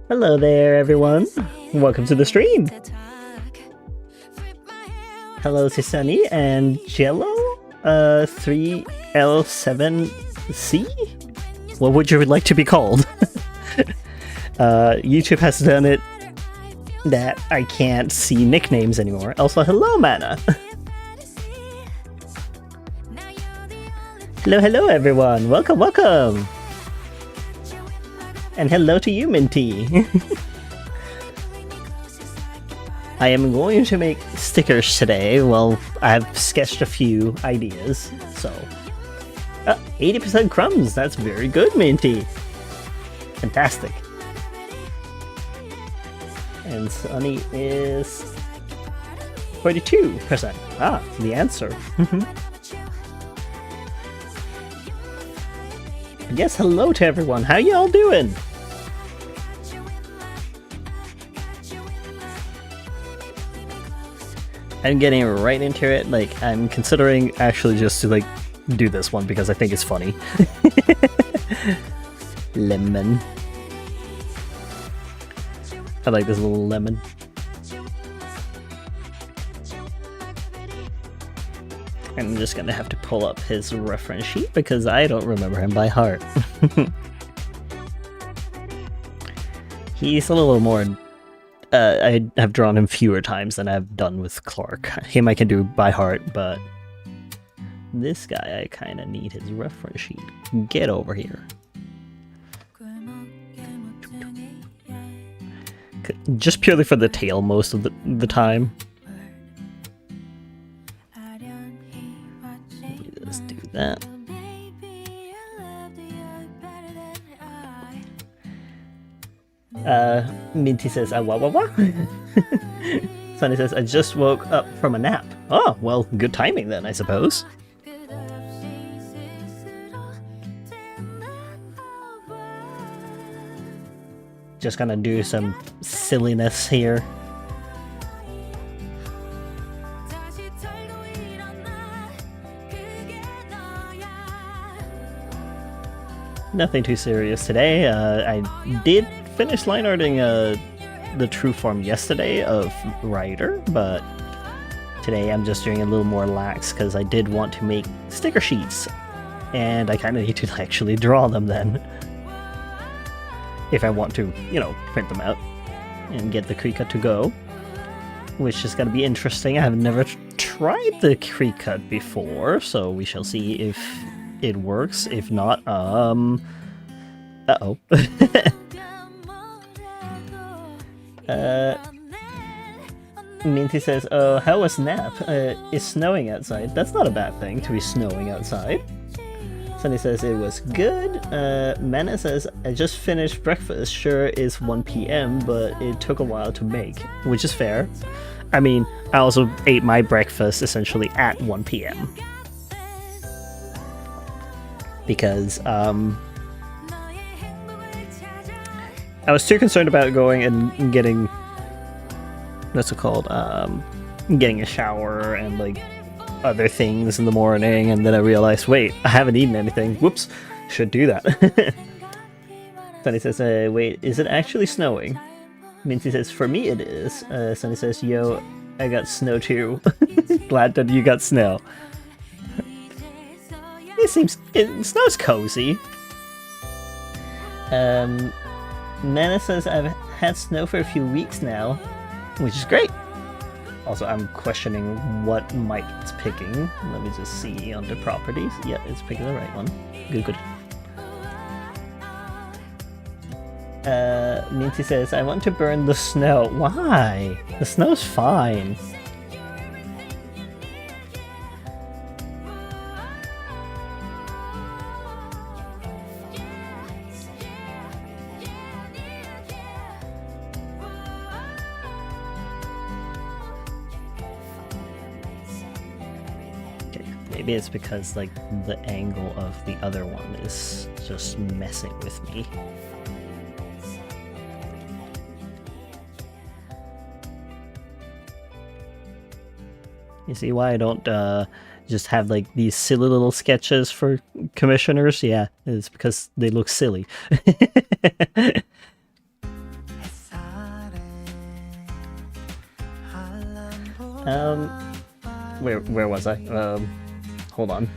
Hello there, everyone. Welcome to the stream. Hello to Sunny and Jello, 3L7C? What would you like to be called? YouTube has done it that I can't see nicknames anymore. Also, hello, Mana. Hello, everyone. Welcome. And hello to you, Minty. I am going to make stickers today. Well, I've sketched a few ideas, so... 80% crumbs, that's very good, Minty. Fantastic. And Sunny is... 42%. Ah, the answer. Yes, hello to everyone. How y'all doing? I'm getting right into it. Like, I'm considering actually just to, like, do this one because I think it's funny. Lemon. I like this little lemon. I'm just gonna have to pull up his reference sheet because I don't remember him by heart. He's a little more... I have drawn him fewer times than I've done with Clark. Him I can do by heart, but this guy I kind of need his reference sheet. Get over here. Just purely for the tail most of the time. Let me just do that. Minty says, what? Sunny says, I just woke up from a nap. Oh, well, good timing then, I suppose. Just gonna do some silliness here. Nothing too serious today. I did finish line arting the true form yesterday of Rider, but today I'm just doing a little more lax because I did want to make sticker sheets, and I kind of need to actually draw them then. If I want to, you know, print them out and get the Cricut to go, which is going to be interesting. I have never tried the Cricut before, so we shall see if it works. If not, uh-oh. Minty says, oh, how was nap? It's snowing outside. That's not a bad thing to be snowing outside. Sunny says it was good. Mana says, I just finished breakfast. Sure is 1 PM, but it took a while to make, which is fair. I mean, I also ate my breakfast essentially at 1 PM. Because, I was too concerned about going and getting, what's it called, getting a shower and, like, other things in the morning, and then I realized, wait, I haven't eaten anything. Whoops, should do that. Sunny says, wait, is it actually snowing? Minty says, for me it is. Sunny says, yo, I got snow too. Glad that you got snow. Snow's cozy. Nana says, I've had snow for a few weeks now, which is great. Also, I'm questioning what mic it's picking. Let me just see under properties. Yeah, it's picking the right one. Good. Minty says, I want to burn the snow. Why? The snow's fine. Maybe it's because, like, the angle of the other one is just messing with me. You see why I don't just have like these silly little sketches for commissioners? Yeah, it's because they look silly. Um, where was I? Hold on.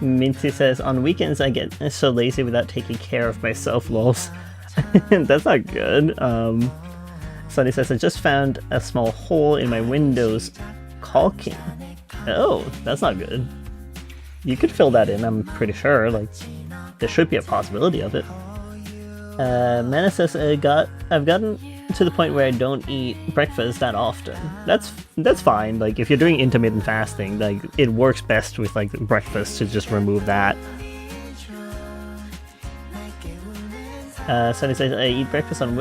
Minty says, on weekends I get so lazy without taking care of myself, lols. That's not good. Sunny says, I just found a small hole in my windows caulking. Oh, that's not good. You could fill that in, I'm pretty sure. Like, there should be a possibility of it. Mana says, I've gotten to the point where I don't eat breakfast that often. That's fine. Like, if you're doing intermittent fasting, like, it works best with like breakfast to just remove that. Sunny says, I eat breakfast on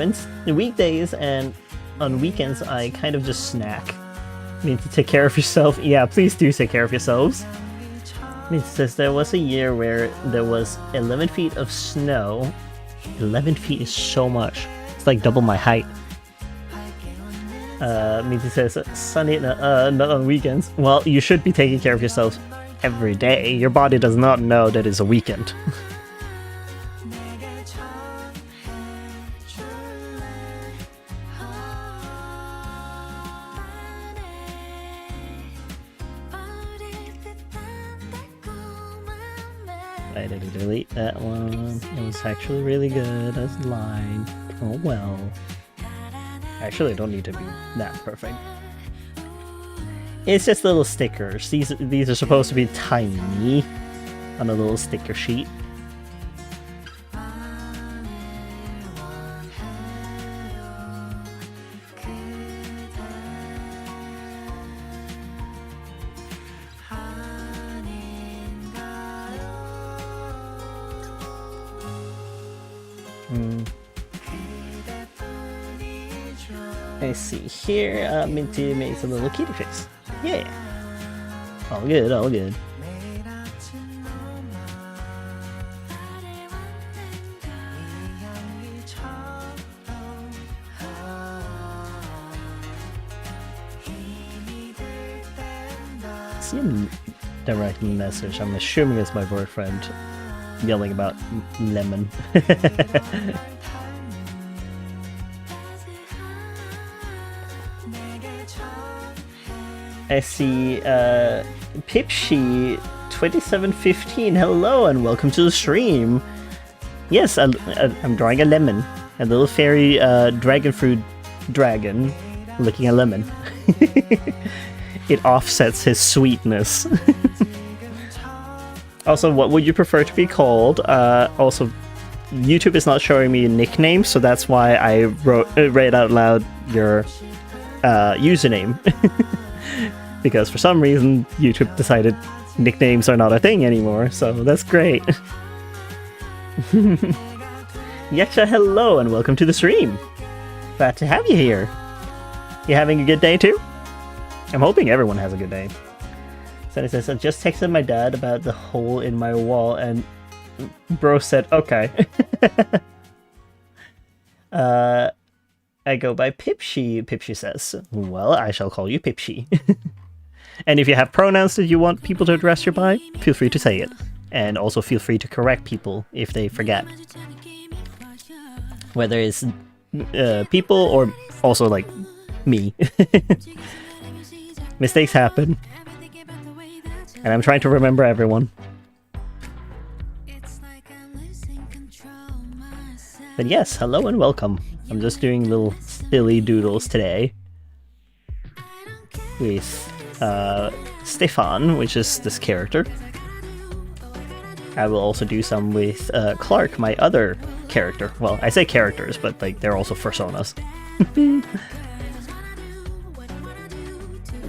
weekdays, and on weekends I kind of just snack. Need to take care of yourself. Yeah, please do take care of yourselves. It says there was a year where there was 11 feet of snow. 11 feet is so much. It's like double my height. Minty says, Sunny, not on weekends. Well, you should be taking care of yourself every day. Your body does not know that it's a weekend. I didn't delete that one. It was actually really good as a line. Oh well. Actually, I don't need to be that perfect. It's just little stickers. These are supposed to be tiny on a little sticker sheet. I see here, Minty makes a little kitty face. Yeah. All good, all good. See a direct message. I'm assuming it's my boyfriend yelling about lemon. I see Pipshy2715, hello and welcome to the stream. Yes, I'm drawing a lemon. A little fairy dragon fruit dragon licking a lemon. It offsets his sweetness. Also, what would you prefer to be called? Also, YouTube is not showing me a nickname, so that's why I read out loud your username. Because for some reason, YouTube decided nicknames are not a thing anymore, so that's great. Yaksha, hello and welcome to the stream. Glad to have you here. You having a good day too? I'm hoping everyone has a good day. Sunny says, I just texted my dad about the hole in my wall and bro said, okay. I go by Pipshy, Pipshy says. Well, I shall call you Pipshy. And if you have pronouns that you want people to address you by, feel free to say it. And also feel free to correct people if they forget. Whether it's people or also like me. Mistakes happen. And I'm trying to remember everyone. But yes, hello and welcome. I'm just doing little silly doodles today. With Stefan, which is this character. I will also do some with Clark, my other character. Well, I say characters, but like they're also personas.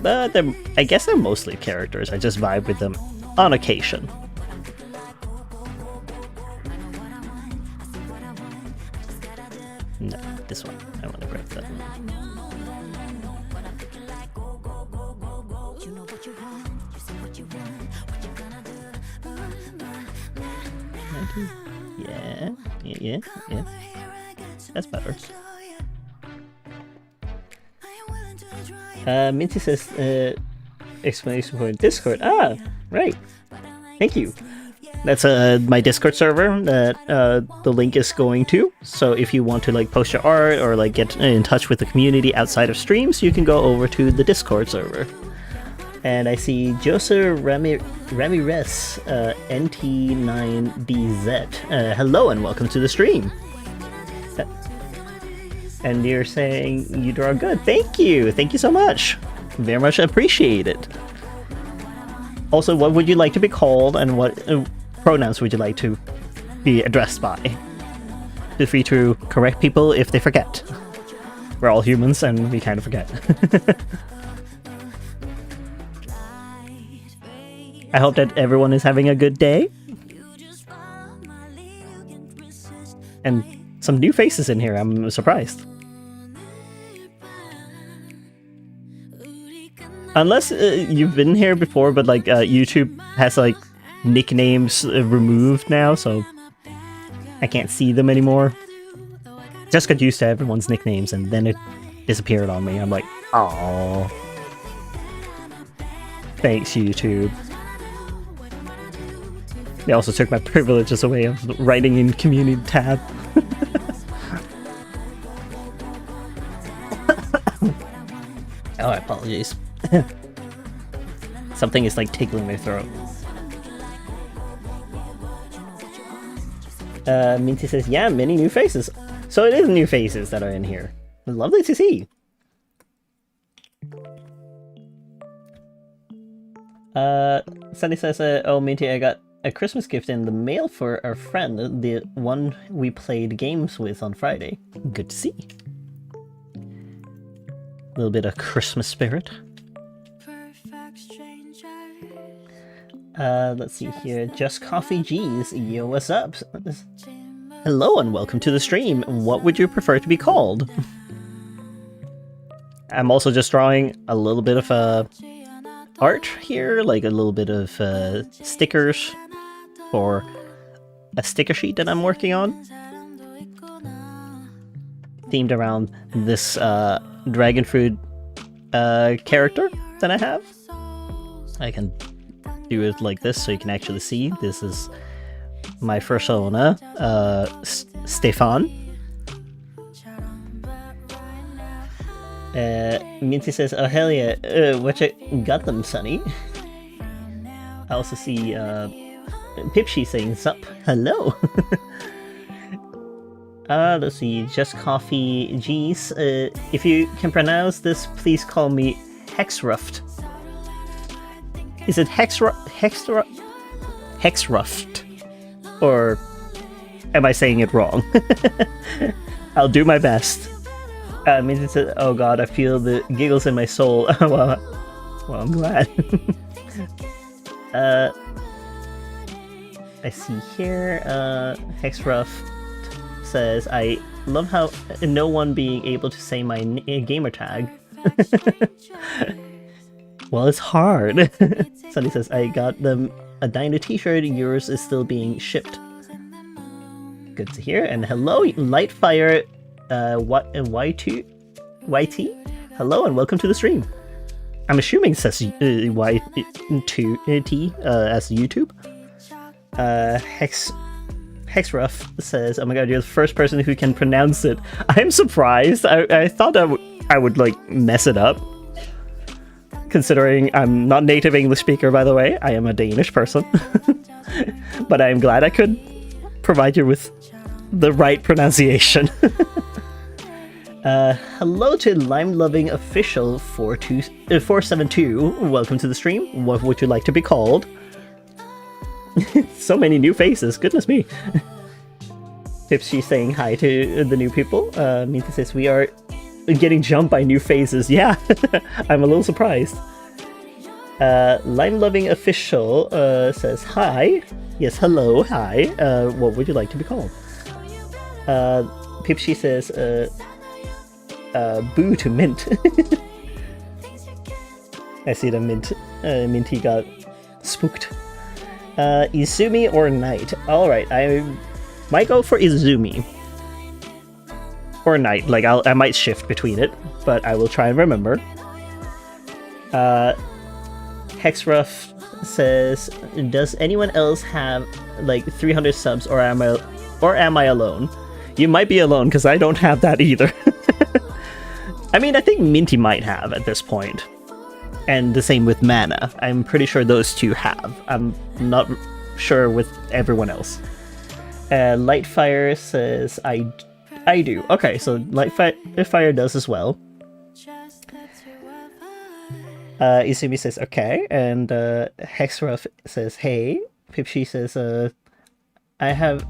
But I guess they're mostly characters. I just vibe with them on occasion. No, this one. I want to grab that one. Yeah. That's better. Minty says, explanation point Discord. Ah, right. Thank you. That's my Discord server that the link is going to. So if you want to like post your art or like get in touch with the community outside of streams, you can go over to the Discord server. And I see Joseph Ramirez, NT9DZ. Hello and welcome to the stream. And you're saying you draw good. Thank you. Thank you so much. Very much appreciate it. Also, what would you like to be called and what pronouns would you like to be addressed by? Feel free to correct people if they forget. We're all humans and we kind of forget. I hope that everyone is having a good day. And some new faces in here, I'm surprised. Unless you've been here before, but like YouTube has like nicknames removed now, so I can't see them anymore. Just got used to everyone's nicknames and then it disappeared on me. I'm like, oh. Thanks, YouTube. They also took my privileges away of writing in community tab. Oh, apologies. Something is like tickling my throat. Minty says, yeah, many new faces. So it is new faces that are in here. Lovely to see. Sunny says, oh, Minty, I got a Christmas gift in the mail for our friend, the one we played games with on Friday. Good to see. A little bit of Christmas spirit. Let's see here. Just Coffee G's. Yo, what's up? Hello and welcome to the stream. What would you prefer to be called? I'm also just drawing a little bit of art here, like a little bit of stickers for a sticker sheet that I'm working on. Themed around this dragon fruit character that I have. I can do it like this so you can actually see. This is my persona, Stefan. Minty says, oh hell yeah, what you got them, Sunny? I also see Pipshy saying sup, hello. Let's see, Just Coffee G's. If you can pronounce this, please call me Hexruft. Is it Hexruft? Or am I saying it wrong? I'll do my best. Minty said, oh god, I feel the giggles in my soul. Well, I'm glad. I see here, Hexruft says, I love how no one being able to say my gamer tag. Well, it's hard. Sunny says, I got them a Dino t-shirt, yours is still being shipped. Good to hear. And hello, Lightfire YT? Hello and welcome to the stream. I'm assuming it says Y2T as YouTube. Hexruff says, oh my god, you're the first person who can pronounce it. I'm surprised. I thought I would like mess it up. Considering I'm not native English speaker, by the way. I am a Danish person. But I'm glad I could provide you with the right pronunciation. Hello to Lime Loving Official 472. Welcome to the stream. What would you like to be called? So many new faces, goodness me. Tipsy saying hi to the new people. Minty says we are getting jumped by new faces. Yeah, I'm a little surprised. Lime Loving Official says hi. Yes, hello, hi. What would you like to be called? Pipsy says boo to Mint. I see the Minty got spooked. Izumi or Night? Alright, I might go for Izumi. Or Night, like I might shift between it, but I will try and remember. Hexruff says, does anyone else have like 300 subs, or am I alone? You might be alone, because I don't have that either. I mean, I think Minty might have at this point. And the same with Mana. I'm pretty sure those two have. I'm not sure with everyone else. Lightfire says, I do. Okay, so Lightfire does as well. Izumi says, okay. And Hexruff says, hey. Pipshi says, I have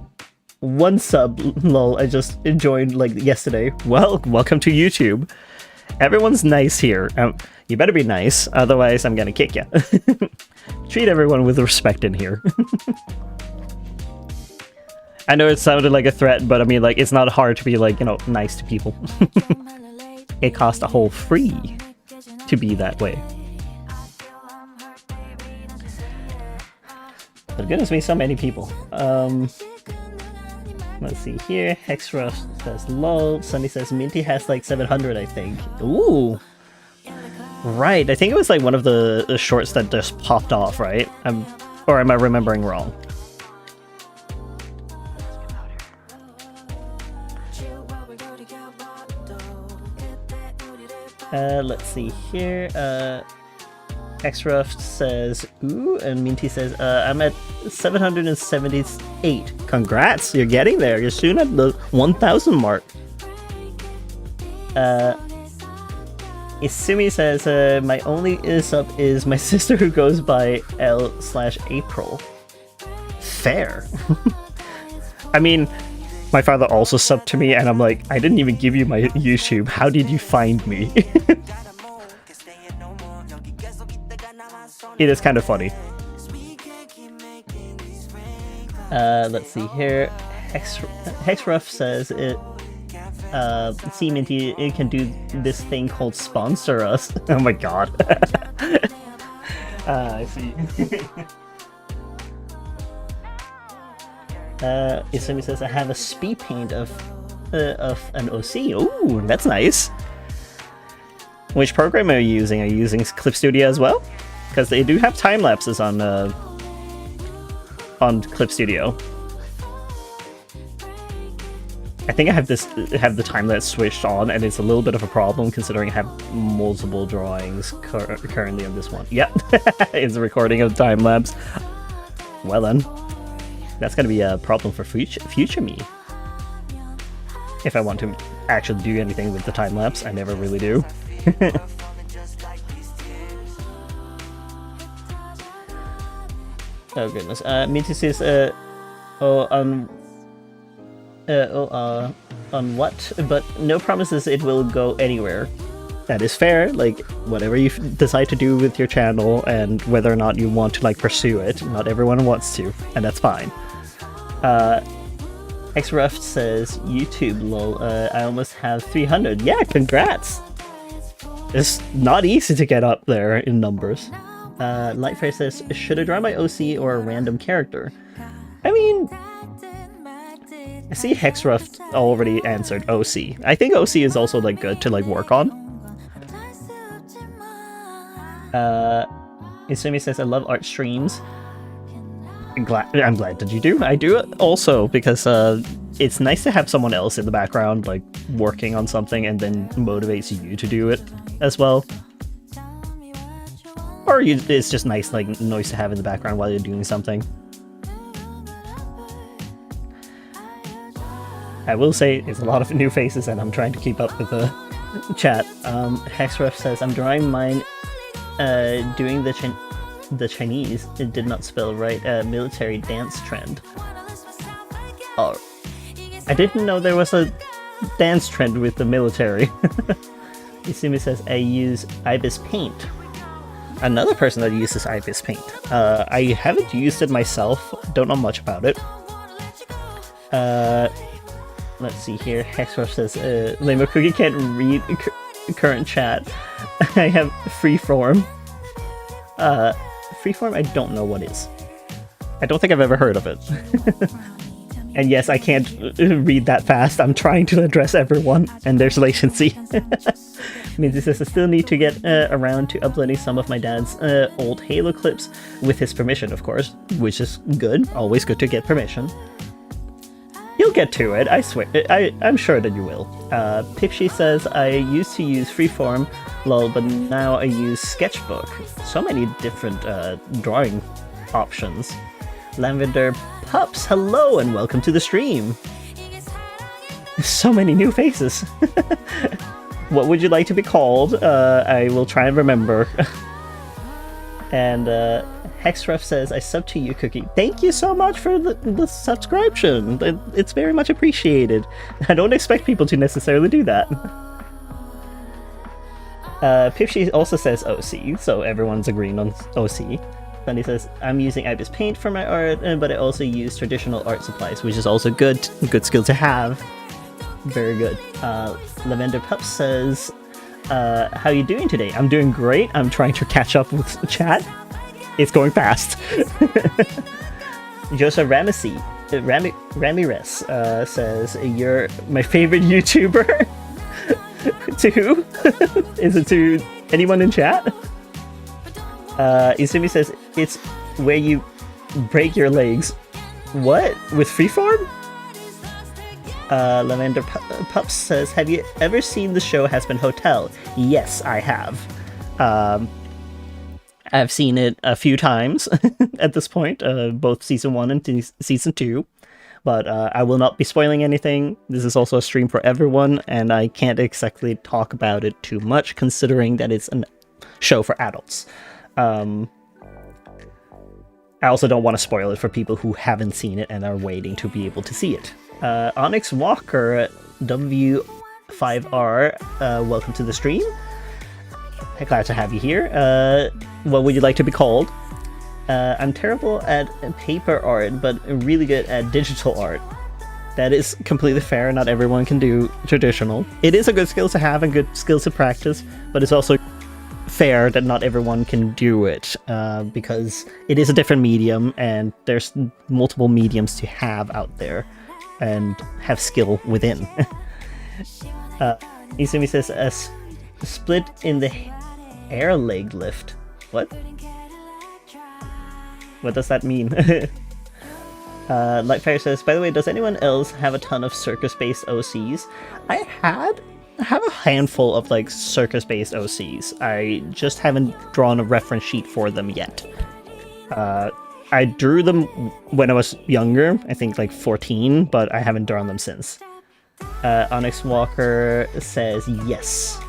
1 sub, lol, I just joined like yesterday. Well, welcome to YouTube. Everyone's nice here. You better be nice, otherwise I'm gonna kick ya. Treat everyone with respect in here. I know it sounded like a threat, but I mean, like, it's not hard to be, like, you know, nice to people. It costs a whole free to be that way. But goodness me, so many people. Let's see here. Hexruff says lol. Sunny says Minty has like 700, I think. Ooh. Right, I think it was like one of the shorts that just popped off, right? Or am I remembering wrong? Let's see here. Xruff says, ooh, and Minty says, I'm at 778. Congrats, you're getting there. You're soon at the 1,000 mark. Isumi says, my only sub is my sister who goes by L/April. Fair. I mean, my father also subbed to me, and I'm like, I didn't even give you my YouTube. How did you find me? It is kind of funny. Let's see here. Hexruff says it. See, Minty, it can do this thing called sponsor us. Oh my god. I see. Isumi says I have a speed paint of an OC. Ooh, that's nice. Which program are you using? Are you using Clip Studio as well? Because they do have time lapses on Clip Studio. I think I have the time lapse switched on, and it's a little bit of a problem considering I have multiple drawings currently on this one. Yep, it's a recording of time lapse. Well then, that's gonna be a problem for future me. If I want to actually do anything with the time lapse, I never really do. Oh goodness. Minty says, on what? But no promises it will go anywhere. That is fair. Like, whatever you decide to do with your channel and whether or not you want to, like, pursue it. Not everyone wants to, and that's fine. Xruff says, YouTube, lol, I almost have 300. Yeah, congrats! It's not easy to get up there in numbers. Lightfire says, should I draw my OC or a random character? I mean, I see Hexruff already answered OC. I think OC is also like good to like work on. Isumi says, I love art streams. I'm glad that you do. I do it also because it's nice to have someone else in the background like working on something, and then motivates you to do it as well. Or it's just nice noise to have in the background while you're doing something. I will say it's a lot of new faces, and I'm trying to keep up with the chat. Hexruff says, I'm drawing mine doing the Chinese. It did not spell right. Military dance trend. Oh, I didn't know there was a dance trend with the military. Isumi says, I use Ibis Paint. Another person that uses Ibis Paint. I haven't used it myself, don't know much about it. Let's see here. Hexruff says, Lamo Cookie can't read current chat. I have Freeform. Freeform, I don't know what is. I don't think I've ever heard of it. And yes, I can't read that fast. I'm trying to address everyone, and there's latency. Means he says I still need to get around to uploading some of my dad's old Halo clips with his permission, of course, which is good. Always good to get permission. You'll get to it, I swear. I'm sure that you will. Pipshy says I used to use Freeform, lol, but now I use Sketchbook. So many different drawing options. Lavender Pups, hello and welcome to the stream. So many new faces. What would you like to be called? I will try and remember. And Hexref says, I sub to you, Cookie. Thank you so much for the subscription. It's very much appreciated. I don't expect people to necessarily do that. Pipshy also says OC, so everyone's agreeing on OC. Sunny says, I'm using Ibis Paint for my art, but I also use traditional art supplies, which is also good skill to have. Very good. Lavender Pup says, how you doing today? I'm doing great. I'm trying to catch up with chat. It's going fast. Joseph Ramirez says, you're my favorite YouTuber. To who? Is it to anyone in chat? Izumi says, it's where you break your legs. What? With Freeform? Lavender Pups says, have you ever seen the show Hazbin Hotel? Yes, I have. I've seen it a few times at this point, both Season 1 and Season 2. But I will not be spoiling anything. This is also a stream for everyone, and I can't exactly talk about it too much, considering that it's a show for adults. I also don't want to spoil it for people who haven't seen it and are waiting to be able to see it. Onyx Walker W5R, welcome to the stream. Glad to have you here. What would you like to be called? I'm terrible at paper art, but really good at digital art. That is completely fair. Not everyone can do traditional. It is a good skill to have and good skills to practice, but it's also fair that not everyone can do it because it is a different medium and there's multiple mediums to have out there and have skill within. Izumi says, a split in the air leg lift. What? What does that mean? Lightfire says, by the way, does anyone else have a ton of circus-based OCs? I have a handful of like circus-based OCs. I just haven't drawn a reference sheet for them yet. I drew them when I was younger, I think like 14, but I haven't drawn them since. Onyx Walker says yes.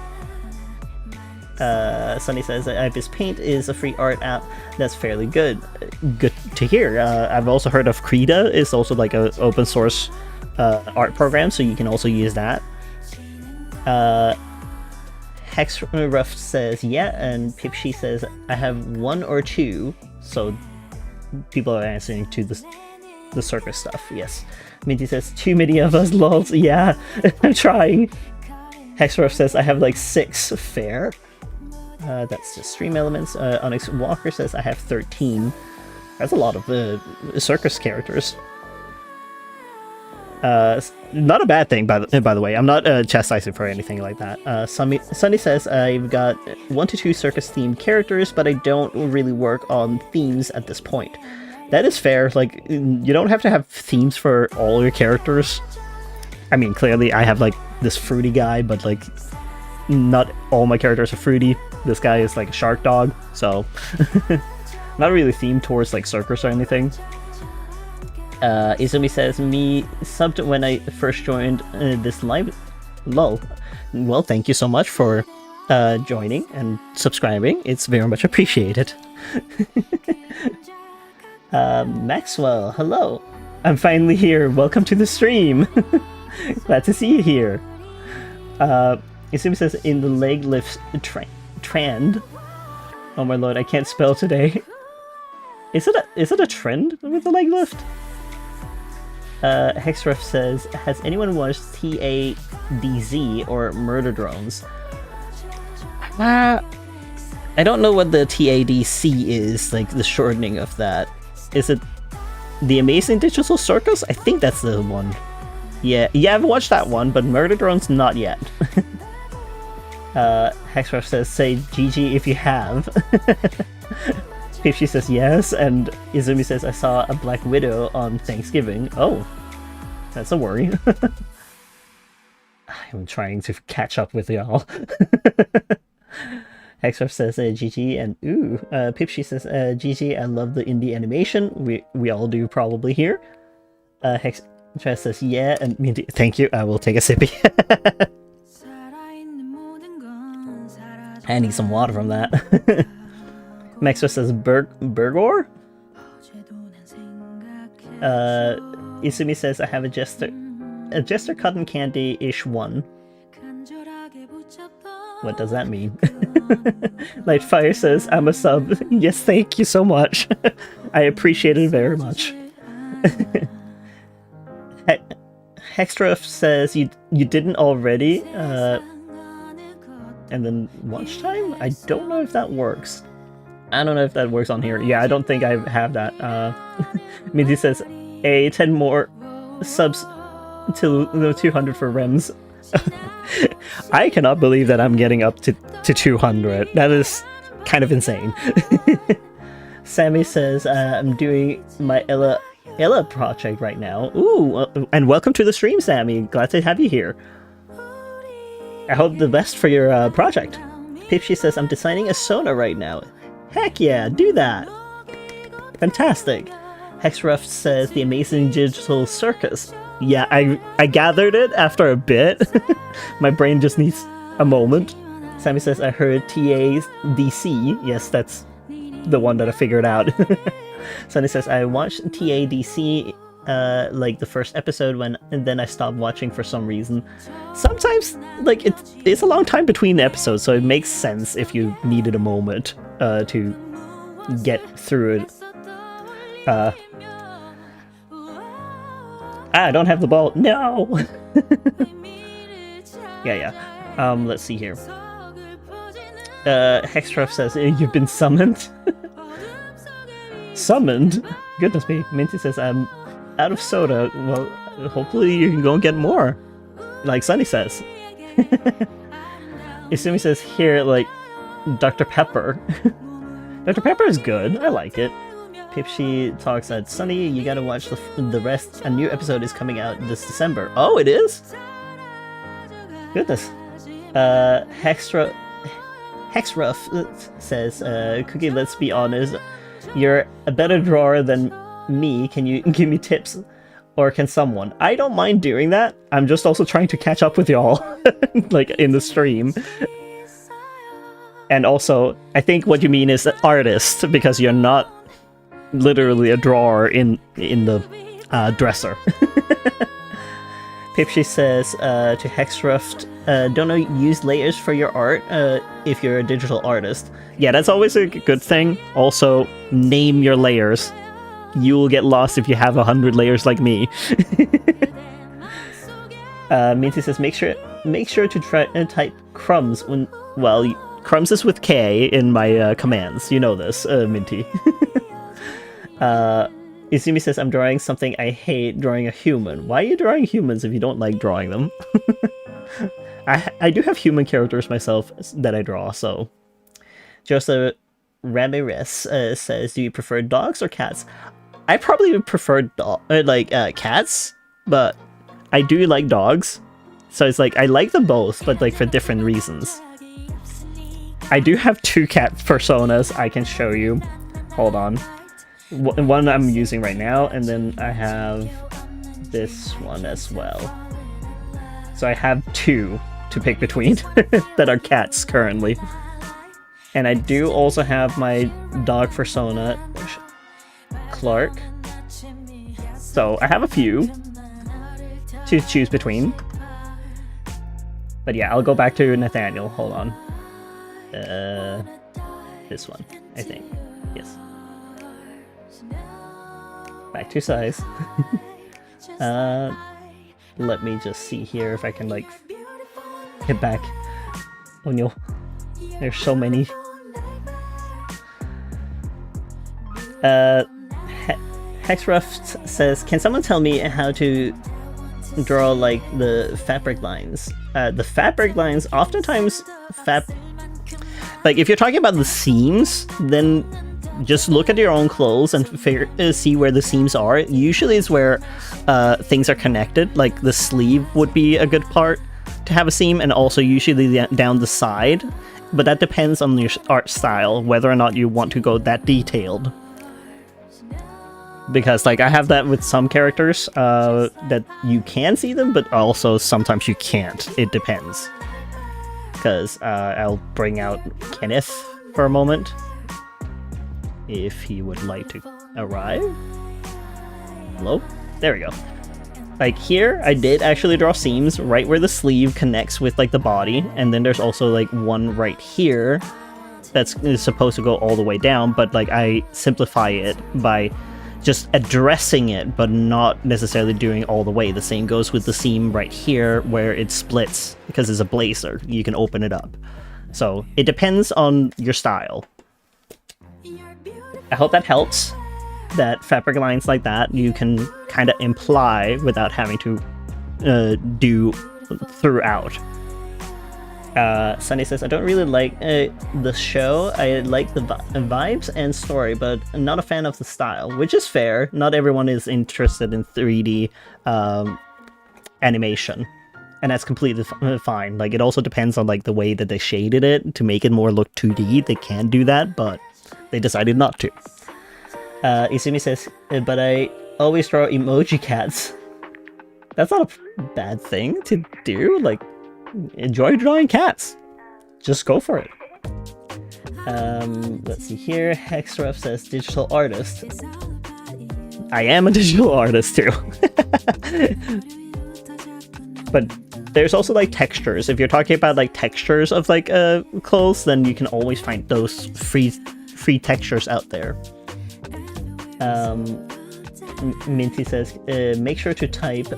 Sunny says that Ibis Paint is a free art app. That's fairly good. Good to hear. I've also heard of Krita. It's also like an open source art program, so you can also use that. Hexruff says yeah, and Pipshy says I have one or two. So people are answering to the circus stuff. Yes. Minty says too many of us lols. Yeah, I'm trying. Hexruff says I have like 6. Fair. That's just stream elements. Onyx Walker says I have 13. That's a lot of circus characters. Not a bad thing, by the way. I'm not chastising for anything like that. Sunny says I've got 1 to 2 circus-themed characters, but I don't really work on themes at this point. That is fair. Like, you don't have to have themes for all your characters. I mean, clearly I have like this fruity guy, but like not all my characters are fruity. This guy is like a shark dog, so not really themed towards like circus or anything. Izumi says, me subbed when I first joined this live. Lol. Well, thank you so much for joining and subscribing. It's very much appreciated. Maxwell, hello. I'm finally here. Welcome to the stream. Glad to see you here. Izumi says, in the leg lift trend. Oh my lord, I can't spell today. Is it a trend with the leg lift? Hexref says, has anyone watched TADZ or Murder Drones? I don't know what the TADC is, like the shortening of that. Is it The Amazing Digital Circus? I think that's the one. Yeah, I've watched that one, but Murder Drones not yet. Hexruff says, say GG if you have. Pipshy says yes, and Izumi says, I saw a Black Widow on Thanksgiving. Oh, that's a worry. I'm trying to catch up with y'all. Hexruff says GG, and ooh, Pipshy says GG, I love the indie animation. We all do probably here. Hexruff says yeah, and thank you, I will take a sippy. I need some water from that. Maxwell says Burgor? Izumi says I have a Jester cotton candy-ish one. What does that mean? Lightfire says I'm a sub. Yes, thank you so much. I appreciate it very much. Hexruff says you didn't already. And then watch time? I don't know if that works. I don't know if that works on here. Yeah, I don't think I have that. Minty says, 10 more subs to 200 for Rems. I cannot believe that I'm getting up to 200. That is kind of insane. Sammy says, I'm doing my Ella project right now. Ooh, and welcome to the stream, Sammy. Glad to have you here. I hope the best for your project. Pipshy says, I'm designing a Sona right now. Heck yeah, do that! Fantastic! Hexruff says, the amazing digital circus. Yeah, I gathered it after a bit. My brain just needs a moment. Sammy says, I heard TA's DC. Yes, that's the one that I figured out. Sunny says, I watched TADC like the first episode and then I stopped watching for some reason. Sometimes like it's a long time between episodes, so it makes sense if you needed a moment to get through it. I don't have the ball. No. yeah. Let's see here. Hexruff says you've been summoned. Summoned? Goodness me. Minty says I'm out of soda. Well, hopefully you can go and get more. Like Sunny says. Izumi says here, like, Dr. Pepper. Dr. Pepper is good. I like it. Pipshy talks at Sunny, you gotta watch the rest. A new episode is coming out this December. Oh, it is? Goodness. Hexruff says, Cookie, let's be honest. You're a better drawer than me. Can you give me tips? Or can someone? I don't mind doing that. I'm just also trying to catch up with y'all, like, in the stream. And also, I think what you mean is artist, because you're not literally a drawer in the dresser. Pipshy says to Hexruff, don't use layers for your art if you're a digital artist. Yeah, that's always a good thing. Also, name your layers. You will get lost if you have 100 layers like me. Minty says, make sure to try and type crumbs when, well, crumbs is with K in my commands. You know this, Minty. Izumi says, I'm drawing something I hate, drawing a human. Why are you drawing humans if you don't like drawing them? I do have human characters myself that I draw, so. Joseph Ramirez says, do you prefer dogs or cats? I probably would prefer cats, but I do like dogs. So it's like, I like them both, but like for different reasons. I do have 2 cat personas I can show you. Hold on. One I'm using right now, and then I have this one as well. So I have 2 to pick between that are cats currently. And I do also have my dog persona, Clark. So I have a few to choose between. But yeah, I'll go back to Nathaniel. Hold on. This one, I think. Yes. Back to size. Let me just see here if I can like get back. Oh no, there's so many. Hexruff says, can someone tell me how to draw like the fabric lines? the fabric lines, oftentimes like if you're talking about the seams, then just look at your own clothes and see where the seams are. Usually it's where things are connected, like the sleeve would be a good part to have a seam, and also usually down the side, but that depends on your art style, whether or not you want to go that detailed. Because like I have that with some characters that you can see them, but also sometimes you can't. It depends. Because I'll bring out Kenneth for a moment, if he would like to arrive. Hello? There we go. Like here, I did actually draw seams right where the sleeve connects with like the body, and then there's also like one right here that's supposed to go all the way down, but like I simplify it by just addressing it, but not necessarily doing all the way. The same goes with the seam right here where it splits, because it's a blazer. You can open it up. So it depends on your style. I hope that helps. That fabric lines like that you can kind of imply without having to do throughout. Sunny says, I don't really like the show. I like the vibes and story, but I'm not a fan of the style, which is fair. Not everyone is interested in 3D animation, and that's completely fine. Like, it also depends on like the way that they shaded it to make it more look 2D. They can do that, but they decided not to. Izumi says, but I always draw emoji cats. That's not a bad thing to do. Like, enjoy drawing cats. Just go for it. Let's see here. Hexruff says digital artist. I am a digital artist too. But there's also like textures. If you're talking about like textures of like clothes, then you can always find those free textures out there. Minty says, make sure to type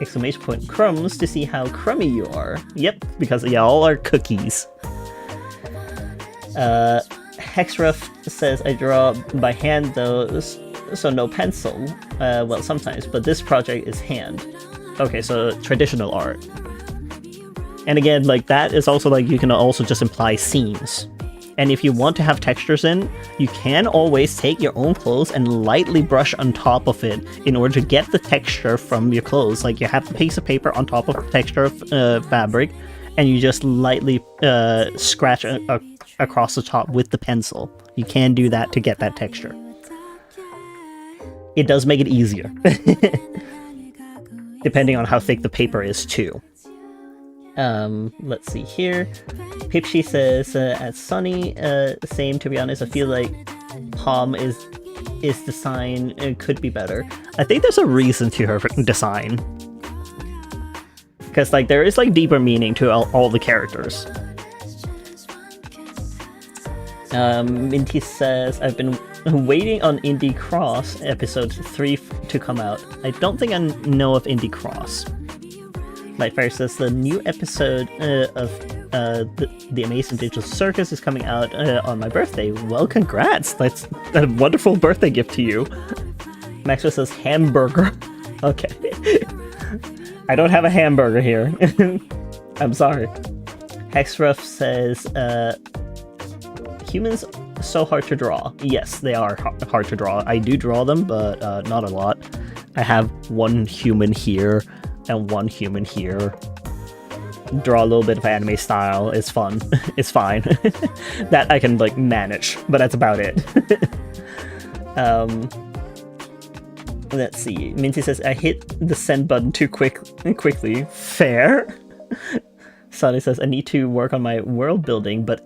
exclamation point crumbs to see how crummy you are. Yep, because yeah, all are cookies. Hexruff says, I draw by hand though, so no pencil. Well, sometimes, but this project is hand. Okay, so traditional art. And again, like that is also like, you can also just imply seams. And if you want to have textures in, you can always take your own clothes and lightly brush on top of it in order to get the texture from your clothes. Like, you have a piece of paper on top of the texture of fabric, and you just lightly scratch across the top with the pencil. You can do that to get that texture. It does make it easier. Depending on how thick the paper is too. Let's see here. Pipshy says, at Sunny, same, to be honest. I feel like Palm is design could be better. I think there's a reason to her design, because like there is like deeper meaning to all the characters. Minty says, I've been waiting on Indie Cross episode 3 to come out. I don't think I know of Indie Cross. Lightfire says, the new episode of the Amazing Digital Circus is coming out on my birthday. Well, congrats! That's a wonderful birthday gift to you. Maxwell says, hamburger. Okay. I don't have a hamburger here. I'm sorry. Hexruff says, humans so hard to draw. Yes, they are hard to draw. I do draw them, but not a lot. I have one human here and one human here. Draw a little bit of anime style. It's fun. It's fine. That I can like manage, but that's about it. Let's see. Minty says, I hit the send button too quickly. Fair. Sunny says, I need to work on my world building, but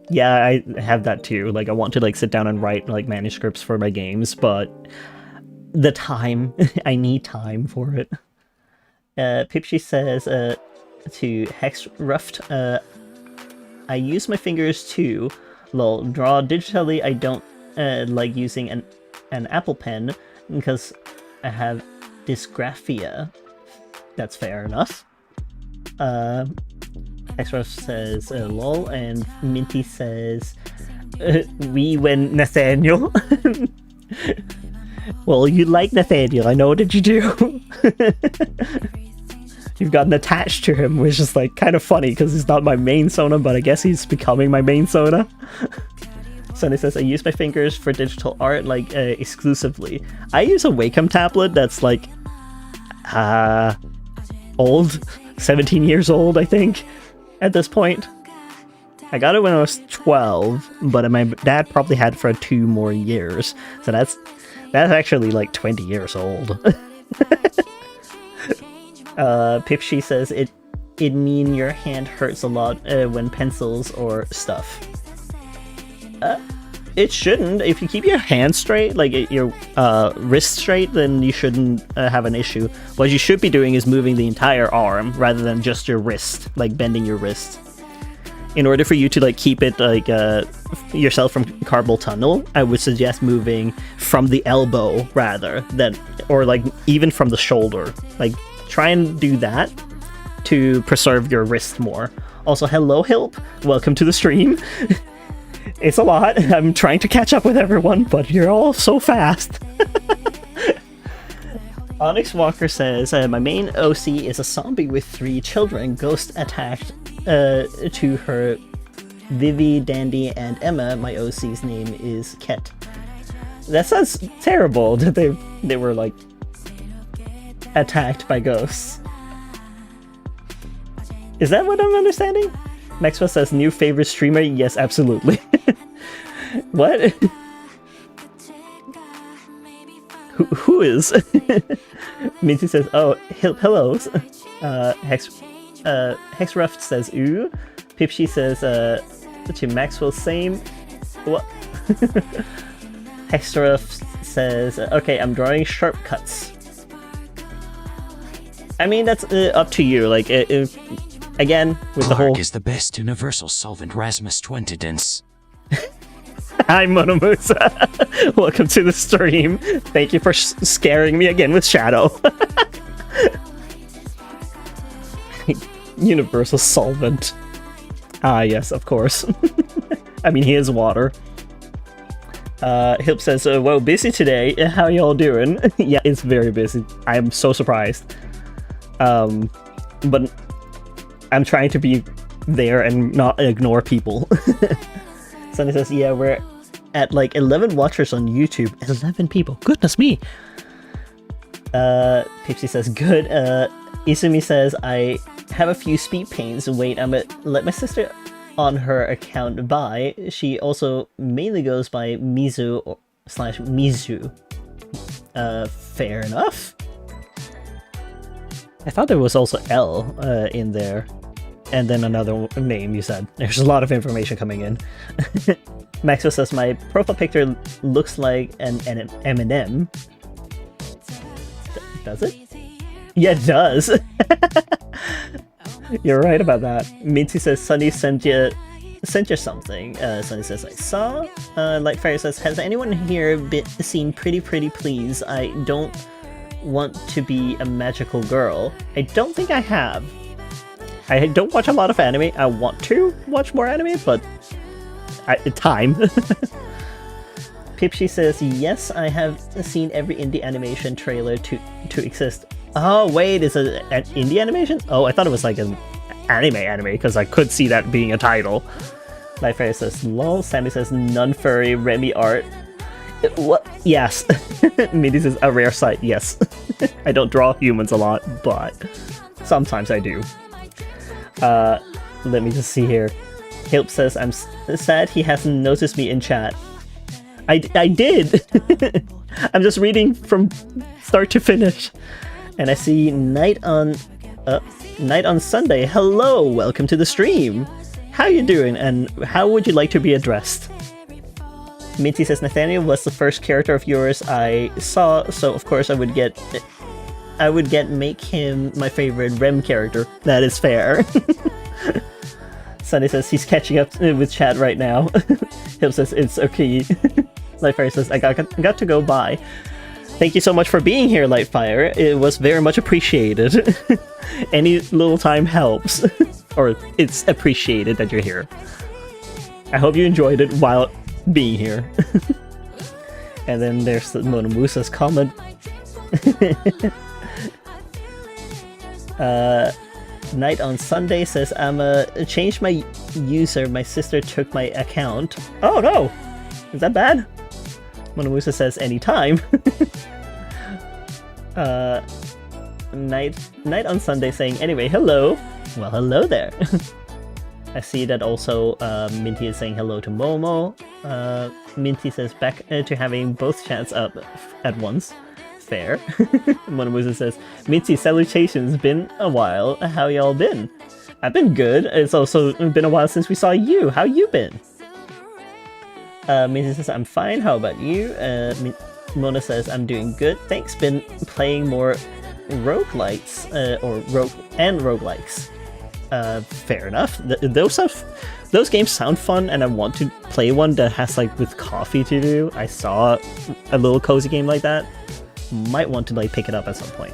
yeah, I have that too. Like, I want to like sit down and write like manuscripts for my games, but the time, I need time for it. Pipshy says, to Hexruft, I use my fingers too. Lol, draw digitally. I don't like using an Apple Pen because I have dysgraphia. That's fair enough. Hexruft says, lol, and Minty says, we win Nathaniel. Well, you like Nathaniel, I know. What did you do? you've gotten attached to him, which is like kind of funny because he's not my main Sona, but I guess he's becoming my main Sona. Sunny says, I use my fingers for digital art, like, exclusively. I use a Wacom tablet that's like, old. 17 years old, I think, at this point. I got it when I was 12, but my dad probably had it for 2 more years. So that's actually like 20 years old. Pipshy says, it mean your hand hurts a lot when pencils or stuff. It shouldn't. If you keep your hand straight, like your wrist straight, then you shouldn't have an issue. What you should be doing is moving the entire arm rather than just your wrist, like bending your wrist. In order for you to like keep it like yourself from carpal tunnel, I would suggest moving from the elbow rather than, or like even from the shoulder. Like try and do that to preserve your wrist more. Also, hello Hilp, welcome to the stream. It's a lot. I'm trying to catch up with everyone, but you're all so fast. Onyx Walker says, my main OC is a zombie with 3 children. Ghost attacked to her. Vivi, Dandy, and Emma. My OC's name is Ket. That sounds terrible that they were like attacked by ghosts. Is that what I'm understanding? Maxwell says, new favorite streamer? Yes, absolutely. What? Who is? Minty says, oh, hellos. Hexruft says, ooh. Pipshy says, to Maxwell, same. What? Hexruft says, okay, I'm drawing sharp cuts. I mean, that's up to you. Like, again, with the whole... is the best universal solvent Rasmus Twentidence. Hi, Monomusa. Welcome to the stream. Thank you for scaring me again with Shadow. Universal solvent. Ah, yes, of course. I mean, he is water. Hilp says, well, busy today. How y'all doing? Yeah, it's very busy. I am so surprised. But I'm trying to be there and not ignore people. Sunny says, yeah, we're at like 11 watchers on YouTube. 11 people. Goodness me. Pipsy says, good. Izumi says, I have a few speed pains. Wait, I'm gonna let my sister on her account buy. She also mainly goes by Mizu / Mizu. Fair enough. I thought there was also L in there. And then another name you said. There's a lot of information coming in. Maxwell says, my profile picture looks like an M&M. Does it? Yeah, it does. You're right about that. Minty says, Sunny sent you something. Sunny says, I saw. Lightfire says, has anyone here seen Pretty Pretty Please? I don't want to be a magical girl. I don't think I have. I don't watch a lot of anime. I want to watch more anime, but time. Pipshy says, yes, I have seen every indie animation trailer to exist. Oh, wait, is it an indie animation? Oh, I thought it was like an anime, because I could see that being a title. Lightfire says, lol. Sammy says, non-furry Remy art. What? Yes. Mindy says, a rare sight, yes. I don't draw humans a lot, but sometimes I do. Let me just see here. Hilp says, I'm sad he hasn't noticed me in chat. I did! I'm just reading from start to finish. And I see Night on Sunday. Hello, welcome to the stream. How you doing, and how would you like to be addressed? Minty says, Nathaniel was the first character of yours I saw, so of course I would make him my favorite Rem character. That is fair. Sunny says he's catching up with chat right now. Hill says it's okay. Lightfire says I got to go by. Thank you so much for being here, Lightfire. It was very much appreciated. Any little time helps. Or it's appreciated that you're here. I hope you enjoyed it while being here. And then there's the Monomusa's comment. Night on Sunday says, I'm changed my user. My sister took my account. Oh no! Is that bad? Monamusa says, anytime. Night on Sunday saying, anyway, hello. Well, hello there. I see that also Minty is saying hello to Momo. Minty says, back to having both chats up at once. Fair. Monamusa says, Minty, salutations, been a while. How y'all been? I've been good. It's also been a while since we saw you. How you been? Minty says, I'm fine. How about you? Mona says, I'm doing good. Thanks. Been playing more roguelites, roguelikes. Fair enough. Those games sound fun, and I want to play one that has like with coffee to do. I saw a little cozy game like that. Might want to like pick it up at some point.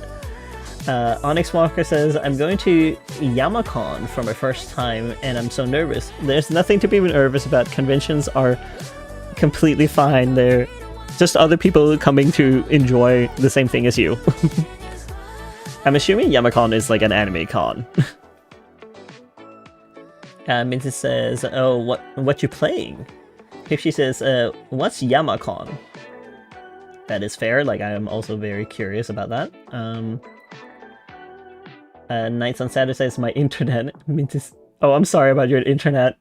Onyx Walker says, I'm going to Yamakon for my first time, and I'm so nervous. There's nothing to be nervous about. Conventions are completely fine. They're just other people coming to enjoy the same thing as you. I'm assuming Yamakon is like an anime con. Minty says, oh, what you playing? Pipsy says, what's Yamakon? That is fair, like I am also very curious about that. Nights on Saturday says, my internet. Minty, oh, I'm sorry about your internet.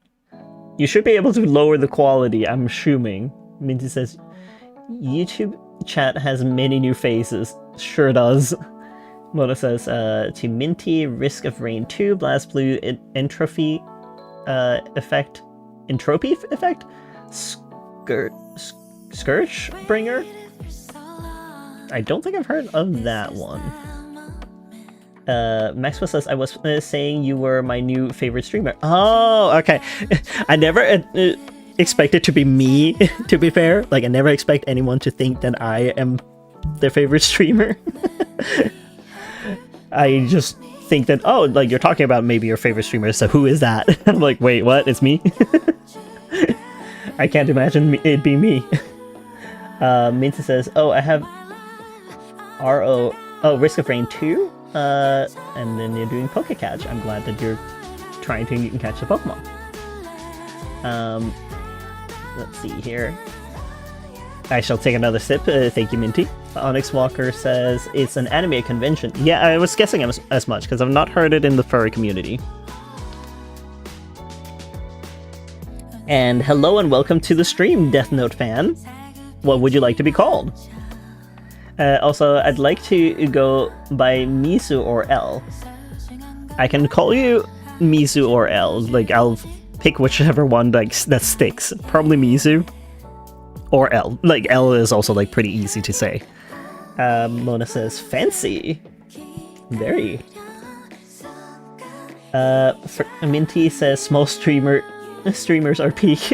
You should be able to lower the quality, I'm assuming. Minty says, YouTube chat has many new faces. Sure does. Mona says, to Minty, Risk of Rain 2, Blast Blue, Entropy effect, Scourge Bringer? I don't think I've heard of that one. Maxwell says, I was saying you were my new favorite streamer. Oh, okay. I never expect it to be me, to be fair. Like, I never expect anyone to think that I am their favorite streamer. I just think that, oh, like, you're talking about maybe your favorite streamer, so who is that? I'm like, wait, what? It's me? I can't imagine it being me. Minty says, oh, I have Risk of Rain 2, and then you're doing Pokecatch. I'm glad that you're trying to catch the Pokemon. Let's see here. I shall take another sip. Thank you, Minty. Onyx Walker says it's an anime convention. Yeah, I was guessing as much because I've not heard it in the furry community. And hello and welcome to the stream, Death Note fan. What would you like to be called? Also, I'd like to go by Mizu or L. I can call you Mizu or L. Like, I'll pick whichever one that sticks. Probably Mizu or L. Like, L is also like pretty easy to say. Mona says, fancy. Very. Minty says, small streamers are peak.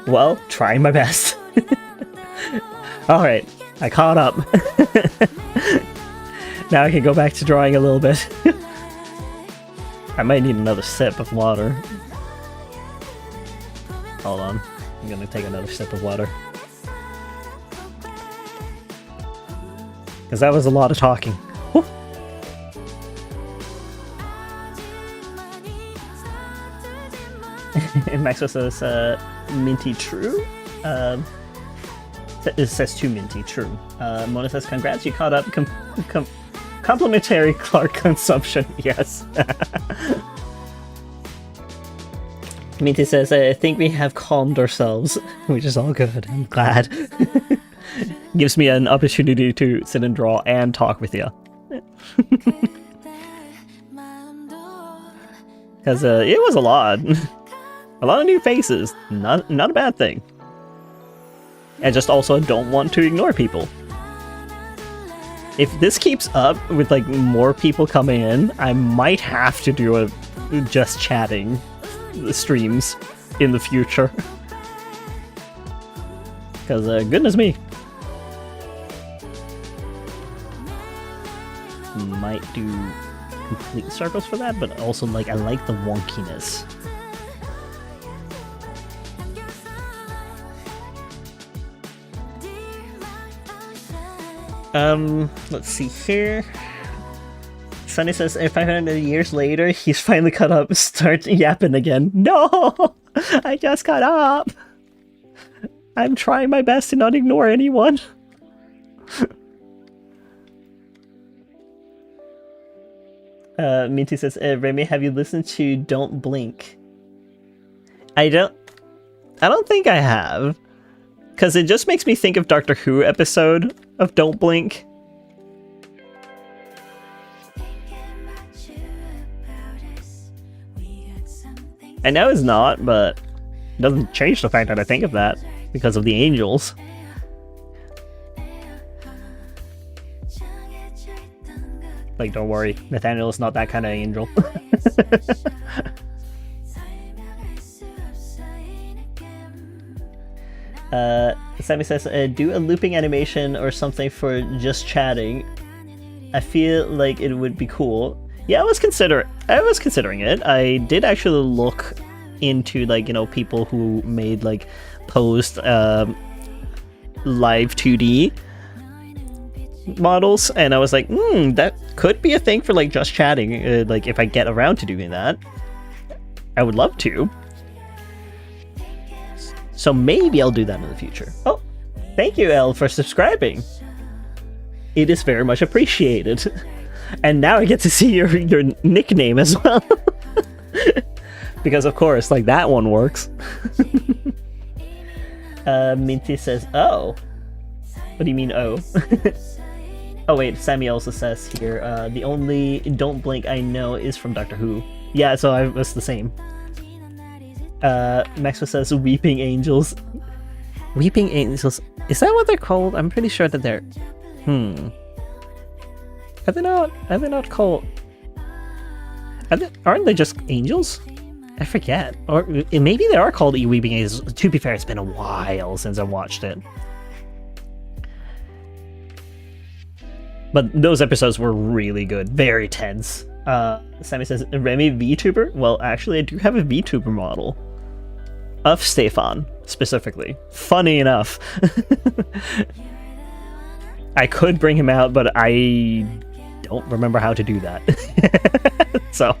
Well, trying my best. Alright, I caught up. Now I can go back to drawing a little bit. I might need another sip of water. Hold on, I'm gonna take another sip of water. Because that was a lot of talking. Whew. And Maxwell says, Minty true? It says to Minty, true. Mona says, congrats, you caught up. Complimentary Clark consumption, yes. Minty says, I think we have calmed ourselves, which is all good. I'm glad. Gives me an opportunity to sit and draw and talk with you. Because it was a lot. A lot of new faces. Not a bad thing. I just also don't want to ignore people. If this keeps up with like more people coming in, I might have to do a just chatting streams in the future. Because goodness me. Might do complete circles for that, but also like I like the wonkiness. Let's see here. Sunny says, 500 years later, he's finally caught up, starts yapping again. No! I just got up! I'm trying my best to not ignore anyone. Minty says, Remy, have you listened to Don't Blink? I don't think I have. Because it just makes me think of Doctor Who episode of Don't Blink. I know it's not, but it doesn't change the fact that I think of that because of the angels. Like, don't worry, Nathaniel is not that kind of angel. Sammy says, do a looping animation or something for just chatting. I feel like it would be cool. Yeah, I was considering it. I did actually look into, like, you know, people who made, like, post live 2D models, and I was like, that could be a thing for, like, just chatting. Like, if I get around to doing that, I would love to. So maybe I'll do that in the future. Oh, thank you, Elle, for subscribing. It is very much appreciated. And now I get to see your nickname as well. Because of course, like, that one works. Minty says, oh. What do you mean, oh? Oh wait, Sammy also says here, the only Don't Blink I know is from Doctor Who. Yeah, so I was the same. Maxwell says Weeping Angels. Weeping Angels, is that what they're called? I'm pretty sure that they're... Are they not called... Aren't they just angels? I forget. Or maybe they are called Weeping Angels. To be fair, it's been a while since I watched it. But those episodes were really good. Very tense. Sammy says, Remy VTuber? Well, actually, I do have a VTuber model. Of Stefan, specifically. Funny enough. I could bring him out, but I don't remember how to do that. So,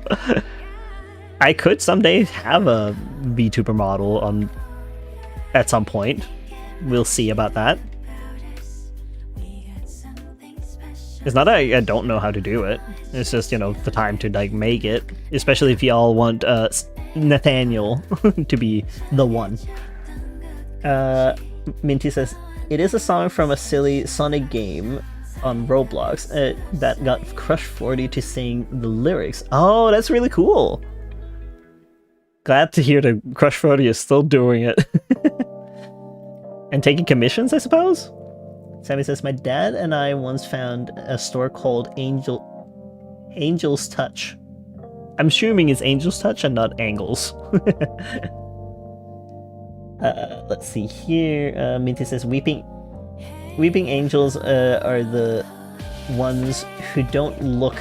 I could someday have a VTuber model on at some point. We'll see about that. It's not that I don't know how to do it. It's just, you know, the time to, like, make it. Especially if y'all want Nathaniel to be the one. Minty says, it is a song from a silly Sonic game on Roblox that got Crush40 to sing the lyrics. Oh, that's really cool. Glad to hear that Crush40 is still doing it. And taking commissions, I suppose? Sammy says, my dad and I once found a store called Angel's Touch. I'm assuming it's Angel's Touch and not Angles. Let's see here. Minty says, Weeping Angels are the ones who don't look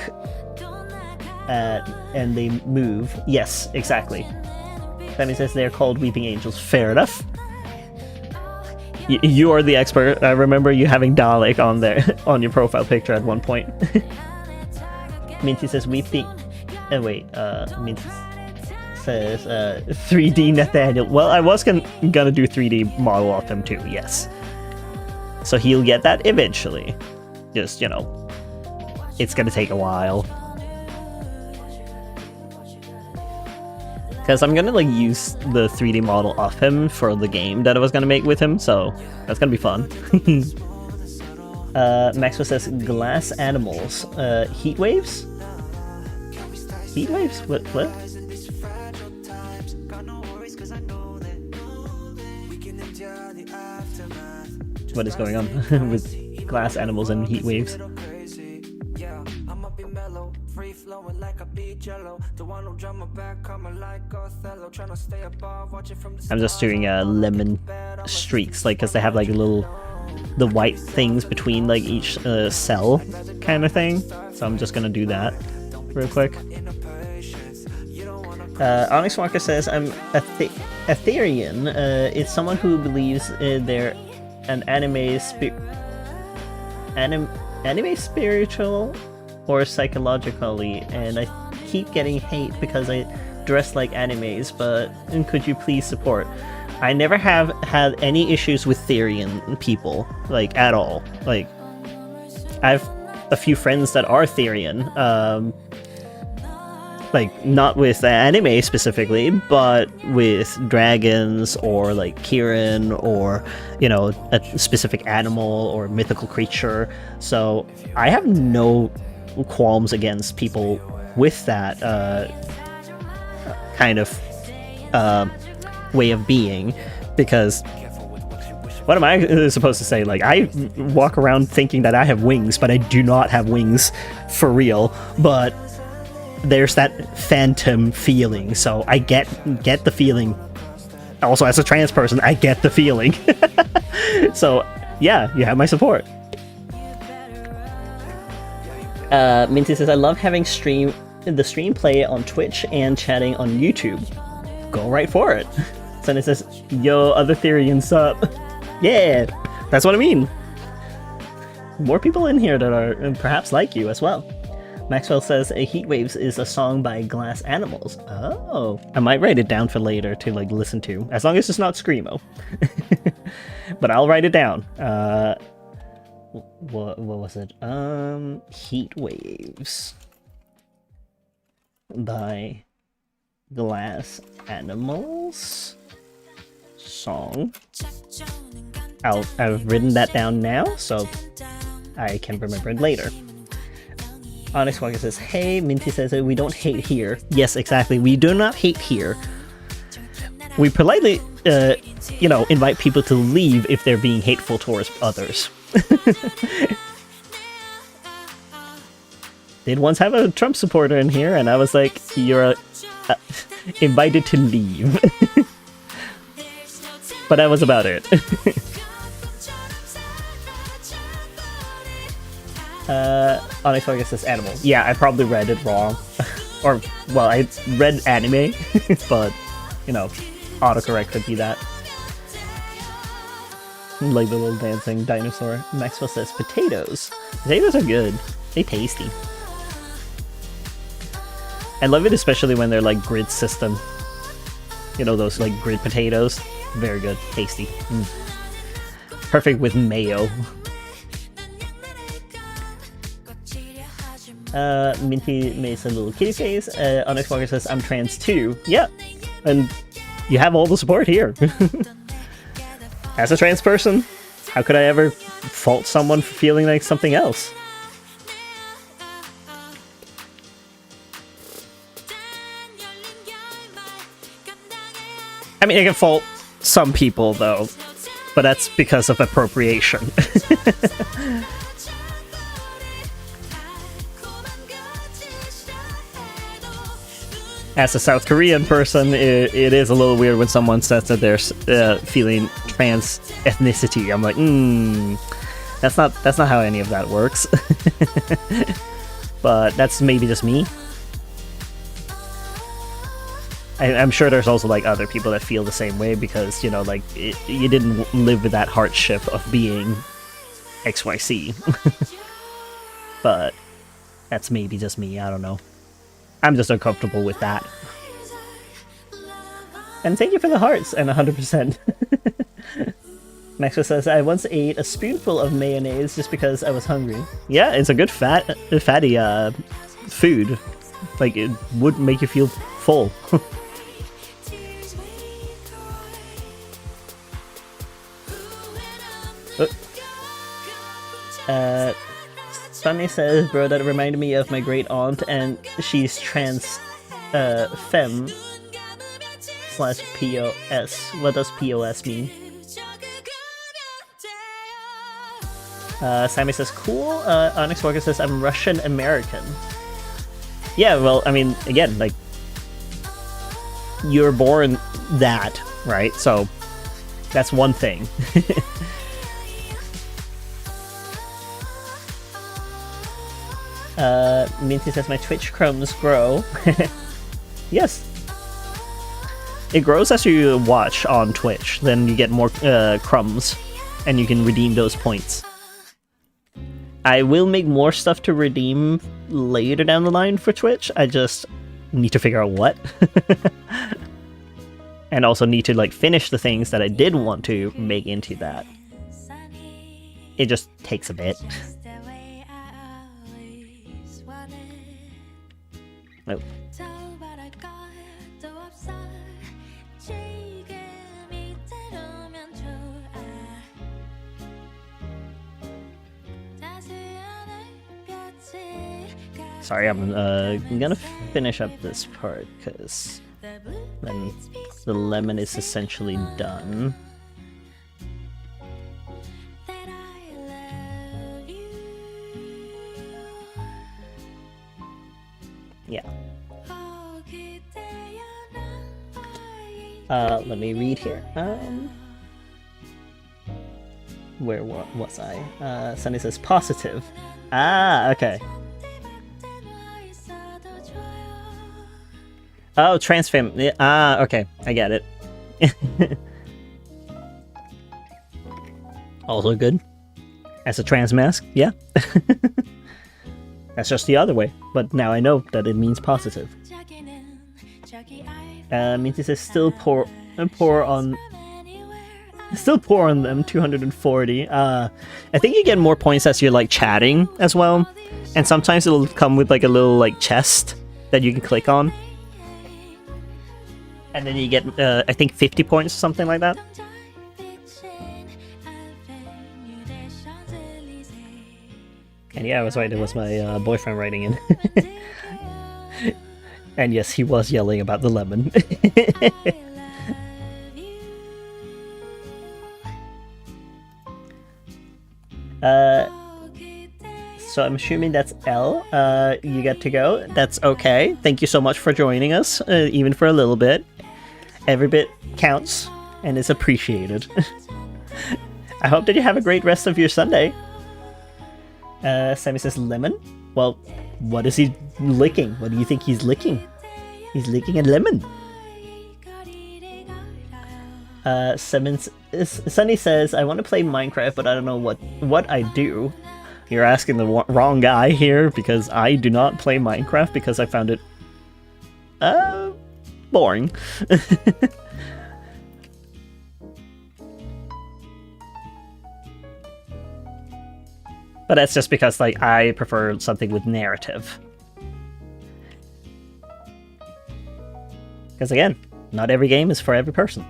at and they move. Yes, exactly. Sammy says they're called Weeping Angels. Fair enough. You are the expert. I remember you having Dalek on there on your profile picture at one point. Minty says Weeping. Minty says 3D Nathaniel. Well, I was gonna do 3D model of him too. Yes. So he'll get that eventually. Just, you know, it's gonna take a while. Because I'm gonna, like, use the 3D model of him for the game that I was gonna make with him, so that's gonna be fun. Maxwell says glass animals. Heat waves? Heat waves? What? What is going on with glass animals and heat waves? I'm just doing lemon streaks, like, because they have, like, the white things between, like, each cell kind of thing. So I'm just gonna do that real quick. Onyx Walker says, I'm Aetherian. It's someone who believes they're an anime spiritual or psychologically, and I keep getting hate because I dress like animes, but could you please support? I never have had any issues with Therian people, like, at all. Like, I have a few friends that are Therian, like, not with anime specifically, but with dragons, or, like, Kirin, or, you know, a specific animal, or mythical creature. So, I have no qualms against people with that, kind of, way of being, because what am I supposed to say? Like, I walk around thinking that I have wings, but I do not have wings for real. But there's that phantom feeling, so I get the feeling. Also, as a trans person, I get the feeling. So, yeah, you have my support. Minty says, I love having the stream play on Twitch and chatting on YouTube. Go right for it. Then it says, yo, other Therian sup. Yeah, that's what I mean. More people in here that are perhaps like you as well. Maxwell says, Heat Waves is a song by Glass Animals. Oh, I might write it down for later to, like, listen to, as long as it's not Screamo. But I'll write it down. What was it? Heat Waves by Glass Animals song. I've written that down now, so I can remember it later. Onyx Walker says, hey, Minty says that we don't hate here. Yes, exactly. We do not hate here. We politely, you know, invite people to leave if they're being hateful towards others. Did once have a Trump supporter in here, and I was like, you're invited to leave. But that was about it. Onyx Focus says animal. Yeah, I probably read it wrong. Or, well, I read anime, but, you know, autocorrect could be that. Like the little dancing dinosaur. Maxwell says potatoes. Potatoes are good. They're tasty. I love it especially when they're like grid system. You know, those like grid potatoes. Very good. Tasty. Perfect with mayo. Minty makes a little kitty face. Onyx Walker says, I'm trans too. Yeah. And you have all the support here. As a trans person, how could I ever fault someone for feeling like something else? I mean, I can fault some people, though, but that's because of appropriation. As a South Korean person, it is a little weird when someone says that they're feeling trans ethnicity. I'm like, that's not how any of that works. But that's maybe just me. I'm sure there's also like other people that feel the same way because, you know, like you didn't live with that hardship of being XYZ. But that's maybe just me. I don't know. I'm just uncomfortable with that. And thank you for the hearts and 100%. Maxwell says, I once ate a spoonful of mayonnaise just because I was hungry. Yeah, it's a good fatty food. Like, it would make you feel full. Sunny says, bro, that reminded me of my great aunt, and she's trans femme / POS. What does POS mean? Sammy says, cool. Onyx Walker says, I'm Russian American. Yeah, well, I mean, again, like, you're born that, right? So, that's one thing. Minty says, my Twitch crumbs grow. Yes. It grows as you watch on Twitch. Then you get more crumbs, and you can redeem those points. I will make more stuff to redeem later down the line for Twitch. I just need to figure out what. And also need to like finish the things that I did want to make into that. It just takes a bit. Nope. Sorry, I'm gonna finish up this part because then the lemon is essentially done. Yeah. Let me read here. Where was I? Sunny says positive. Ah, okay. Oh, transfam. Yeah, ah, okay. I get it. Also good. As a trans mask, yeah. That's just the other way. But now I know that it means positive. Minty says still poor on them. 240. I think you get more points as you're like chatting as well, and sometimes it'll come with like a little like chest that you can click on. And then you get, I think, 50 points or something like that. And yeah, I was right, it was my boyfriend writing in. And yes, he was yelling about the lemon. So I'm assuming that's L. You get to go. That's okay. Thank you so much for joining us, even for a little bit. Every bit counts and is appreciated. I hope that you have a great rest of your Sunday. Sammy says lemon. Well, what is he licking? What do you think he's licking? He's licking a lemon. Sunny says, I want to play Minecraft, but I don't know what I do. You're asking the wrong guy here, because I do not play Minecraft because I found it boring. But that's just because like I prefer something with narrative. Because again, not every game is for every person.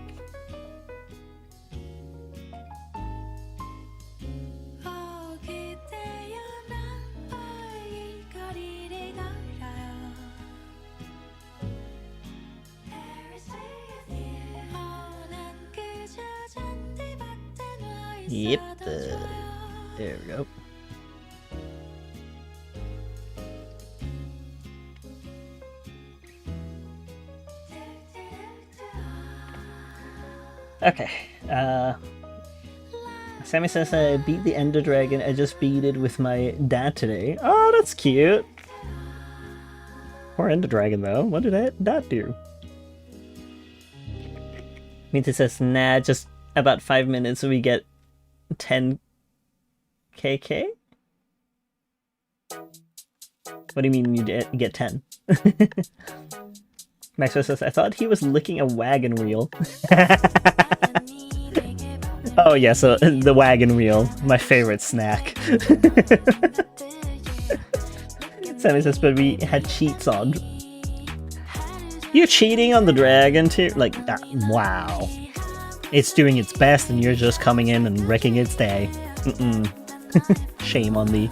Yep, there we go. Okay, Sammy says I beat the Ender Dragon. I just beat it with my dad today. Oh, that's cute. Poor Ender Dragon though. What did that do? Minty says, nah, just about 5 minutes we get 10 KK? What do you mean you get 10? Maxwell says, I thought he was licking a wagon wheel. Oh yeah, so the wagon wheel, my favorite snack. Sammy says, but we had cheats on. You're cheating on the dragon too? Like, wow. It's doing its best and you're just coming in and wrecking its day. Shame on thee.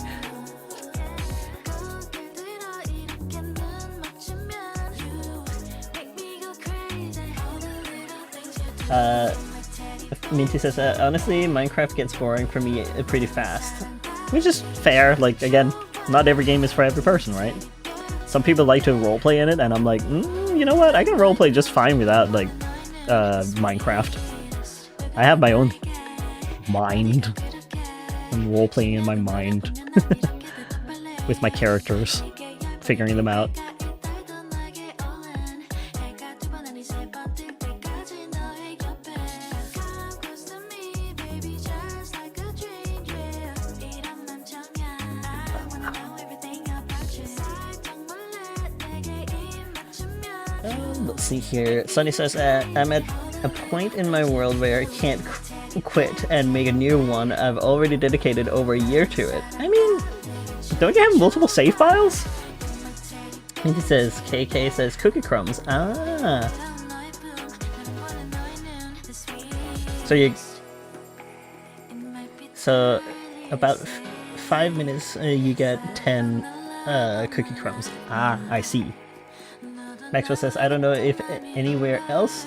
Minty says, honestly, Minecraft gets boring for me pretty fast. Which is fair, like, again, not every game is for every person, right? Some people like to roleplay in it, and I'm like, you know what, I can roleplay just fine without, like, Minecraft. I have my own mind. I'm roleplaying in my mind. With my characters. Figuring them out. Let's see here. Sunny says, I'm at a point in my world where I can't quit and make a new one. I've already dedicated over a year to it. I mean, don't you have multiple save files? And he says, KK says, cookie crumbs. Ah. So about 5 minutes, you get 10 cookie crumbs. Ah, I see. Maxwell says, I don't know if anywhere else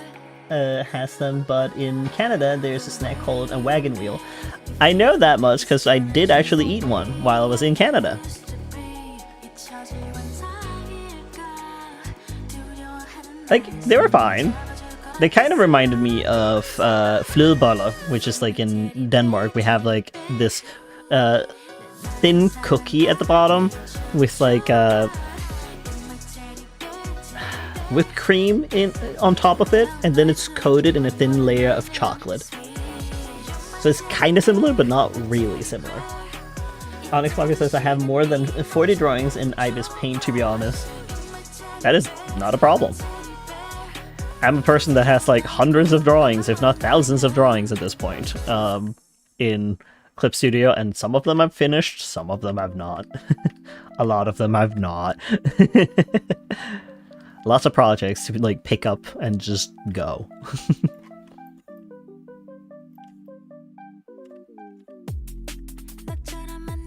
has them, but in Canada there's a snack called a wagon wheel. I know that much because I did actually eat one while I was in Canada. Like, they were fine. They kind of reminded me of flødeboller, which is like in Denmark. We have like this thin cookie at the bottom with like whipped cream on top of it, and then it's coated in a thin layer of chocolate. So it's kind of similar, but not really similar. Onyx Walker says, I have more than 40 drawings in Ibis Paint, to be honest. That is not a problem. I'm a person that has like hundreds of drawings, if not thousands of drawings at this point, in Clip Studio, and some of them I've finished, some of them I've not. A lot of them I've not. Lots of projects to like pick up and just go.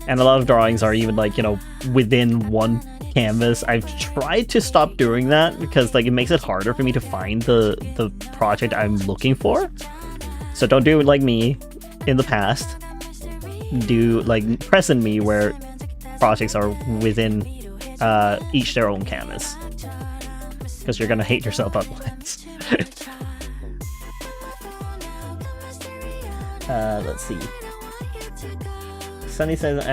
And a lot of drawings are even like, you know, within one canvas. I've tried to stop doing that because like it makes it harder for me to find the project I'm looking for. So don't do it like me in the past. Do like present me where projects are within each their own canvas. Because you're gonna hate yourself otherwise. Let's see. Sunny says,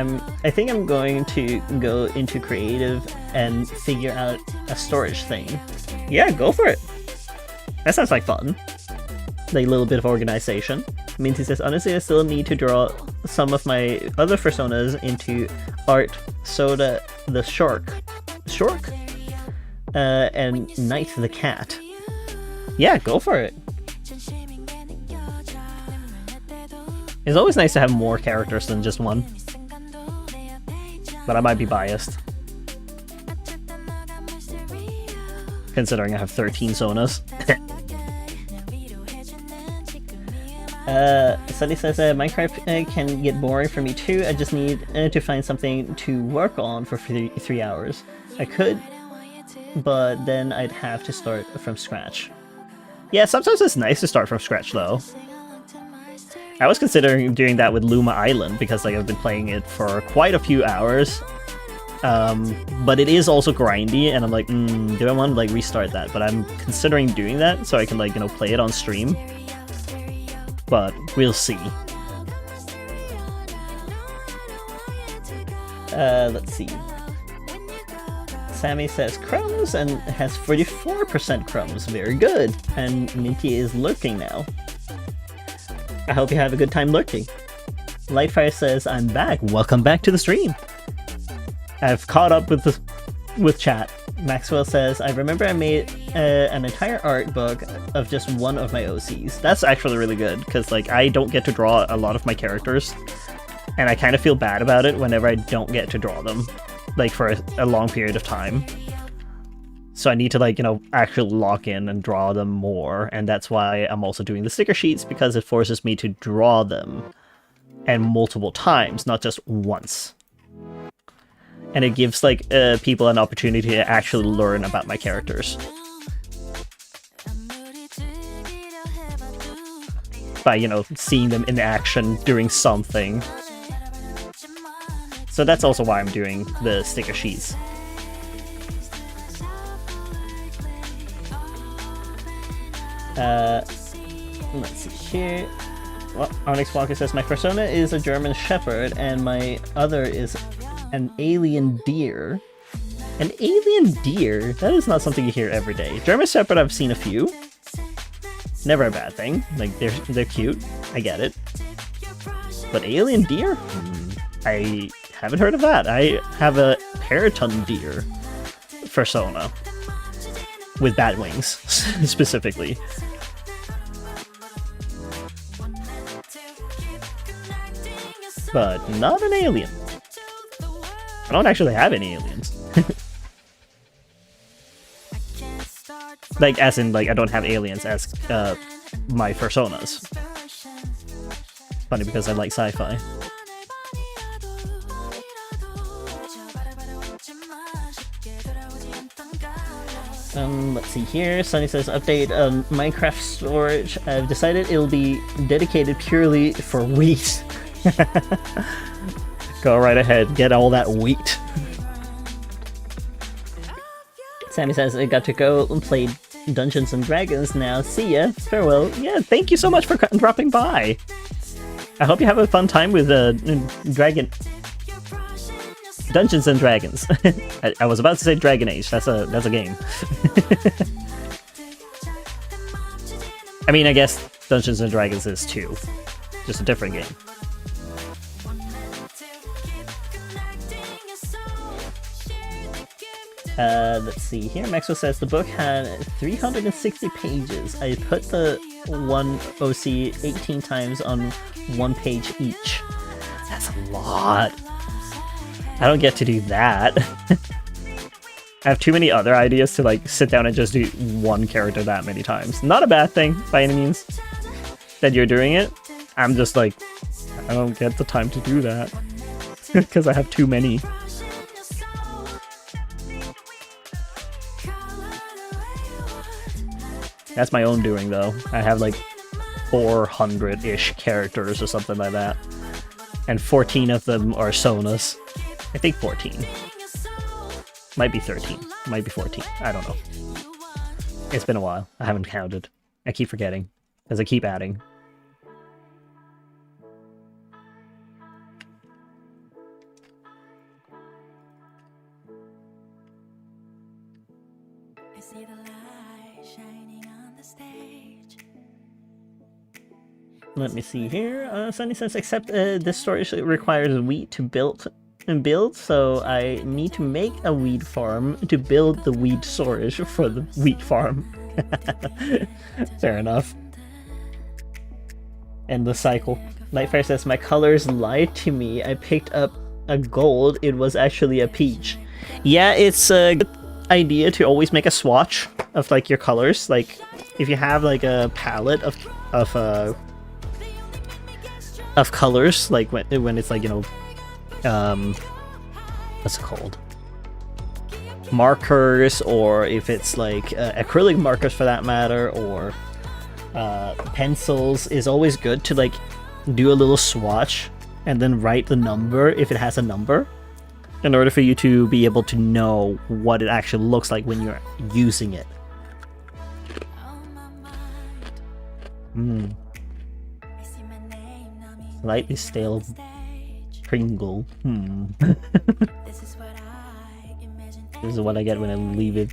I think I'm going to go into creative and figure out a storage thing. Yeah, go for it. That sounds like fun. Like a little bit of organization. Minty says, honestly, I still need to draw some of my other personas into art. Soda the Shark. And Knight the Cat. Yeah, go for it. It's always nice to have more characters than just one. But I might be biased. Considering I have 13 Sonas. Sunny says, Minecraft can get boring for me too. I just need to find something to work on for 3 hours. I could, but then I'd have to start from scratch. Yeah, sometimes it's nice to start from scratch though. I was considering doing that with Luma Island because like I've been playing it for quite a few hours. But it is also grindy and I'm like, do I want to like restart that? But I'm considering doing that so I can like, you know, play it on stream. But we'll see. Let's see. Sammy says crumbs and has 44% crumbs. Very good. And Minty is lurking now. I hope you have a good time lurking. Lightfire says, I'm back. Welcome back to the stream. I've caught up with chat. Maxwell says, I remember I made an entire art book of just one of my OCs. That's actually really good, because like I don't get to draw a lot of my characters, and I kind of feel bad about it whenever I don't get to draw them, like for a long period of time. So I need to like, you know, actually lock in and draw them more, and that's why I'm also doing the sticker sheets, because it forces me to draw them and multiple times, not just once. And it gives like people an opportunity to actually learn about my characters. By, you know, seeing them in action doing something. So that's also why I'm doing the sticker sheets. Let's see here. Well, Onyx Walker says, my persona is a German Shepherd and my other is an alien deer. An alien deer? That is not something you hear every day. German Shepherd, I've seen a few. Never a bad thing. Like, they're cute. I get it. But alien deer? I haven't heard of that. I have a Periton deer persona. with bat wings, specifically. But not an alien. I don't actually have any aliens. Like, as in, like, I don't have aliens as my personas. Funny because I like sci-fi. Let's see here. Sunny says, update Minecraft storage. I've decided it'll be dedicated purely for wheat. Go right ahead, get all that wheat. Sammy says, I got to go and play Dungeons and Dragons now. See ya. Farewell. Yeah, thank you so much for dropping by. I hope you have a fun time with Dungeons and Dragons. I was about to say Dragon Age. That's a game. I mean, I guess Dungeons and Dragons is too. Just a different game. Let's see here. Maxwell says the book had 360 pages. I put the one OC 18 times on one page each. That's a lot. I don't get to do that. I have too many other ideas to like sit down and just do one character that many times. Not a bad thing by any means that you're doing it. I'm just like, I don't get the time to do that because I have too many. That's my own doing, though. I have like 400-ish characters or something like that. And 14 of them are Sonas. I think 14. Might be 13. Might be 14. I don't know. It's been a while. I haven't counted. I keep forgetting. As I keep adding. Let me see here. Sunny says, except this storage requires wheat to build, so I need to make a wheat farm to build the wheat storage for the wheat farm. Fair enough. End the cycle. Lightfire says, my colors lied to me. I picked up a gold. It was actually a peach. Yeah, it's a good idea to always make a swatch of like your colors. Like, if you have like a palette of colors, like when it's like, you know, what's it called? Markers, or if it's like acrylic markers for that matter, or pencils, is always good to like do a little swatch and then write the number if it has a number, in order for you to be able to know what it actually looks like when you're using it. Slightly stale Pringle. This is what I get when I leave it.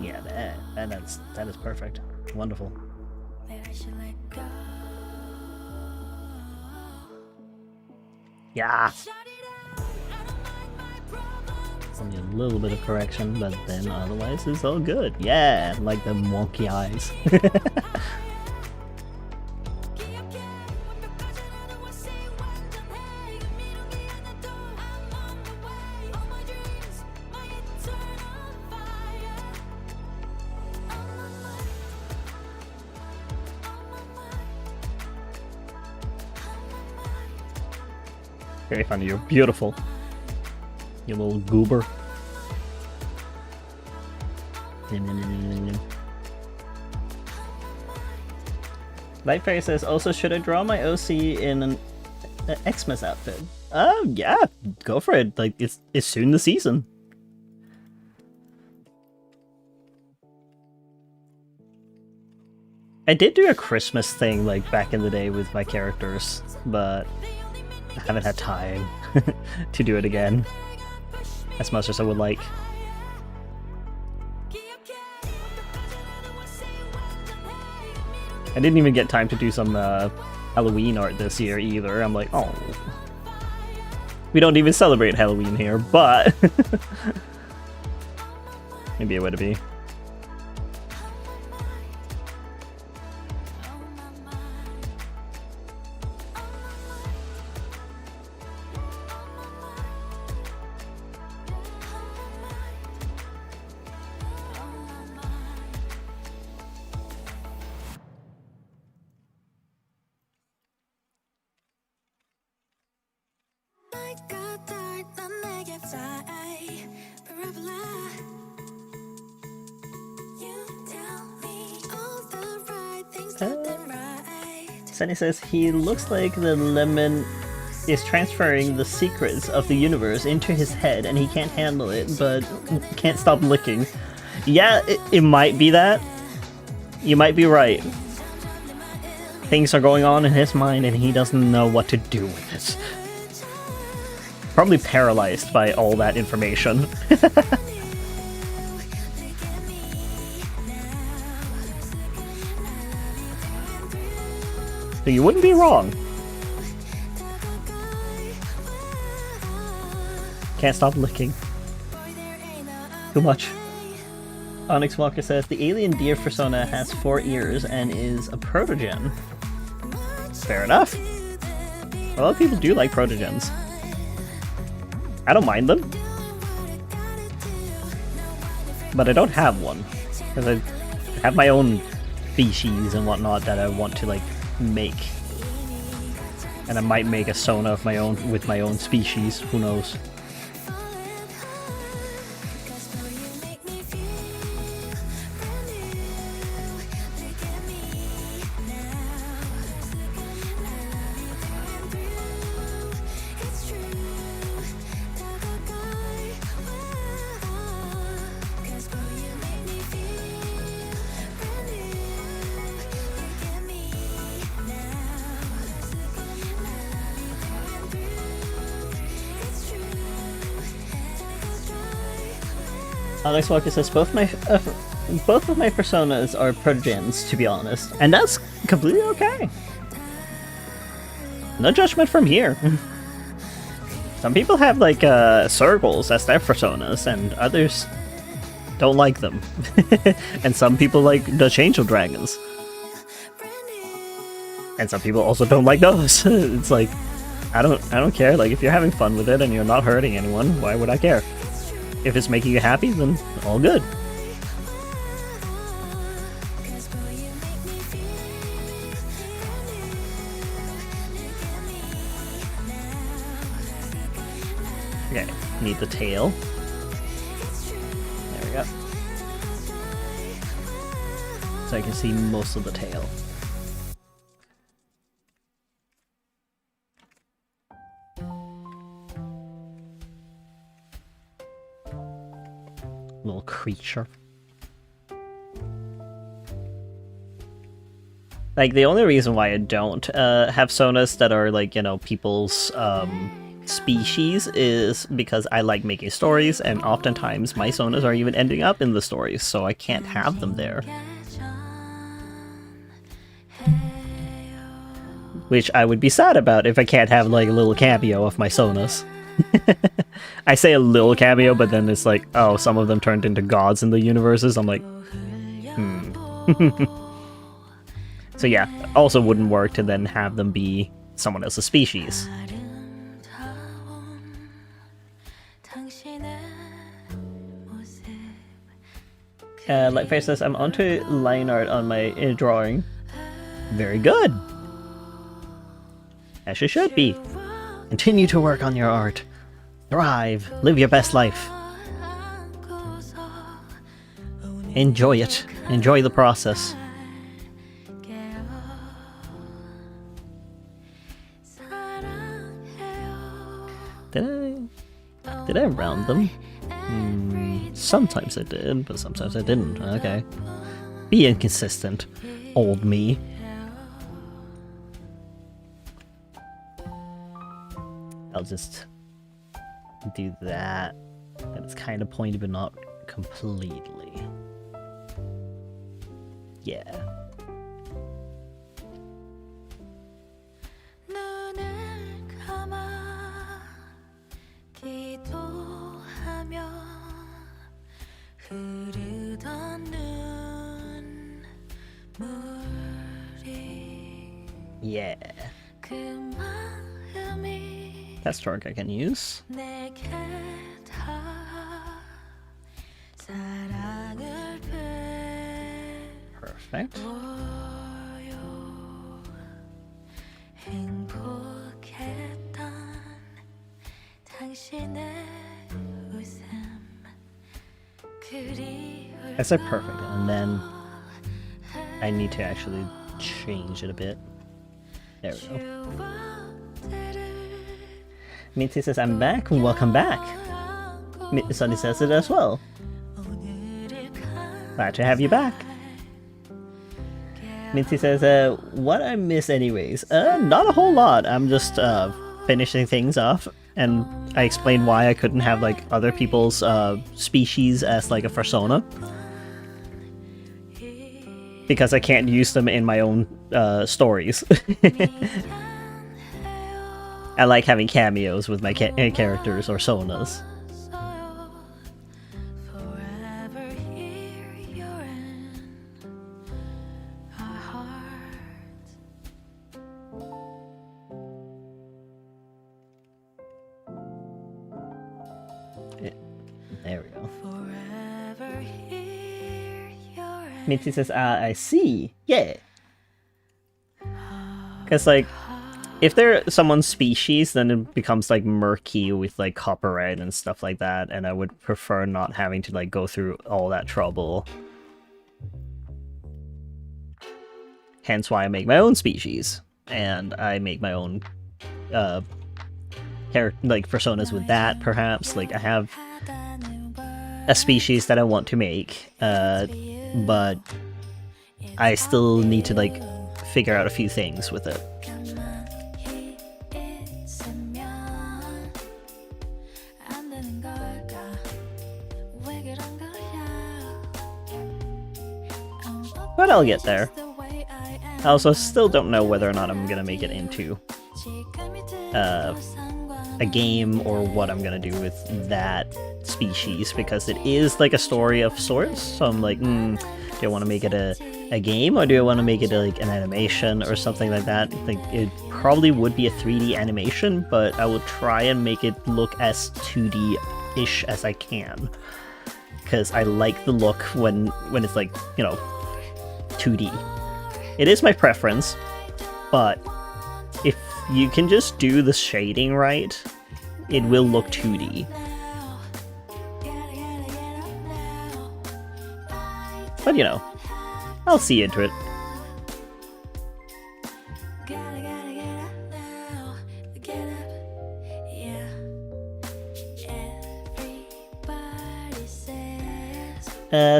Yeah, that is perfect. Wonderful. Yeah. Only a little bit of correction, but then otherwise it's all good. Yeah, like the wonky eyes. Very funny. You're beautiful. You little goober. Lightfairy says, also, should I draw my OC in an Xmas outfit? Yeah, go for it. Like, it's soon the season. I did do a Christmas thing, like, back in the day with my characters, but I haven't had time to do it again as much as I would like. I didn't even get time to do some Halloween art this year either. I'm like, oh. We don't even celebrate Halloween here, but maybe it would be. Sunny says he looks like the lemon is transferring the secrets of the universe into his head and he can't handle it, but can't stop licking. Yeah, it might be that. You might be right. Things are going on in his mind and he doesn't know what to do with it. Probably paralyzed by all that information. So you wouldn't be wrong. Can't stop licking. Too much. Onyx Walker says, the alien deer persona has 4 ears and is a protogen. Fair enough. A lot of people do like protogens. I don't mind them. But I don't have one. Because I have my own species and whatnot that I want to, like, make. And I might make a Sona of my own with my own species, who knows. Alex Walker says both of my personas are protogens, to be honest, and that's completely okay. No judgment from here. Some people have like circles as their personas, and others don't like them. And some people like the Angel Dragons, and some people also don't like those. It's like I don't care. Like if you're having fun with it and you're not hurting anyone, why would I care? If it's making you happy, then all good. Okay, need the tail. There we go. So I can see most of the tail. Little creature. Like, the only reason why I don't have Sonas that are, like, you know, people's species is because I like making stories, and oftentimes my Sonas are even ending up in the stories, so I can't have them there. Which I would be sad about if I can't have, like, a little cameo of my Sonas. I say a little cameo, but then it's like, oh, some of them turned into gods in the universes. I'm like, So yeah, also wouldn't work to then have them be someone else's species. Lightfire says, I'm onto line art on my drawing. Very good. As you should be. Continue to work on your art. Thrive. Live your best life. Enjoy it. Enjoy the process. Did I round them? Sometimes I did, but sometimes I didn't. Okay. Be inconsistent, old me. I'll just do that. And it's kind of pointy, but not completely. Yeah. Yeah. That's torque I can use. Perfect. I said perfect, and then I need to actually change it a bit. There we go. Minty says, I'm back. Welcome back. Sunny says it as well. Glad to have you back. Minty says, what I miss anyways? Not a whole lot. I'm just finishing things off, and I explained why I couldn't have like other people's species as like a persona. Because I can't use them in my own stories. I like having cameos with my characters or sonas. There we go. Minty says, I see. Yeah. Because, like, if they're someone's species, then it becomes, like, murky with, like, copyright and stuff like that, and I would prefer not having to, like, go through all that trouble. Hence why I make my own species, and I make my own, like, personas with that, perhaps. Like, I have a species that I want to make, but I still need to, like, figure out a few things with it. But I'll get there. I also still don't know whether or not I'm gonna make it into a game or what I'm gonna do with that species, because it is like a story of sorts. So I'm like, do I want to make it a game, or do I want to make it like an animation or something like that? Like, it probably would be a 3D animation, but I will try and make it look as 2D-ish as I can, because I like the look when it's like, you know, 2D. It is my preference, but if you can just do the shading right, it will look 2D. But, you know, I'll see into it.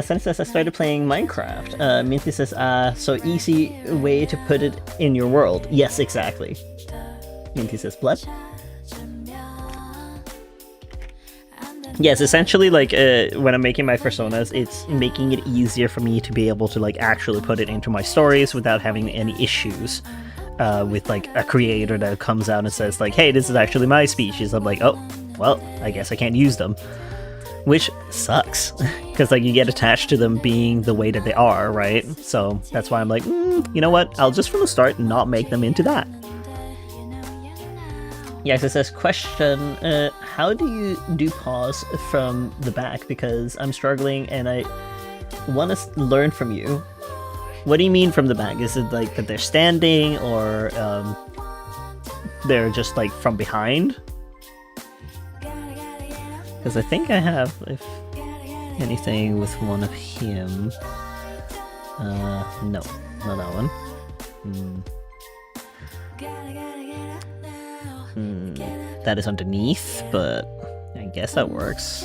Sunny says, I started playing Minecraft. Minty says, so easy way to put it in your world. Yes, exactly. Minty says, blood? Yes, essentially, like, when I'm making my personas, it's making it easier for me to be able to, like, actually put it into my stories without having any issues with, like, a creator that comes out and says, like, hey, this is actually my species. I'm like, oh, well, I guess I can't use them. Which sucks, because, like, you get attached to them being the way that they are, right? So that's why I'm like, you know what, I'll just from the start not make them into that. Yes, it says, question, how do you do pause from the back? Because I'm struggling and I want to learn from you. What do you mean from the back? Is it like that they're standing, or they're just like from behind? Because I think I have, if anything, with one of him. No, not that one. That is underneath, but I guess that works.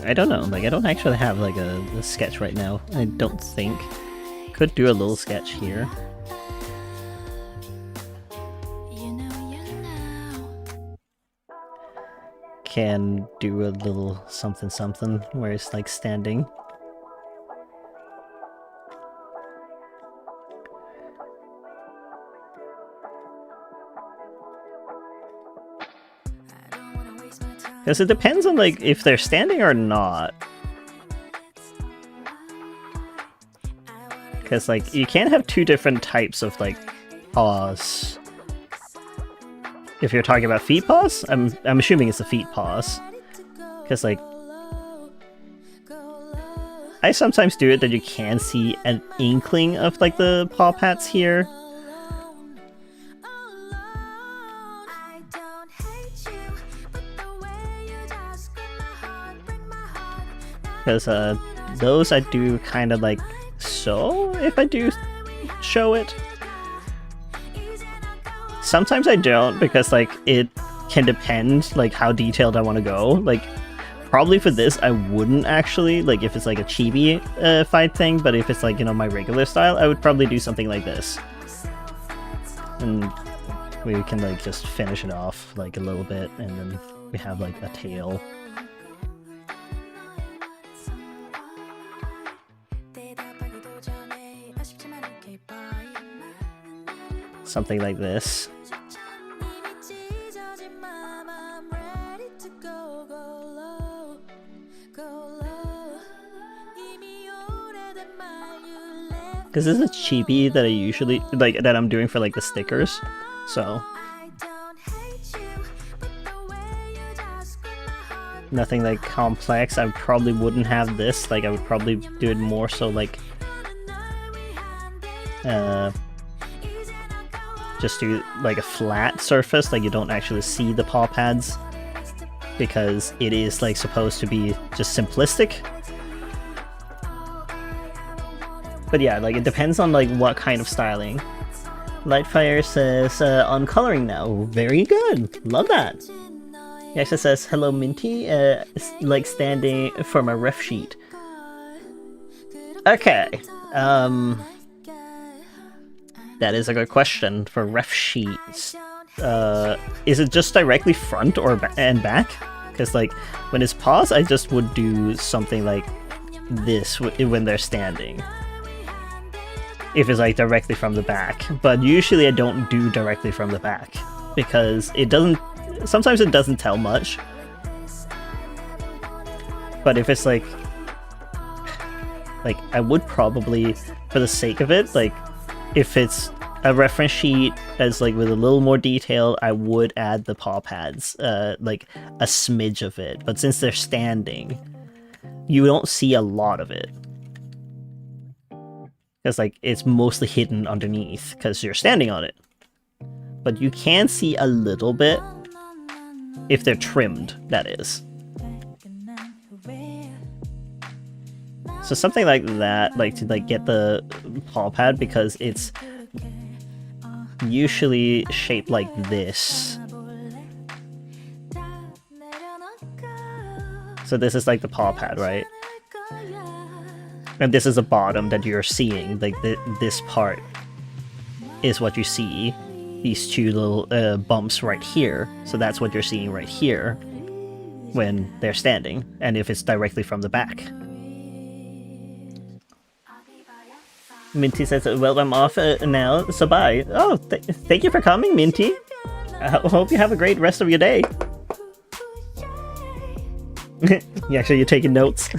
I don't know, like, I don't actually have like a sketch right now, I don't think. Could do a little sketch here. Can do a little something something where it's like standing. Because it depends on like if they're standing or not. Because like you can't have two different types of like paws. If you're talking about feet paws, I'm assuming it's a feet paws. Because like I sometimes do it that you can see an inkling of like the paw pads here. Because those I do kind of like so if I do show it. Sometimes I don't because like it can depend like how detailed I want to go. Like probably for this I wouldn't actually, like if it's like a chibi fight thing, but if it's like, you know, my regular style, I would probably do something like this. And we can like just finish it off like a little bit and then we have like a tail. Something like this. Because this is chibi that I usually like, that I'm doing for like the stickers, so nothing like complex. I probably wouldn't have this. Like I would probably do it more so like just do like a flat surface, like you don't actually see the paw pads, because it is like supposed to be just simplistic. But yeah, like it depends on like what kind of styling. Lightfire says, on coloring now. Very good. Love that. He actually says, hello Minty, like standing for my ref sheet. Okay. That is a good question for ref sheets. Is it just directly front or and back? Because like when it's paws, I just would do something like this when they're standing. If it's like directly from the back, but usually I don't do directly from the back because it doesn't, sometimes it doesn't tell much. But if it's like I would probably, for the sake of it, like if it's a reference sheet as like with a little more detail, I would add the paw pads, like a smidge of it. But since they're standing, you don't see a lot of it. Because like it's mostly hidden underneath because you're standing on it. But you can see a little bit if they're trimmed, that is. So something like that, like to like get the paw pad, because it's usually shaped like this. So this is like the paw pad, right? And this is the bottom that you're seeing, like this part is what you see, these two little bumps right here, so that's what you're seeing right here when they're standing, and if it's directly from the back. Minty says, well, I'm off now, so bye. Oh, thank you for coming, Minty. I hope you have a great rest of your day. You're taking notes.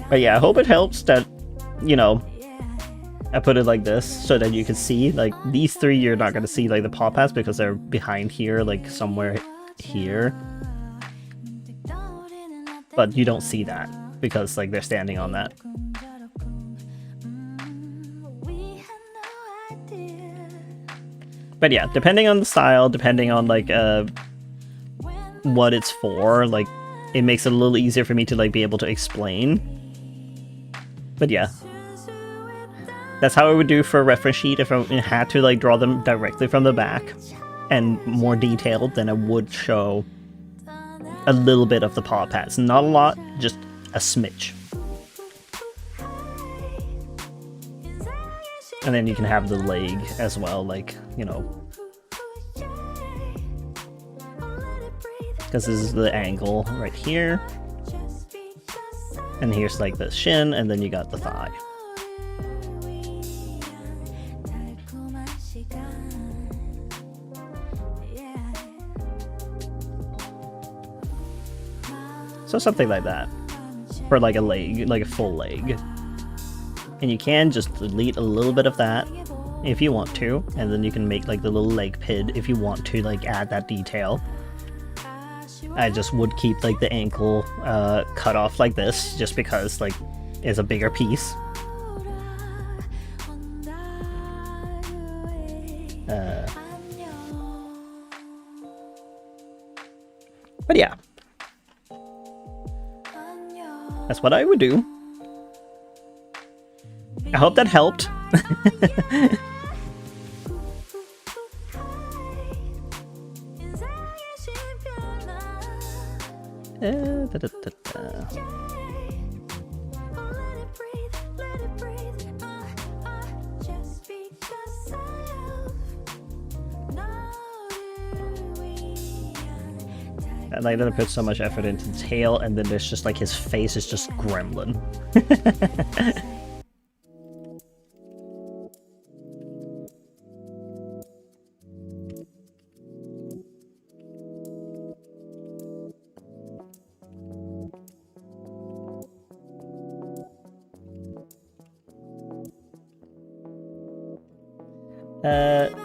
But yeah, I hope it helps that, you know, I put it like this so that you can see, like, these three you're not going to see, like, the paw pads because they're behind here, like, somewhere here. But you don't see that because, like, they're standing on that. But yeah, depending on the style, depending on, like, what it's for, like, it makes it a little easier for me to, like, be able to explain. But yeah, that's how I would do for a reference sheet if I had to like draw them directly from the back and more detailed. Then I would show a little bit of the paw pads, not a lot, just a smidge. And then you can have the leg as well, like, you know, because this is the angle right here. And here's like the shin, and then you got the thigh. So something like that. For like a leg, like a full leg. And you can just delete a little bit of that if you want to, and then you can make like the little leg pid if you want to like add that detail. I just would keep like the ankle cut off like this, just because like it's a bigger piece. But yeah, that's what I would do. I hope that helped. I like that I put so much effort into the tail, and then there's just like his face is just gremlin.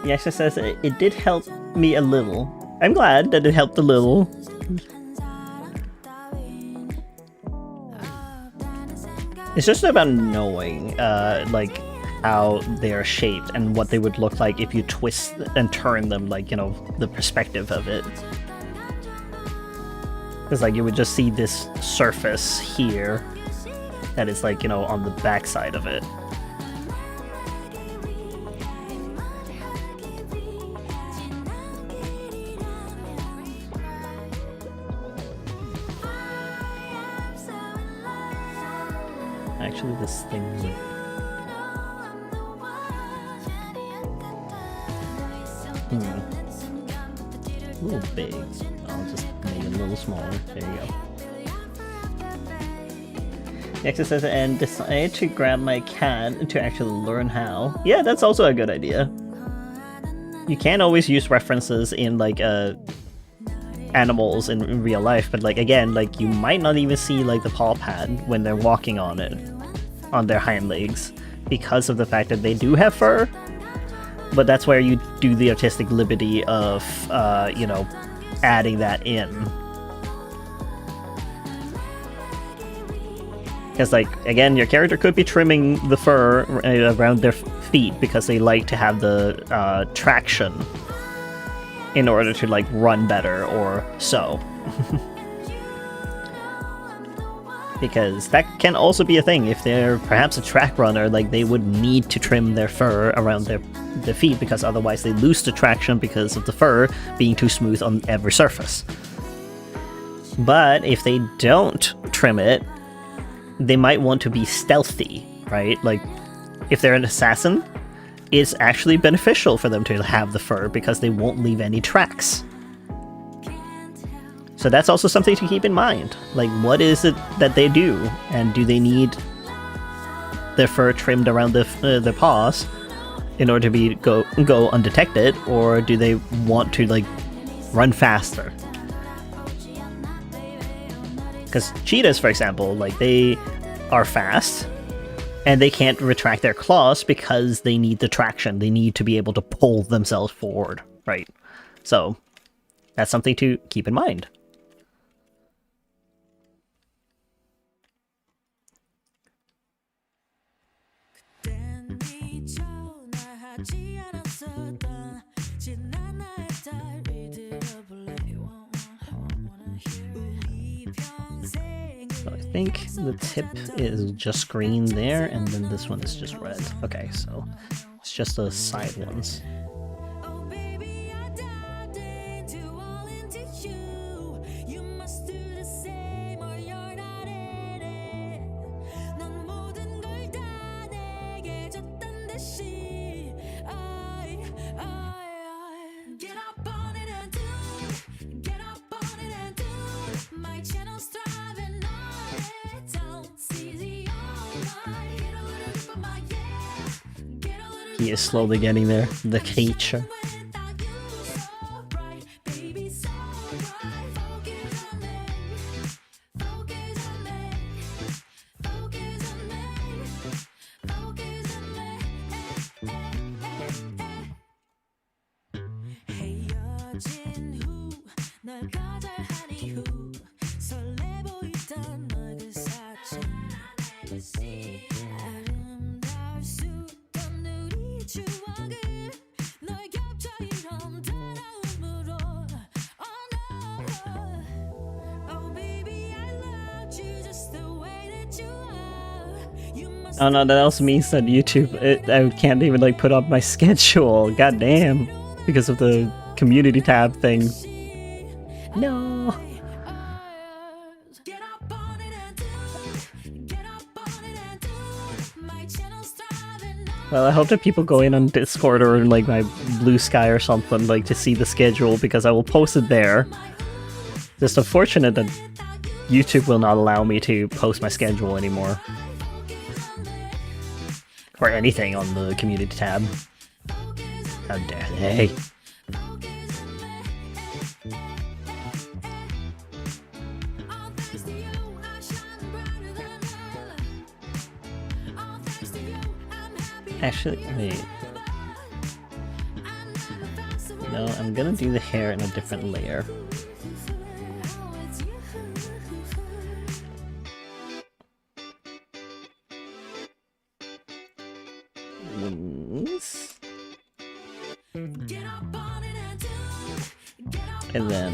Yasha says it did help me a little. I'm glad that it helped a little. It's just about knowing, like, how they are shaped and what they would look like if you twist and turn them, like, you know, the perspective of it. Because, like, you would just see this surface here that is, like, you know, on the back side of it. Actually, this thing... A little big. I'll just make it a little smaller. There you go. Next says, and decide to grab my cat to actually learn how. Yeah, that's also a good idea. You can always use references in, like, animals in real life, but, like, again, like, you might not even see, like, the paw pad when they're walking on it, on their hind legs, because of the fact that they do have fur. But that's where you do the artistic liberty of, you know, adding that in. Because, like, again, your character could be trimming the fur around their feet because they like to have the traction in order to, like, run better or so. Because that can also be a thing. If they're perhaps a track runner, like, they would need to trim their fur around their feet, because otherwise they lose the traction because of the fur being too smooth on every surface. But if they don't trim it, they might want to be stealthy, right? Like, if they're an assassin, it's actually beneficial for them to have the fur because they won't leave any tracks. So that's also something to keep in mind. Like, what is it that they do? And do they need their fur trimmed around their paws in order to go undetected? Or do they want to, like, run faster? Because cheetahs, for example, like, they are fast, and they can't retract their claws because they need the traction. They need to be able to pull themselves forward, right? So that's something to keep in mind. So I think the tip is just green there, and then this one is just red. Okay, so it's just those side ones. He is slowly getting there, the creature. Oh no, that also means that YouTube, I can't even like put up my schedule. God damn, because of the community tab thing. No. Well, I hope that people go in on Discord or like my Blue Sky or something like to see the schedule, because I will post it there. Just unfortunate that YouTube will not allow me to post my schedule anymore. Or anything on the community tab. How dare they? Actually, wait. No, I'm gonna do the hair in a different layer. Wings. And then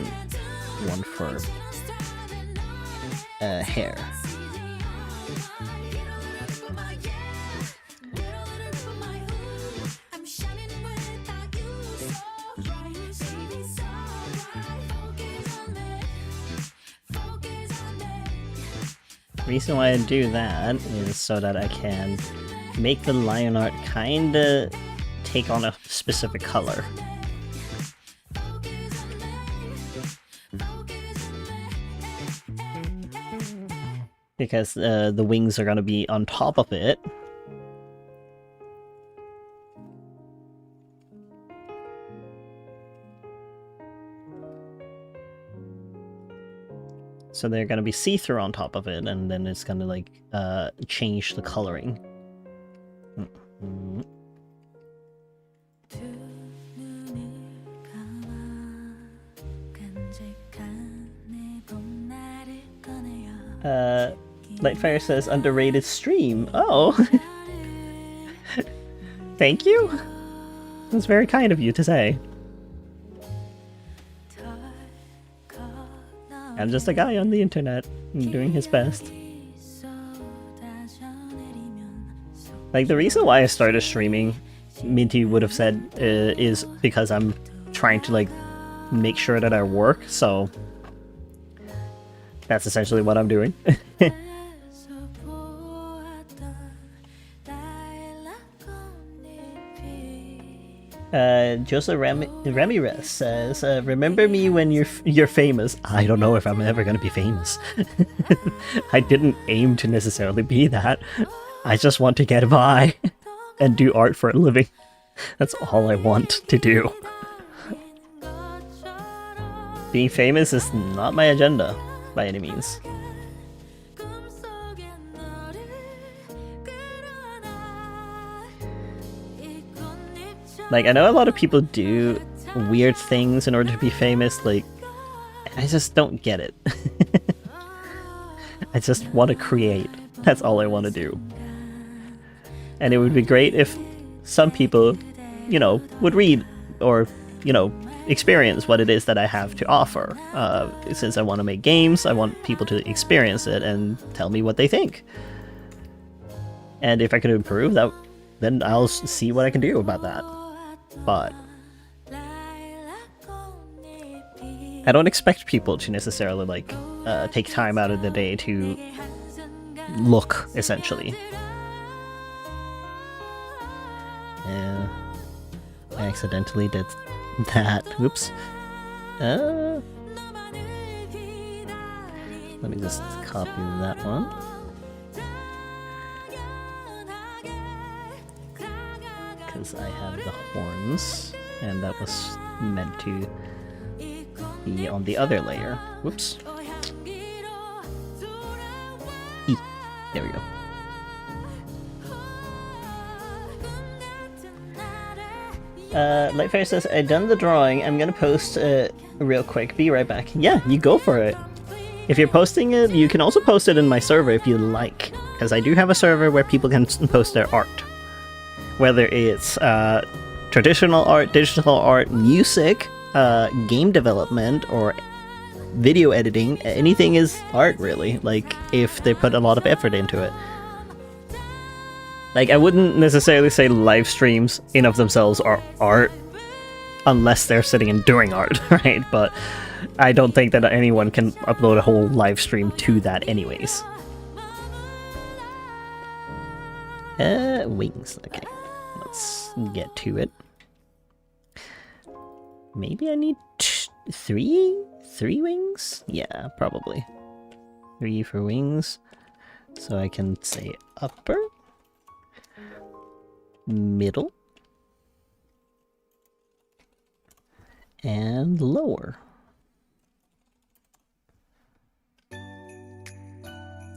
one for hair. The reason why I do that is so that I can make the lion art kinda take on a specific color. Because the wings are gonna be on top of it. So they're gonna be see-through on top of it, and then it's gonna like change the coloring. Lightfire says underrated stream. Oh, thank you. That's very kind of you to say. I'm just a guy on the internet doing his best. Like, the reason why I started streaming, Minty would have said, is because I'm trying to, like, make sure that I work, so that's essentially what I'm doing. Joseph Ramirez says, remember me when you're famous. I don't know if I'm ever gonna be famous. I didn't aim to necessarily be that. I just want to get by and do art for a living. That's all I want to do. Being famous is not my agenda, by any means. Like, I know a lot of people do weird things in order to be famous, like, I just don't get it. I just want to create. That's all I want to do. And it would be great if some people, you know, would read or, you know, experience what it is that I have to offer. Since I want to make games, I want people to experience it and tell me what they think. And if I can improve that, then I'll see what I can do about that. But I don't expect people to necessarily, like, take time out of the day to look, essentially. Yeah, I accidentally did that. Oops. Let me just copy that one. Because I have the horns, and that was meant to be on the other layer. Whoops. There we go. Lightfire says, I done the drawing. I'm gonna post real quick. Be right back. Yeah, you go for it. If you're posting it, you can also post it in my server if you like. Because I do have a server where people can post their art. Whether it's traditional art, digital art, music, game development, or video editing. Anything is art, really. Like, if they put a lot of effort into it. Like, I wouldn't necessarily say live streams in of themselves are art, unless they're sitting and doing art, right? But I don't think that anyone can upload a whole live stream to that anyways. Wings, okay. Let's get to it. Maybe I need three wings? Yeah, probably. 3 for wings. So I can say upper, middle, and lower.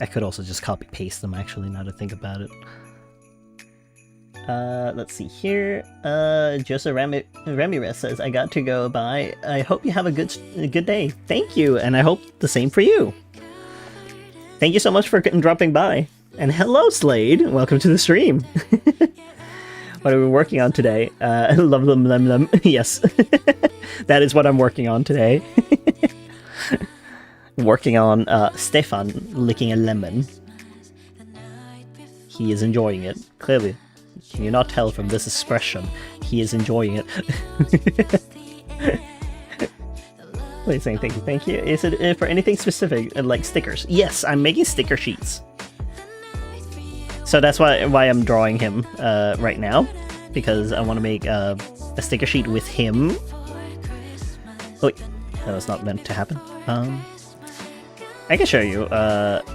I could also just copy paste them actually, now to think about it. Let's see here. Joseph Ramirez says, I got to go, bye. I hope you have a good day. Thank you, and I hope the same for you. Thank you so much for dropping by. And hello, Slade. Welcome to the stream. What are we working on today? Love them. Yes. That is what I'm working on today. Working on Stefan licking a lemon. He is enjoying it, clearly. Can you not tell from this expression? He is enjoying it. Please saying thank you. Is it for anything specific, like stickers? Yes, I'm making sticker sheets. So that's why I'm drawing him right now, because I want to make a sticker sheet with him. Oh, wait, that was not meant to happen. I can show you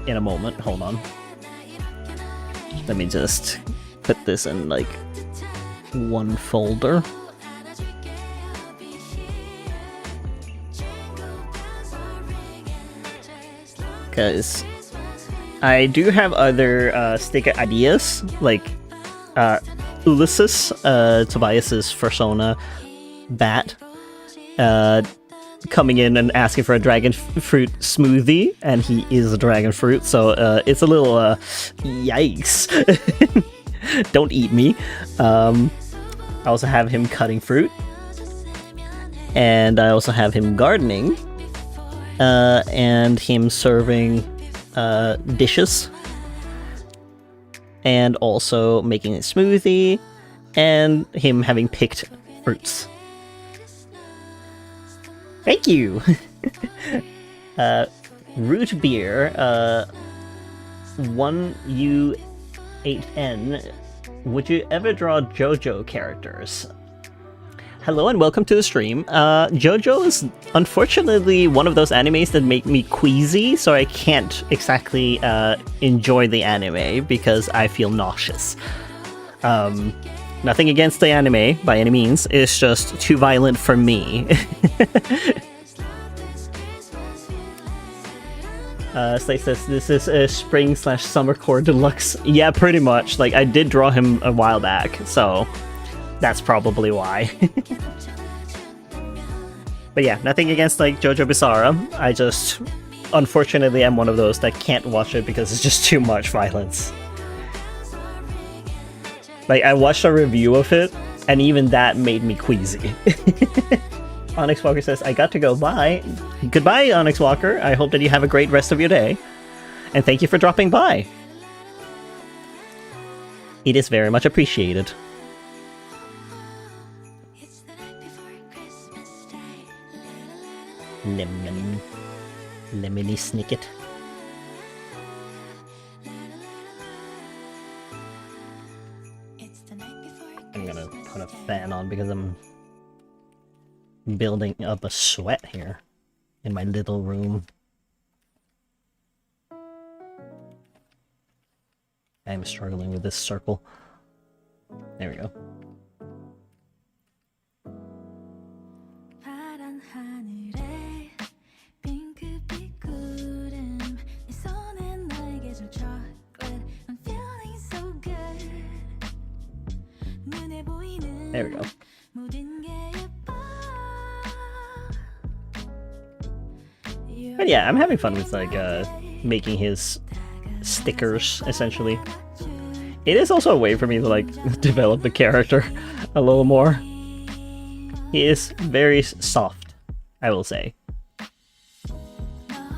in a moment. Hold on. Let me just put this in like one folder. Because I do have other sticker ideas, like Ulysses, Tobias's persona, Bat, coming in and asking for a dragon fruit smoothie, and he is a dragon fruit, so it's a little yikes. Don't eat me. I also have him cutting fruit, and I also have him gardening, and him serving dishes, and also making a smoothie, and him having picked fruits. Thank you! Root beer, 1U8N. Would you ever draw JoJo characters? Hello and welcome to the stream. JoJo is unfortunately one of those animes that make me queasy, so I can't exactly enjoy the anime because I feel nauseous. Nothing against the anime by any means, it's just too violent for me. Slate says this is a spring/summer core deluxe. Yeah, pretty much. Like, I did draw him a while back, so that's probably why. But yeah, nothing against like JoJo Bizarre. I just, unfortunately, I'm one of those that can't watch it because it's just too much violence. Like, I watched a review of it, and even that made me queasy. Onyx Walker says, I got to go, bye. Goodbye, Onyx Walker. I hope that you have a great rest of your day. And thank you for dropping by. It is very much appreciated. Lemon. Lemony Snicket. I'm gonna put a fan on because I'm building up a sweat here in my little room. I'm struggling with this circle. There we go. There we go. But yeah, I'm having fun with like making his stickers essentially. It is also a way for me to like develop the character a little more. He is very soft, I will say.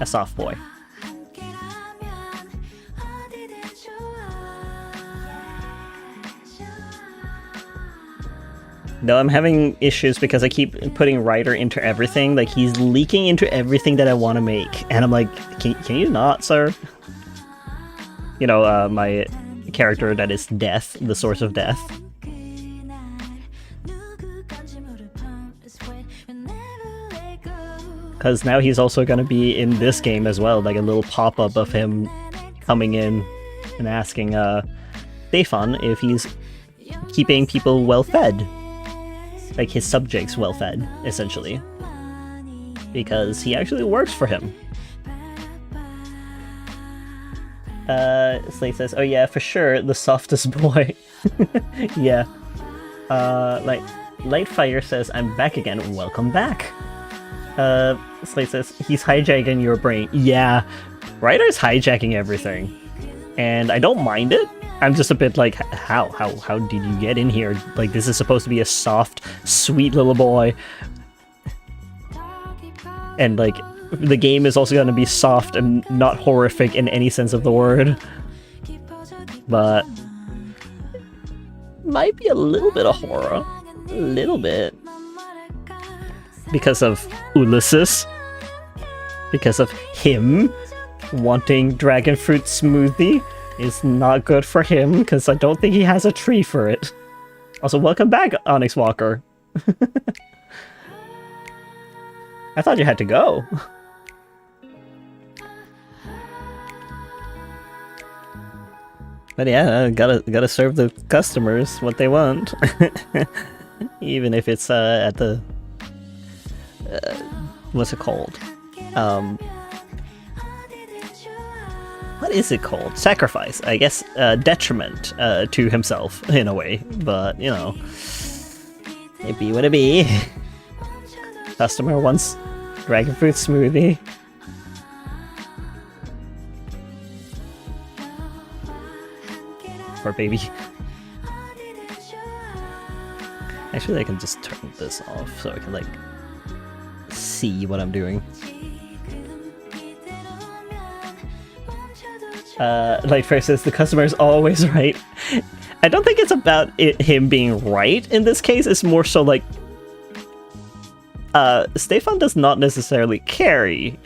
A soft boy. Though I'm having issues because I keep putting Ryder into everything. Like, he's leaking into everything that I want to make. And I'm like, can you not, sir? You know, my character that is death, the source of death. Because now he's also going to be in this game as well. Like a little pop-up of him coming in and asking Stefan if he's keeping people well-fed. Like his subjects well-fed, essentially. Because he actually works for him. Slate says, oh yeah, for sure, the softest boy. Yeah. Like, Lightfire says, I'm back again, welcome back. Slate says, he's hijacking your brain. Yeah, Ryder's hijacking everything. And I don't mind it. I'm just a bit like, how did you get in here? Like, this is supposed to be a soft, sweet little boy. And, like, the game is also going to be soft and not horrific in any sense of the word. But might be a little bit of horror. A little bit. Because of Ulysses. Because of him wanting dragon fruit smoothie. Is not good for him, because I don't think he has a tree for it. Also, welcome back, Onyx Walker. I thought you had to go. But yeah, gotta serve the customers what they want. Even if it's at the... what's it called? What is it called? Sacrifice. I guess detriment to himself, in a way. But, you know, it be what it be. Customer wants dragon fruit smoothie. Poor baby. Actually, I can just turn this off so I can, like, see what I'm doing. Like first says, the customer is always right. I don't think it's about him being right in this case. It's more so like Stefan does not necessarily carry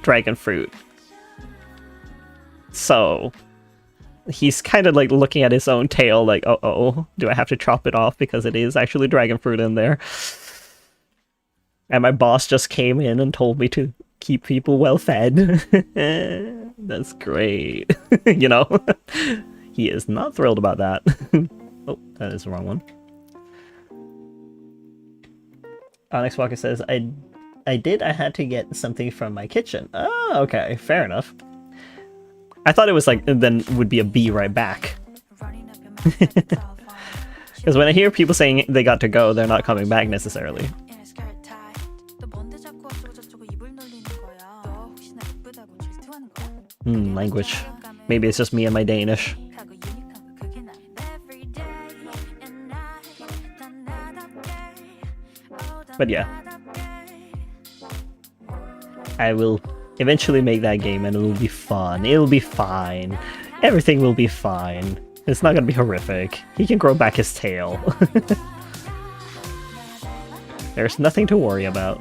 dragon fruit, so he's kind of like looking at his own tail, like, oh, do I have to chop it off because it is actually dragon fruit in there? And my boss just came in and told me to keep people well fed. That's great. You know? He is not thrilled about that. Oh, that is the wrong one. Onyx Walker says, I had to get something from my kitchen. Oh, okay, fair enough. I thought it was like, then would be a be right back. Because when I hear people saying they got to go, they're not coming back necessarily. Language. Maybe it's just me and my Danish. But yeah. I will eventually make that game and it will be fun. It'll be fine. Everything will be fine. It's not gonna be horrific. He can grow back his tail. There's nothing to worry about.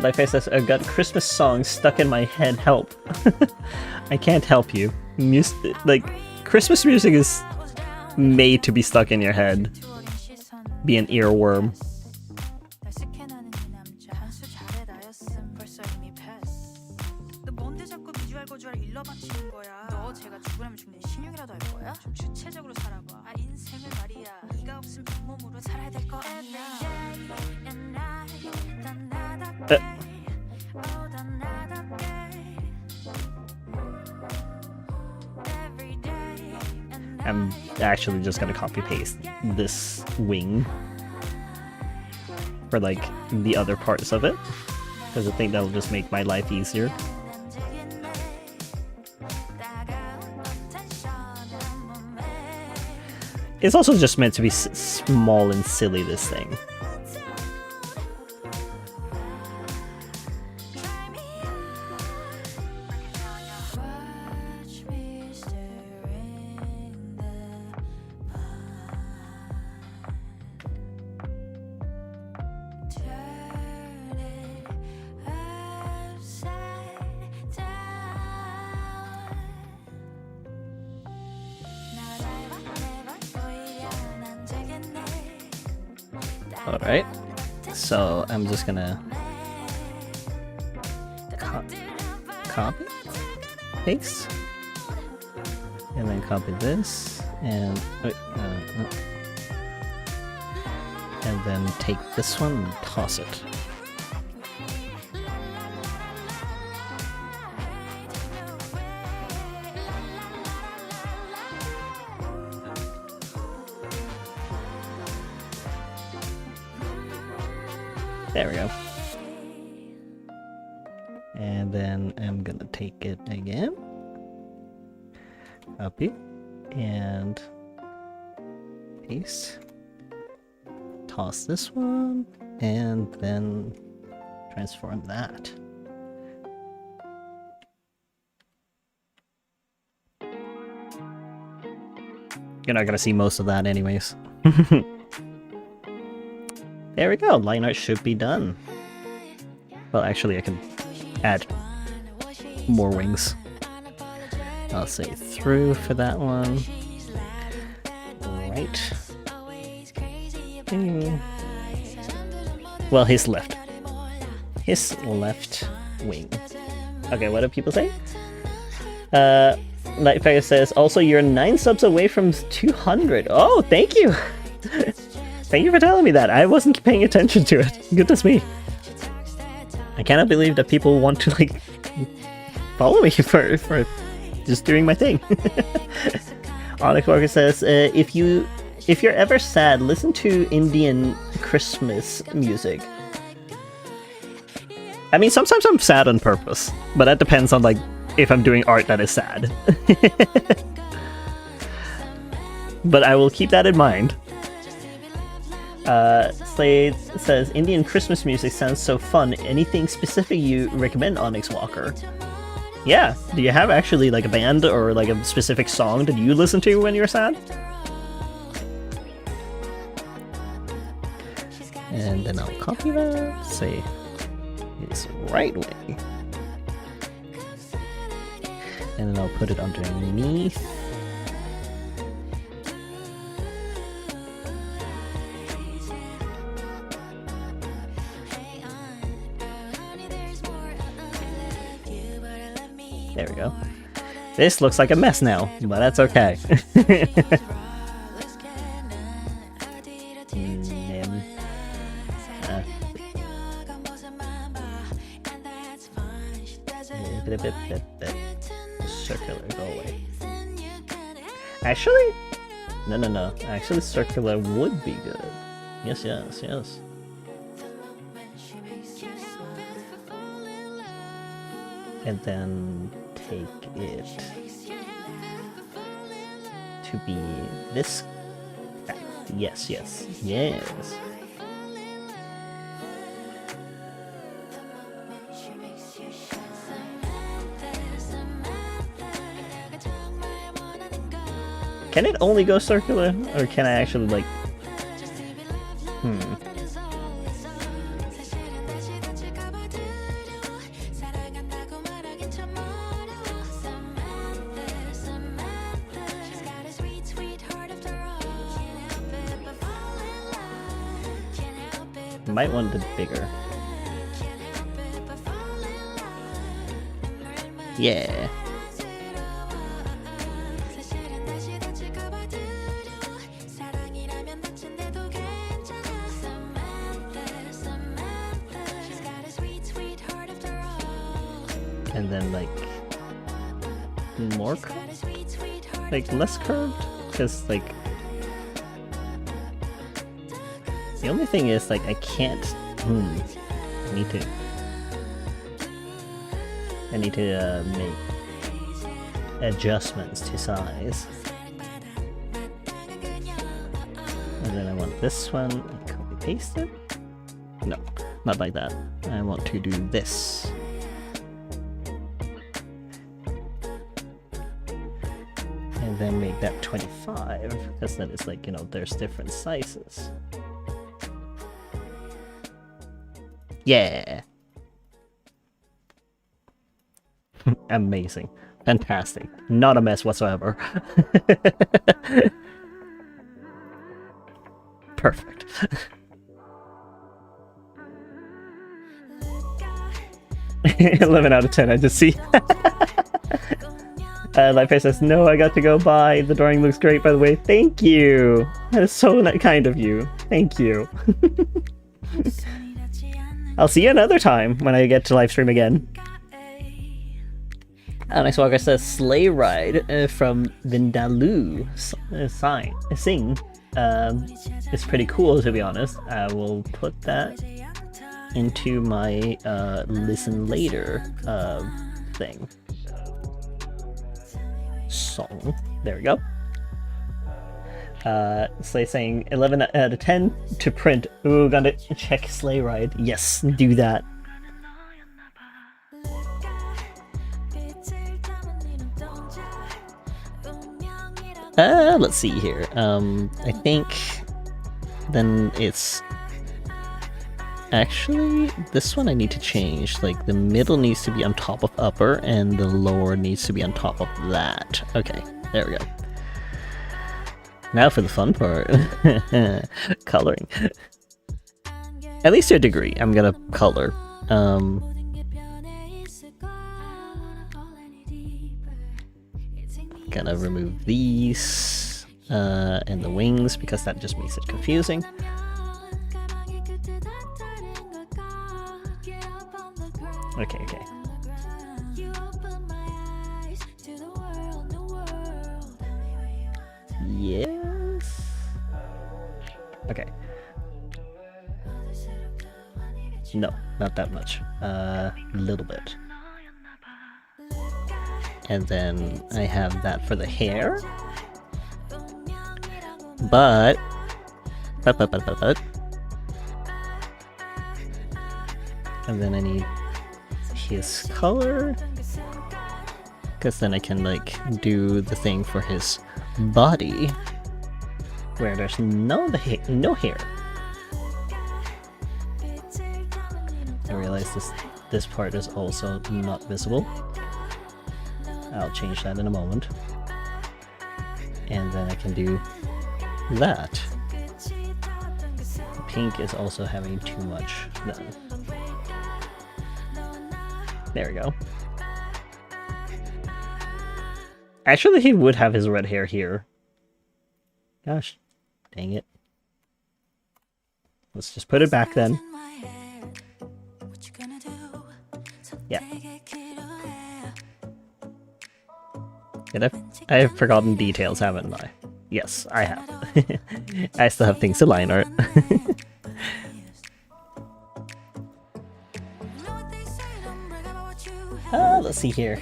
Like I said, I've got Christmas songs stuck in my head, help. I can't help you. Like, Christmas music is made to be stuck in your head. Be an earworm. I'm actually just gonna copy paste this wing for like the other parts of it, because I think that'll just make my life easier. It's also just meant to be small and silly, this thing. Alright, so I'm just gonna copy, paste, and then copy this, and then take this one and toss it. There we go. And then I'm gonna take it again. Copy. And paste. Toss this one. And then transform that. You're not gonna see most of that anyways. There we go, line art should be done. Well, actually I can add more wings. I'll say through for that one. Right. Well, his left. His left wing. Okay, what do people say? Nightfire says, also you're 9 subs away from 200. Oh, thank you! Thank you for telling me that. I wasn't paying attention to it. Goodness me. I cannot believe that people want to like follow me for just doing my thing. Onyx Walker says, if you're ever sad, listen to Indian Christmas music. I mean, sometimes I'm sad on purpose, but that depends on like if I'm doing art that is sad. But I will keep that in mind. Slade says, Indian Christmas music sounds so fun. Anything specific you recommend, Onyx Walker? Yeah, do you have actually like a band or like a specific song that you listen to when you're sad? And then I'll copy that, say it's right way. And then I'll put it underneath. There we go. This looks like a mess now, but that's okay. Circular, go away. Actually, no. Actually, circular would be good. Yes. And then take it to be this. Yes. Can it only go circular, or can I actually like? Might want it bigger. Yeah. And then like more curved? Like less curved? Because, like, the only thing is, like, I can't. I need to make adjustments to size. And then I want this one, copy paste it. No, not like that. I want to do this. And then make that 25, because then it's like, you know, there's different sizes. Yeah! Amazing. Fantastic. Not a mess whatsoever. Perfect. 11 out of 10, I just see. Lightface says, no, I got to go by. The drawing looks great, by the way. Thank you. That is so kind of you. Thank you. I'll see you another time when I get to live stream again. Alex Walker says, Sleigh Ride from Vindaloo Sing. It's pretty cool, to be honest. I will put that into my listen later thing. Song. There we go. Slay saying 11 out of 10 to print. Ooh, gonna check Sleigh Ride. Yes, do that. Let's see here. I think then it's actually this one I need to change. Like the middle needs to be on top of upper and the lower needs to be on top of that. Okay, there we go. Now for the fun part. Coloring. At least to a degree, I'm gonna color. Gonna remove these and the wings because that just makes it confusing. Okay. Yes. Okay. No, not that much. A little bit. And then I have that for the hair. But and then I need his color, because then I can like do the thing for his body where there's no hair. I realize this part is also not visible. I'll change that in a moment. And then I can do that. Pink is also having too much done. There we go. Actually, he would have his red hair here. Gosh, dang it. Let's just put it back then. Yeah. And I've forgotten details, haven't I? Yes, I have. I still have things to line art. Let's see here.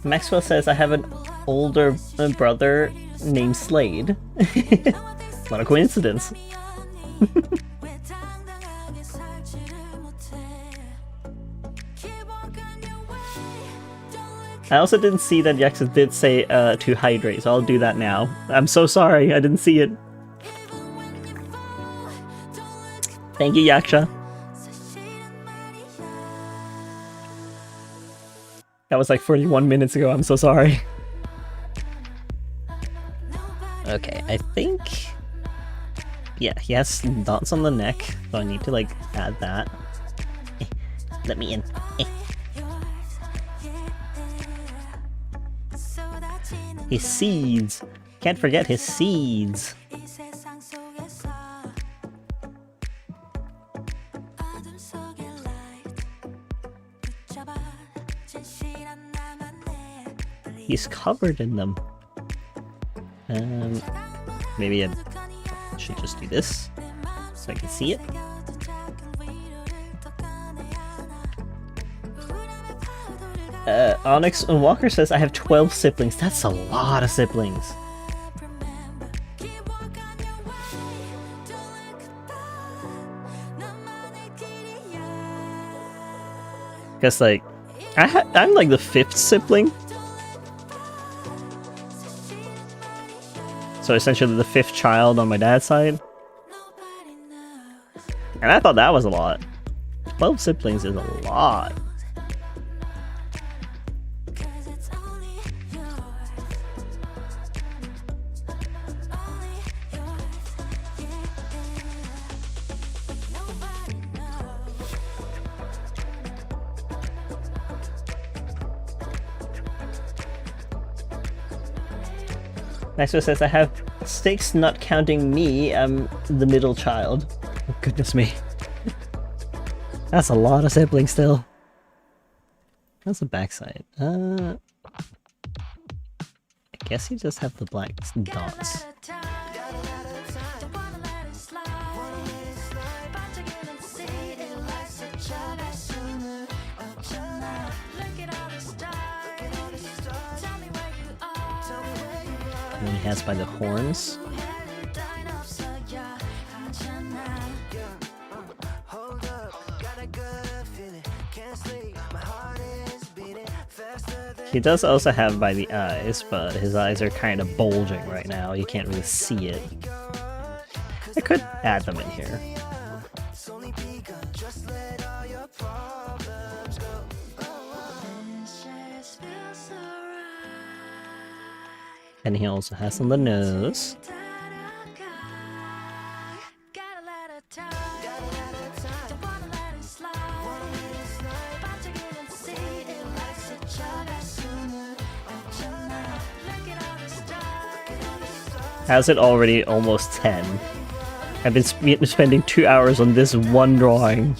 Maxwell says I have an older brother named Slade. What a coincidence. I also didn't see that Yaksha did say to hydrate, so I'll do that now. I'm so sorry, I didn't see it. Thank you, Yaksha. That was like 41 minutes ago, I'm so sorry. Okay, I think... yeah, he has dots on the neck, so I need to like add that. Let me in. His seeds. Can't forget his seeds. He's covered in them. Maybe I should just do this so I can see it. Onyx and Walker says I have 12 siblings. That's a lot of siblings. Guess like I'm like the 5th sibling. So essentially the 5th child on my dad's side. And I thought that was a lot. 12 siblings is a lot. Maxwell says, I have 6 not counting me. I'm the middle child. Oh, goodness me. That's a lot of siblings still. That's the backside. I guess you just have the black dots. And he has by the horns. He does also have by the eyes, but his eyes are kind of bulging right now. You can't really see it. I could add them in here. And he also has on the nose. How's it already almost 10? I've been spending 2 hours on this one drawing.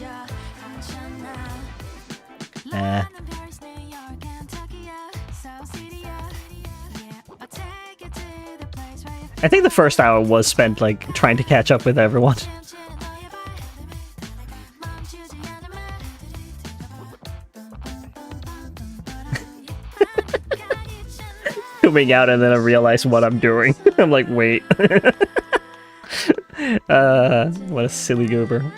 I think the first hour was spent like trying to catch up with everyone. Zooming out and then I realized what I'm doing. I'm like, wait. What a silly goober.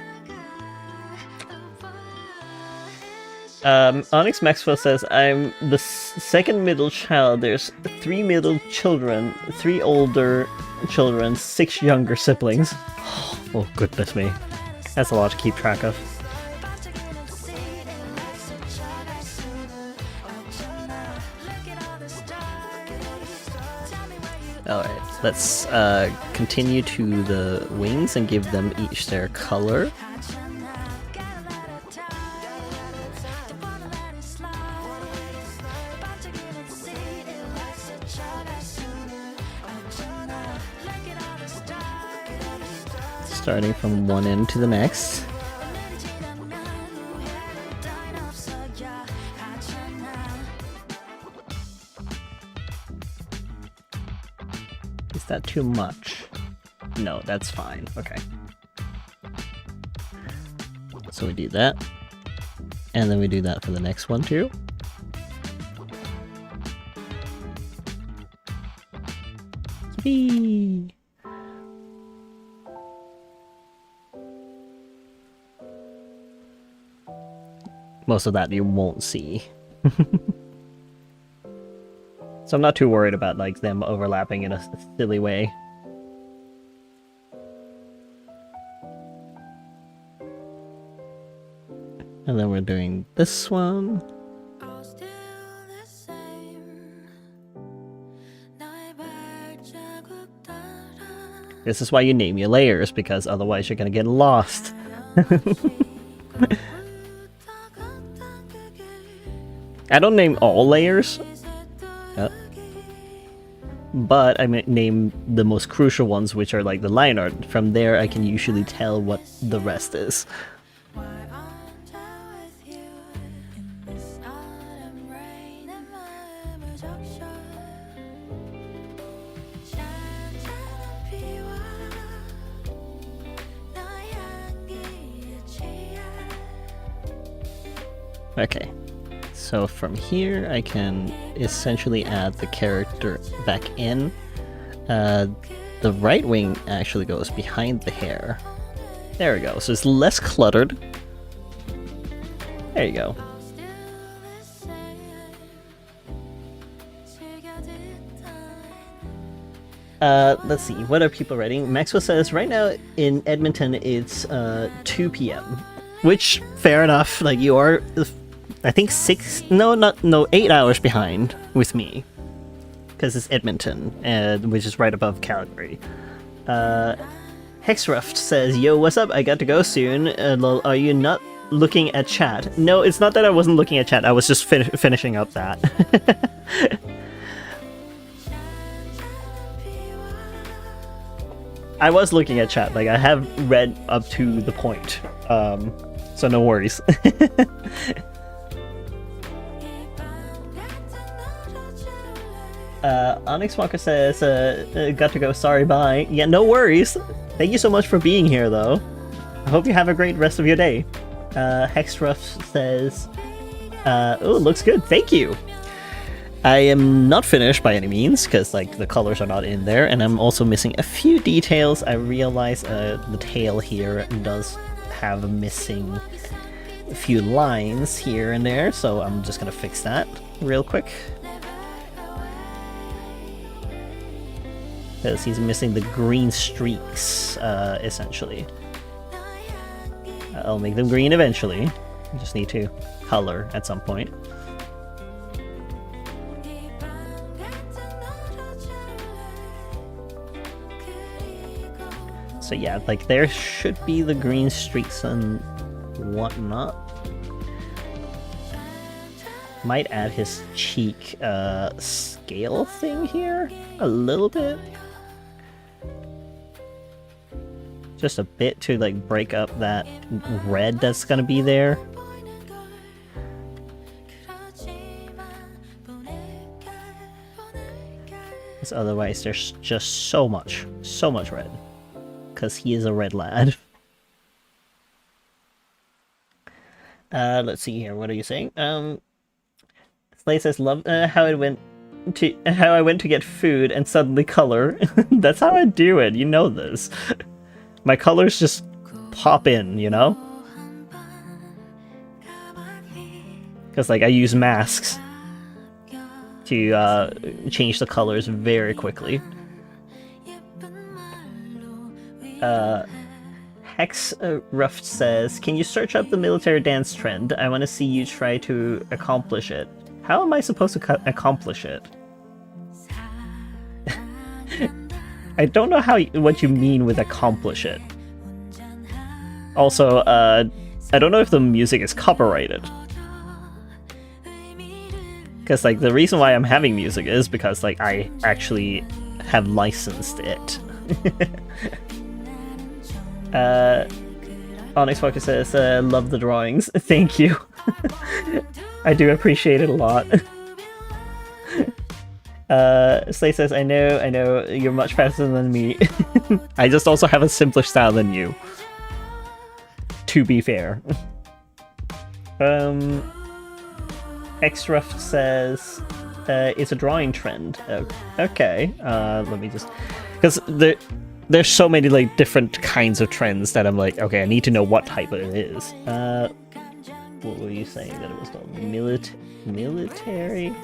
Onyx Maxwell says, I'm the second middle child. There's 3 middle children, 3 older children, 6 younger siblings. Oh, goodness me. That's a lot to keep track of. Alright, let's continue to the wings and give them each their color. Starting from one end to the next. Is that too much? No, that's fine. Okay. So we do that. And then we do that for the next one too. Yippee! Most of that you won't see. So I'm not too worried about like them overlapping in a silly way. And then we're doing this one. This is why you name your layers, because otherwise you're gonna get lost. I don't name all layers, but I name the most crucial ones, which are like the line art. From there I can usually tell what the rest is. Okay. So from here, I can essentially add the character back in. The right wing actually goes behind the hair. There we go. So it's less cluttered. There you go. Let's see. What are people writing? Maxwell says right now in Edmonton it's 2 p.m. Which, fair enough. Like, you are, I think 8 hours behind with me. Because it's Edmonton, which is right above Calgary. Hexruft says, yo, what's up? I got to go soon. Lol, are you not looking at chat? No, it's not that I wasn't looking at chat. I was just finishing up that. I was looking at chat. Like, I have read up to the point. So no worries. Onyx Walker says, got to go, sorry, bye. Yeah, no worries. Thank you so much for being here, though. I hope you have a great rest of your day. Hexruff says, oh, looks good, thank you. I am not finished by any means, because, like, the colors are not in there, and I'm also missing a few details. I realize the tail here does have a missing few lines here and there, so I'm just gonna fix that real quick. Because he's missing the green streaks, essentially. I'll make them green eventually. I just need to color at some point. So yeah, like, there should be the green streaks and whatnot. Might add his cheek scale thing here a little bit. Just a bit to, like, break up that red that's gonna be there. Because otherwise there's just so much red. Because he is a red lad. Let's see here, what are you saying? Slay says, love how I went to get food and suddenly color. That's how I do it, you know this. My colors just pop in, you know? Because, like, I use masks to change the colors very quickly. Hexruft says, can you search up the military dance trend? I want to see you try to accomplish it. How am I supposed to accomplish it? I don't know what you mean with accomplish it. Also, I don't know if the music is copyrighted. Because, like, the reason why I'm having music is because, like, I actually have licensed it. Onyx Walker says, love the drawings. Thank you. I do appreciate it a lot. Slay says, I know, you're much faster than me. I just also have a simpler style than you. To be fair. Xruff says, it's a drawing trend. Okay, let me just... Because there's so many, like, different kinds of trends that I'm like, okay, I need to know what type it is. What were you saying that it was called? Military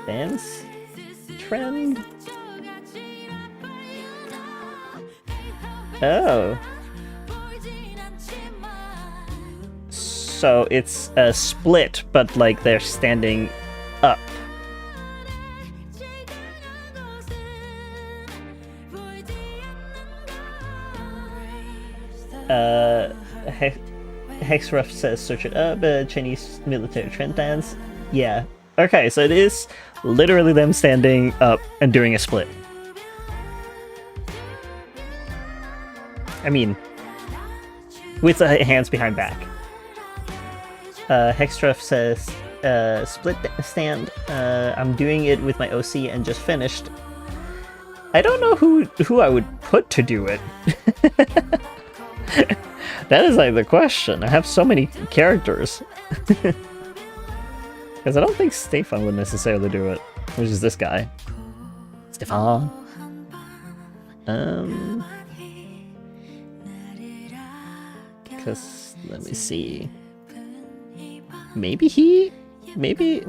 dance trend? Oh. So it's a split, but, like, they're standing up. Hexruff says, search it up, Chinese military trend dance. Yeah. Okay, so it is literally them standing up and doing a split. I mean, with the hands behind back. Hexruff says, split stand. I'm doing it with my OC and just finished. I don't know who I would put to do it. That is like the question. I have so many characters. Because I don't think Stefan would necessarily do it. Which is this guy. Stefan. Because, let me see. Maybe he? Maybe?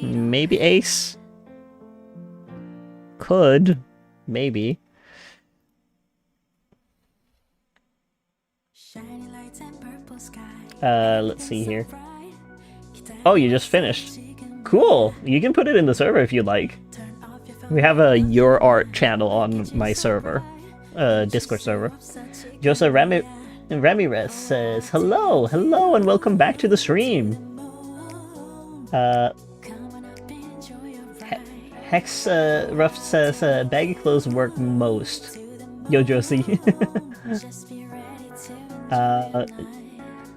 Maybe Ace? Could. Maybe. Let's see here. Oh, you just finished. Cool! You can put it in the server if you'd like. We have a Your Art channel on my server. Discord server. Joseph Ramirez says, hello, and welcome back to the stream. Hex Ruff says, baggy clothes work most. Yo, Josie.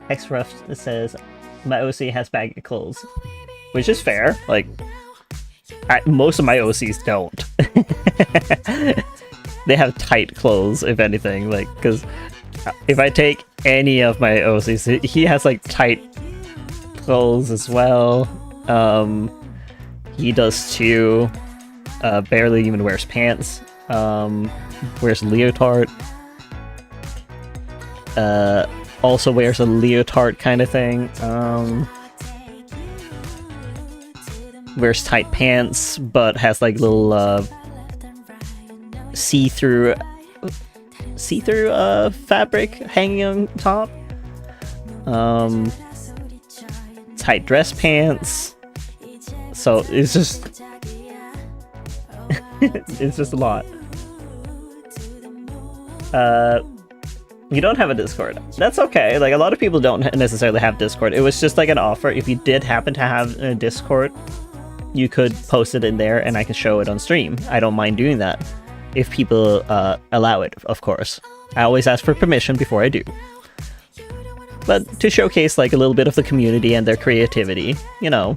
Hex Ruff says, my OC has baggy clothes. Which is fair, like, most of my OCs don't. They have tight clothes, if anything, like, because if I take any of my OCs, he has, like, tight clothes as well. He does too. Barely even wears pants. Wears leotard. Also wears a leotard kind of thing. Wears tight pants, but has like little see-through fabric hanging on top. Tight dress pants. So it's just it's just a lot. You don't have a Discord. That's okay. Like, a lot of people don't necessarily have Discord. It was just like an offer. If you did happen to have a Discord, you could post it in there and I can show it on stream. I don't mind doing that. If people allow it, of course. I always ask for permission before I do. But to showcase like a little bit of the community and their creativity, you know.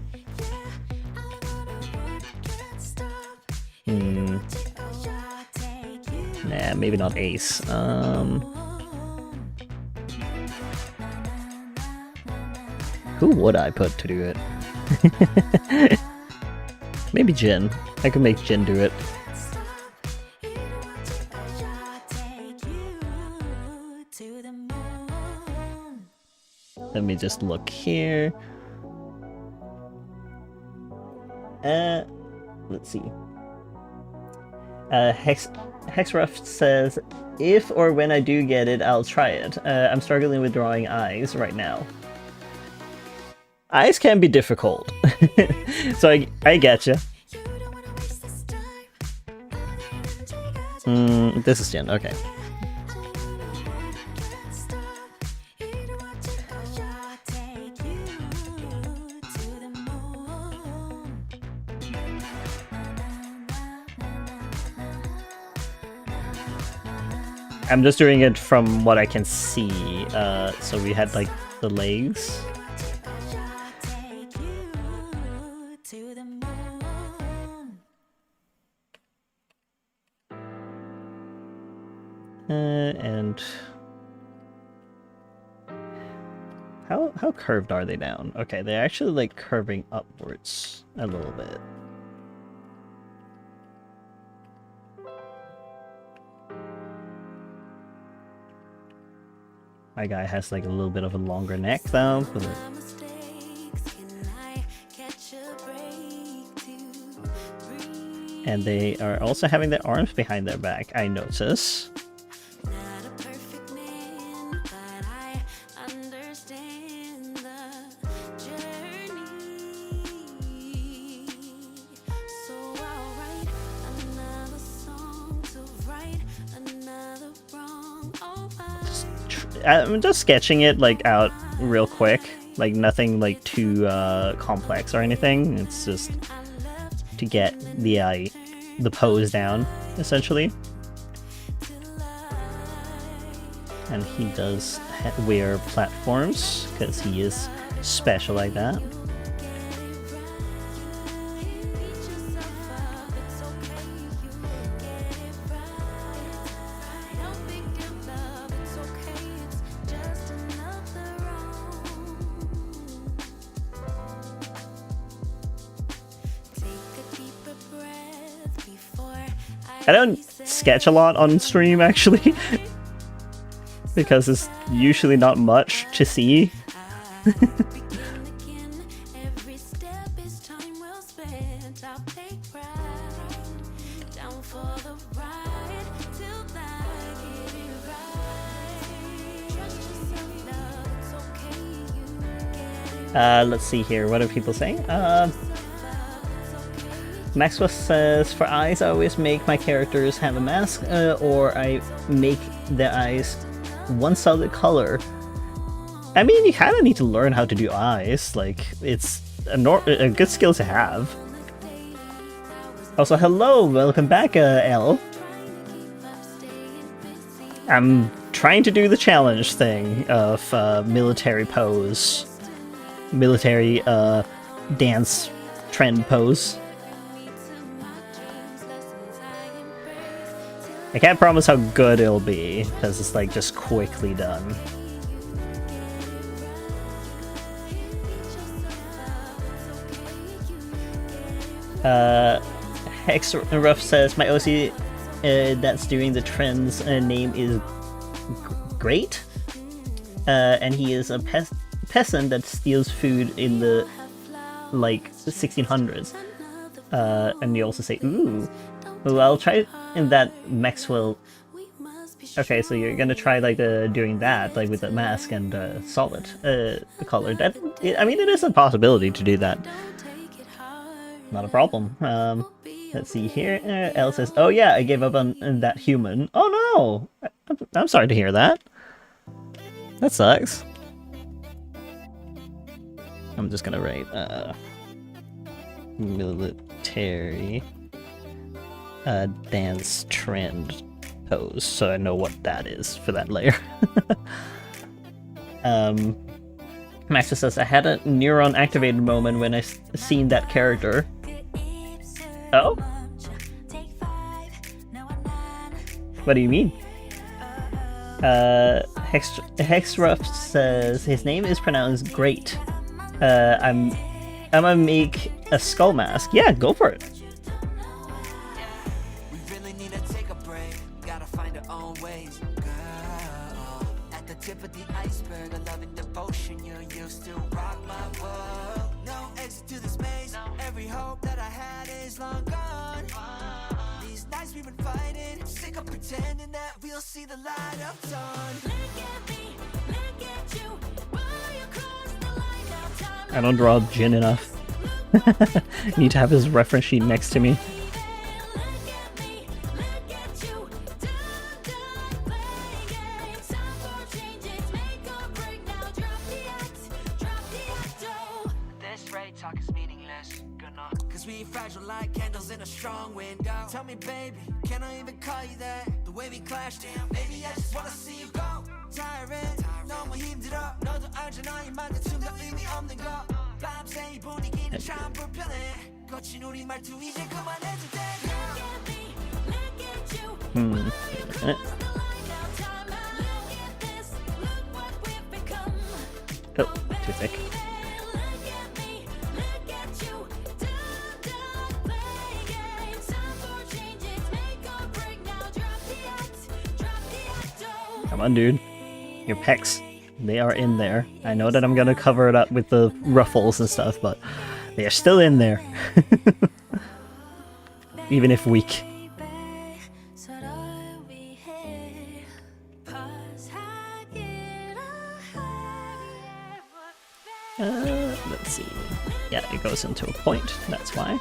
Nah, maybe not Ace. Who would I put to do it? Maybe Jin. I could make Jin do it. Let me just look here. Let's see. Hexruff says, if or when I do get it, I'll try it. I'm struggling with drawing eyes right now. Eyes can be difficult. So I getcha. This is Jin, okay. I'm just doing it from what I can see. So we had like the legs. And how curved are they down? Okay, they're actually like curving upwards a little bit. My guy has like a little bit of a longer neck though. And they are also having their arms behind their back, I notice. I'm just sketching it like out real quick, like nothing like too complex or anything. It's just to get the pose down, essentially. And he does wear platforms because he is special like that. I don't sketch a lot on stream, actually, because it's usually not much to see. Let's see here. What are people saying? Maxwell says, for eyes, I always make my characters have a mask, or I make their eyes one solid color. I mean, you kind of need to learn how to do eyes. Like, it's a good skill to have. Also, hello, welcome back, Elle. I'm trying to do the challenge thing of military pose. Military dance trend pose. I can't promise how good it'll be, because it's like just quickly done. Hexruff says, my OC that's doing the trends name is Great, and he is a peasant that steals food in the like 1600s. And you also say, ooh. Well, I'll try in that Maxwell. Okay, so you're gonna try like doing that, like with the mask and solid color. That I mean, it is a possibility to do that. Not a problem. Let's see here. Elle says, "Oh yeah, I gave up on that human." Oh no, I'm sorry to hear that. That sucks. I'm just gonna write military dance trend pose, so I know what that is for that layer. Max says, I had a neuron activated moment when I seen that character. Oh? What do you mean? Hexruff says his name is pronounced Great. I'm gonna make a skull mask. Yeah, go for it. See the light of dawn. I don't draw Jin enough. Need to have his reference sheet next to me. This right talk is meaningless. Cause we fragile like candles in a strong wind. Tell me, baby, can I even call you that? The way we clashed, maybe I just wanna see you go. Tyrant, 너무 힘들어. 너도 알잖아, 이 말 대충 다 의미 없는 거. 밤새 분위기는 참 불편해. 거친 우리 말투 이제 그만해도 돼. Oh, too thick. Come on, dude. Your pecs, they are in there. I know that I'm gonna cover it up with the ruffles and stuff, but they are still in there. Even if weak. Let's see. Yeah, it goes into a point, that's why.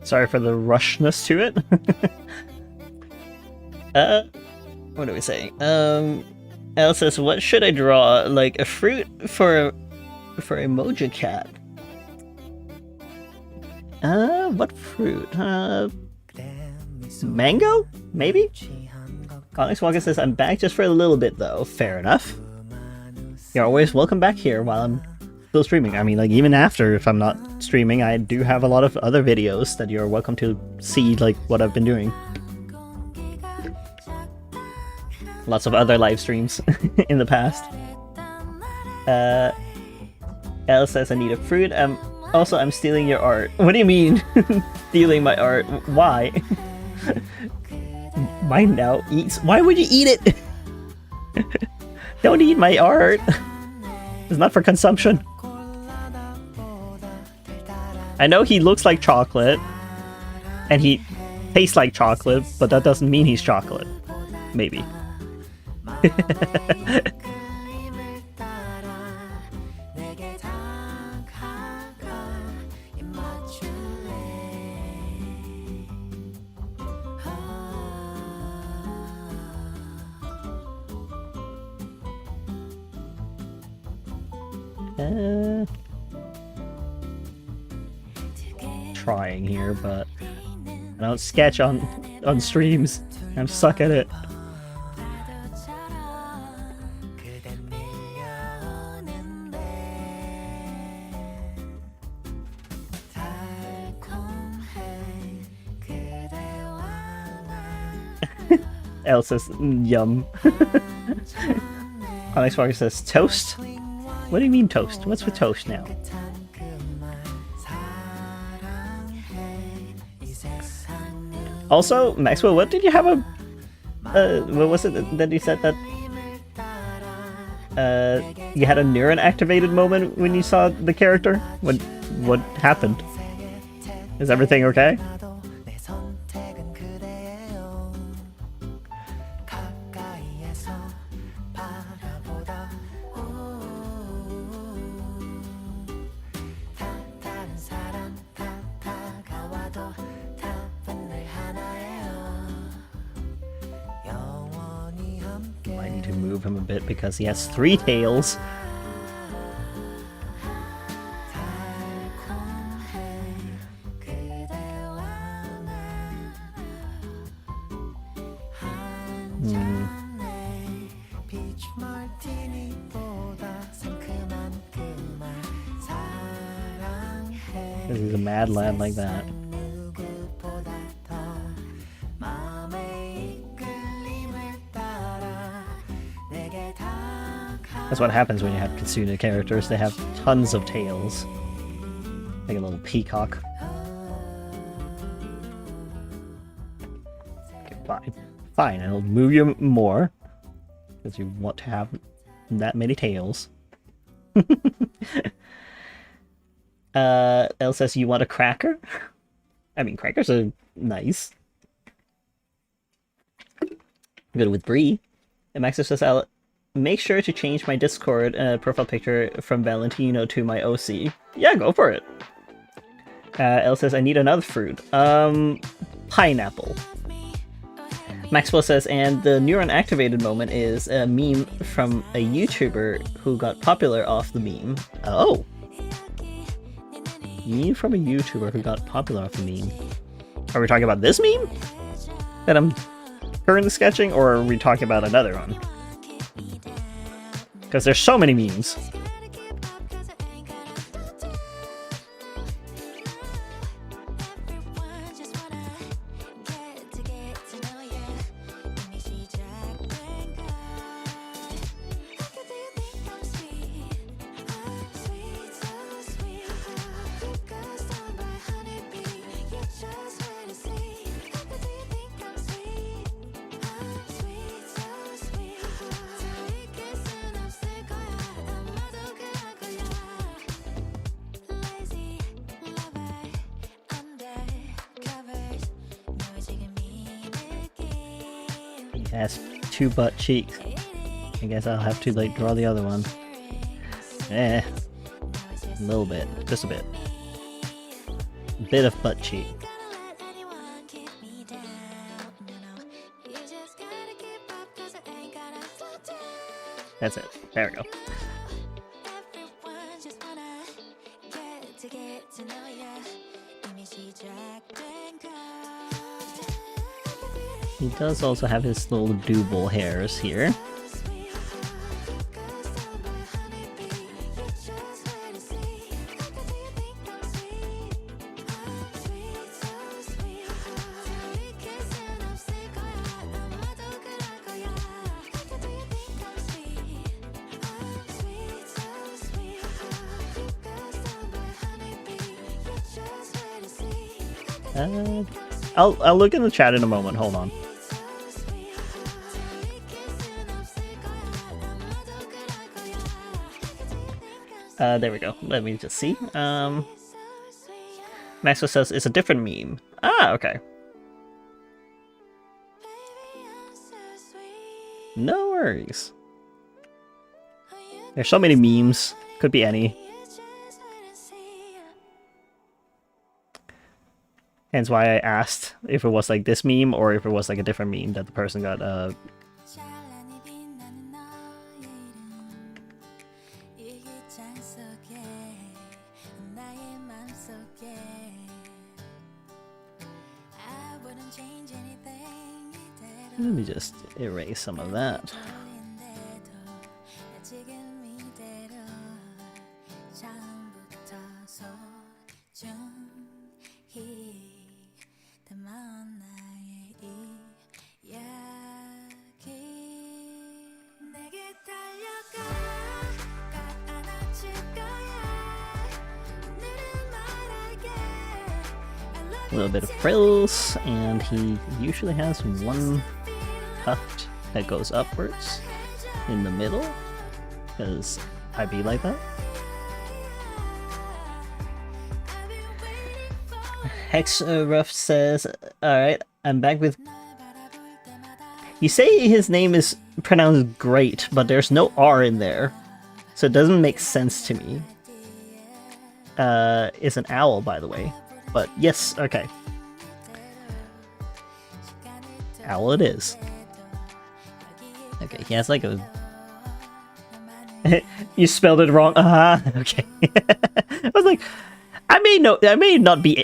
Sorry for the rushness to it. What are we saying? Elle says, what should I draw? Like a fruit for Emoji Cat. What fruit? Mango? Maybe? Onyx Walker says, I'm back just for a little bit though. Fair enough. You're always welcome back here while I'm still streaming. I mean, like, even after, if I'm not streaming, I do have a lot of other videos that you're welcome to see, like, what I've been doing. Lots of other live streams in the past. Elle says I need a fruit. Also, I'm stealing your art. What do you mean? Stealing my art? Why? Mine now eats. Why would you eat it? Don't eat my art. It's not for consumption. I know he looks like chocolate, and he tastes like chocolate, but that doesn't mean he's chocolate. Maybe. Trying here, but I don't sketch on streams. I'm suck at it. Elle says, yum. Onyx Walker says, toast? What do you mean toast? What's with toast now? Also, Maxwell, what did you have what was it that you said that you had a neuron activated moment when you saw the character? What happened? Is everything okay? I need to move him a bit because he has 3 tails. Because he's a mad lad like that. That's what happens when you have Kitsune characters. They have tons of tails. Like a little peacock. Okay, fine. Fine, I'll move you more. Because you want to have that many tails. Elle says you want a cracker? I mean, crackers are nice. Good with Brie. And Max says, I'll make sure to change my Discord profile picture from Valentino to my OC. Yeah, go for it. Elle says, I need another fruit. Pineapple. Maxwell says, and the neuron activated moment is a meme from a YouTuber who got popular off the meme. Oh. Meme from a YouTuber who got popular off the meme. Are we talking about this meme that I'm currently sketching, or are we talking about another one? Because there's so many memes. Has 2 butt cheeks. I guess I'll have to like draw the other one. A little bit, just a bit. Bit of butt cheek. That's it. There we go. He does also have his little double hairs here. I'll look in the chat in a moment. Hold on. There we go. Let me just see. Maxwell says it's a different meme. Ah, okay. No worries. There's so many memes. Could be any. Hence why I asked if it was like this meme or if it was like a different meme that the person got Let me just erase some of that. A little bit of frills, and he usually has one tuft that goes upwards in the middle, because I be like that. Hexruff says, alright, I'm back with... You say his name is pronounced great, but there's no R in there, so it doesn't make sense to me. It's an owl, by the way. But yes, okay. Owl it is. Okay, he has like a... You spelled it wrong. Okay. I was like, I may not be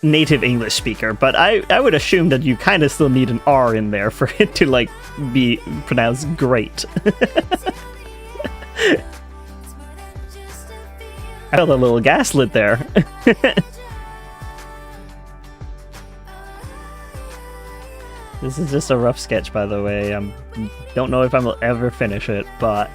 native English speaker, but I would assume that you kind of still need an R in there for it to like be pronounced great. I felt a little gaslit there. This is just a rough sketch, by the way. Don't know if I will ever finish it, but...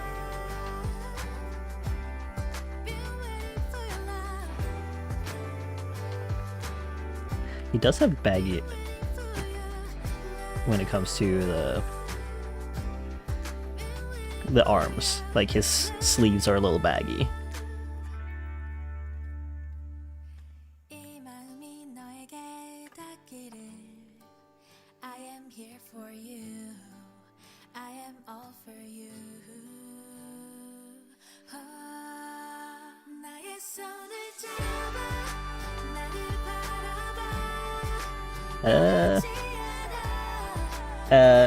He does have baggy when it comes to the arms. Like, his sleeves are a little baggy.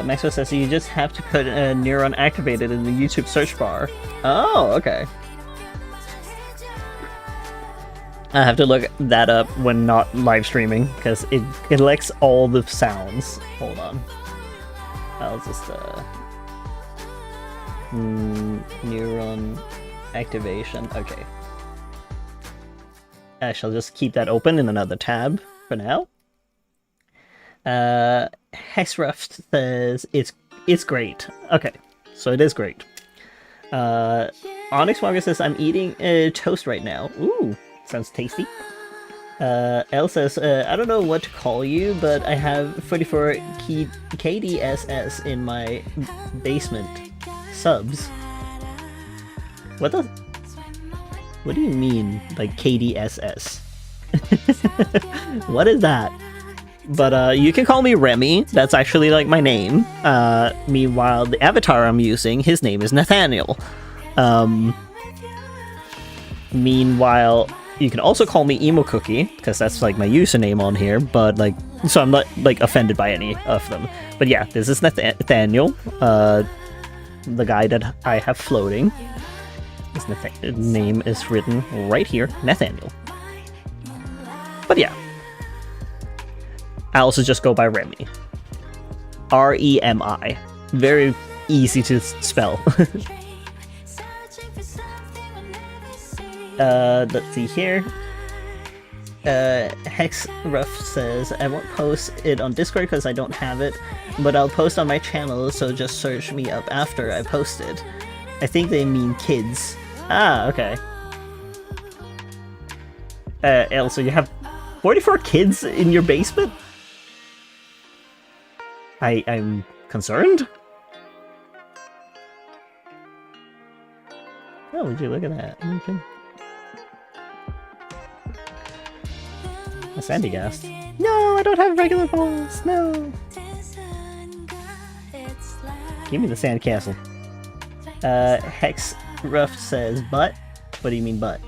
Maxwell says you just have to put a neuron activated in the YouTube search bar. Oh, okay. I have to look that up when not live streaming, because it collects all the sounds. Hold on. I'll just, neuron activation. Okay. I shall just keep that open in another tab for now. Hexruff says it's great. Okay, so it is great. Onyx Margaret says I'm eating toast right now. Ooh, sounds tasty. Elle says I don't know what to call you, but I have 44 KDSS in my basement. Subs. What do you mean by KDSS? What is that? But you can call me Remy. That's actually like my name. Meanwhile, the avatar I'm using, his name is Nathaniel. Meanwhile, you can also call me Emo Cookie, because that's like my username on here. But like, so I'm not like offended by any of them. But yeah, this is Nathaniel, the guy that I have floating. His name is written right here, Nathaniel. But yeah. I also just go by Remy. R-E-M-I. Very easy to spell. Let's see here. Hexruff says, I won't post it on Discord because I don't have it, but I'll post on my channel, so just search me up after I post it. I think they mean kids. Ah, okay. Also, you have 44 kids in your basement? I'm concerned. Oh, would you look at that? Okay. A Sandy Gas. No, I don't have regular balls. No. Give me the sandcastle. Hex Ruff says, but? What do you mean, but?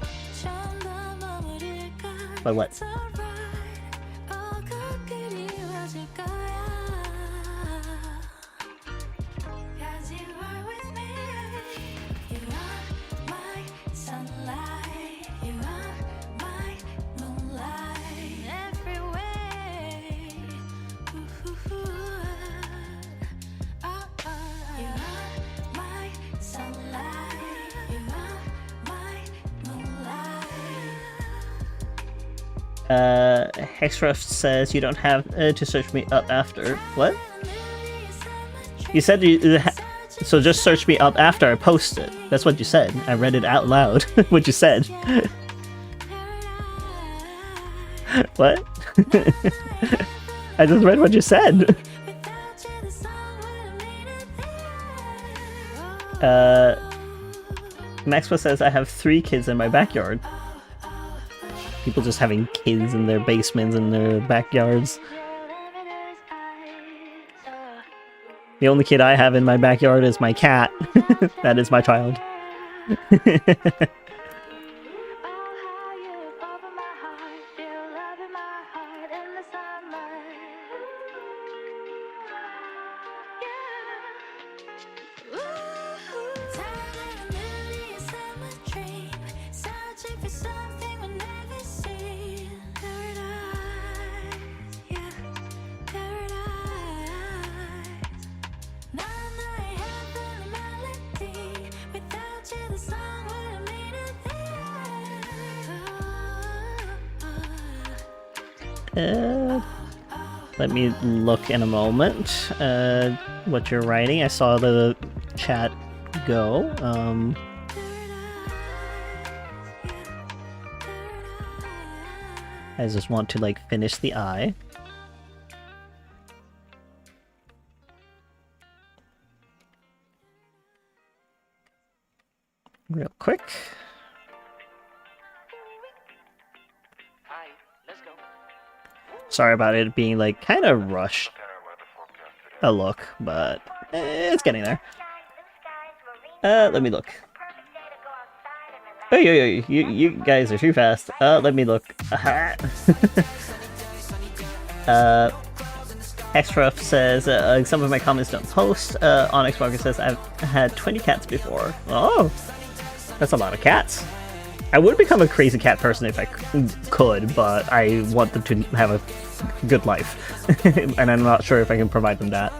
But what? Hexruff says you don't have to search me up after. What? You said so just search me up after I post it. That's what you said. I read it out loud. What you said. What? I just read what you said. Maxwell says I have 3 kids in my backyard. People just having kids in their basements and their backyards. The only kid I have in my backyard is my cat. That is my child. Let me look in a moment. What you're writing. I saw the chat go. I just want to like finish the eye. Real quick. Sorry about it being like kind of rushed a look, but it's getting there. Let me look. Oh, you guys are too fast. Let me look. Xruff says some of my comments don't post. Onyx Walker says I've had 20 cats before. Oh, that's a lot of cats. I would become a crazy cat person if I could, but I want them to have a good life. And I'm not sure if I can provide them that.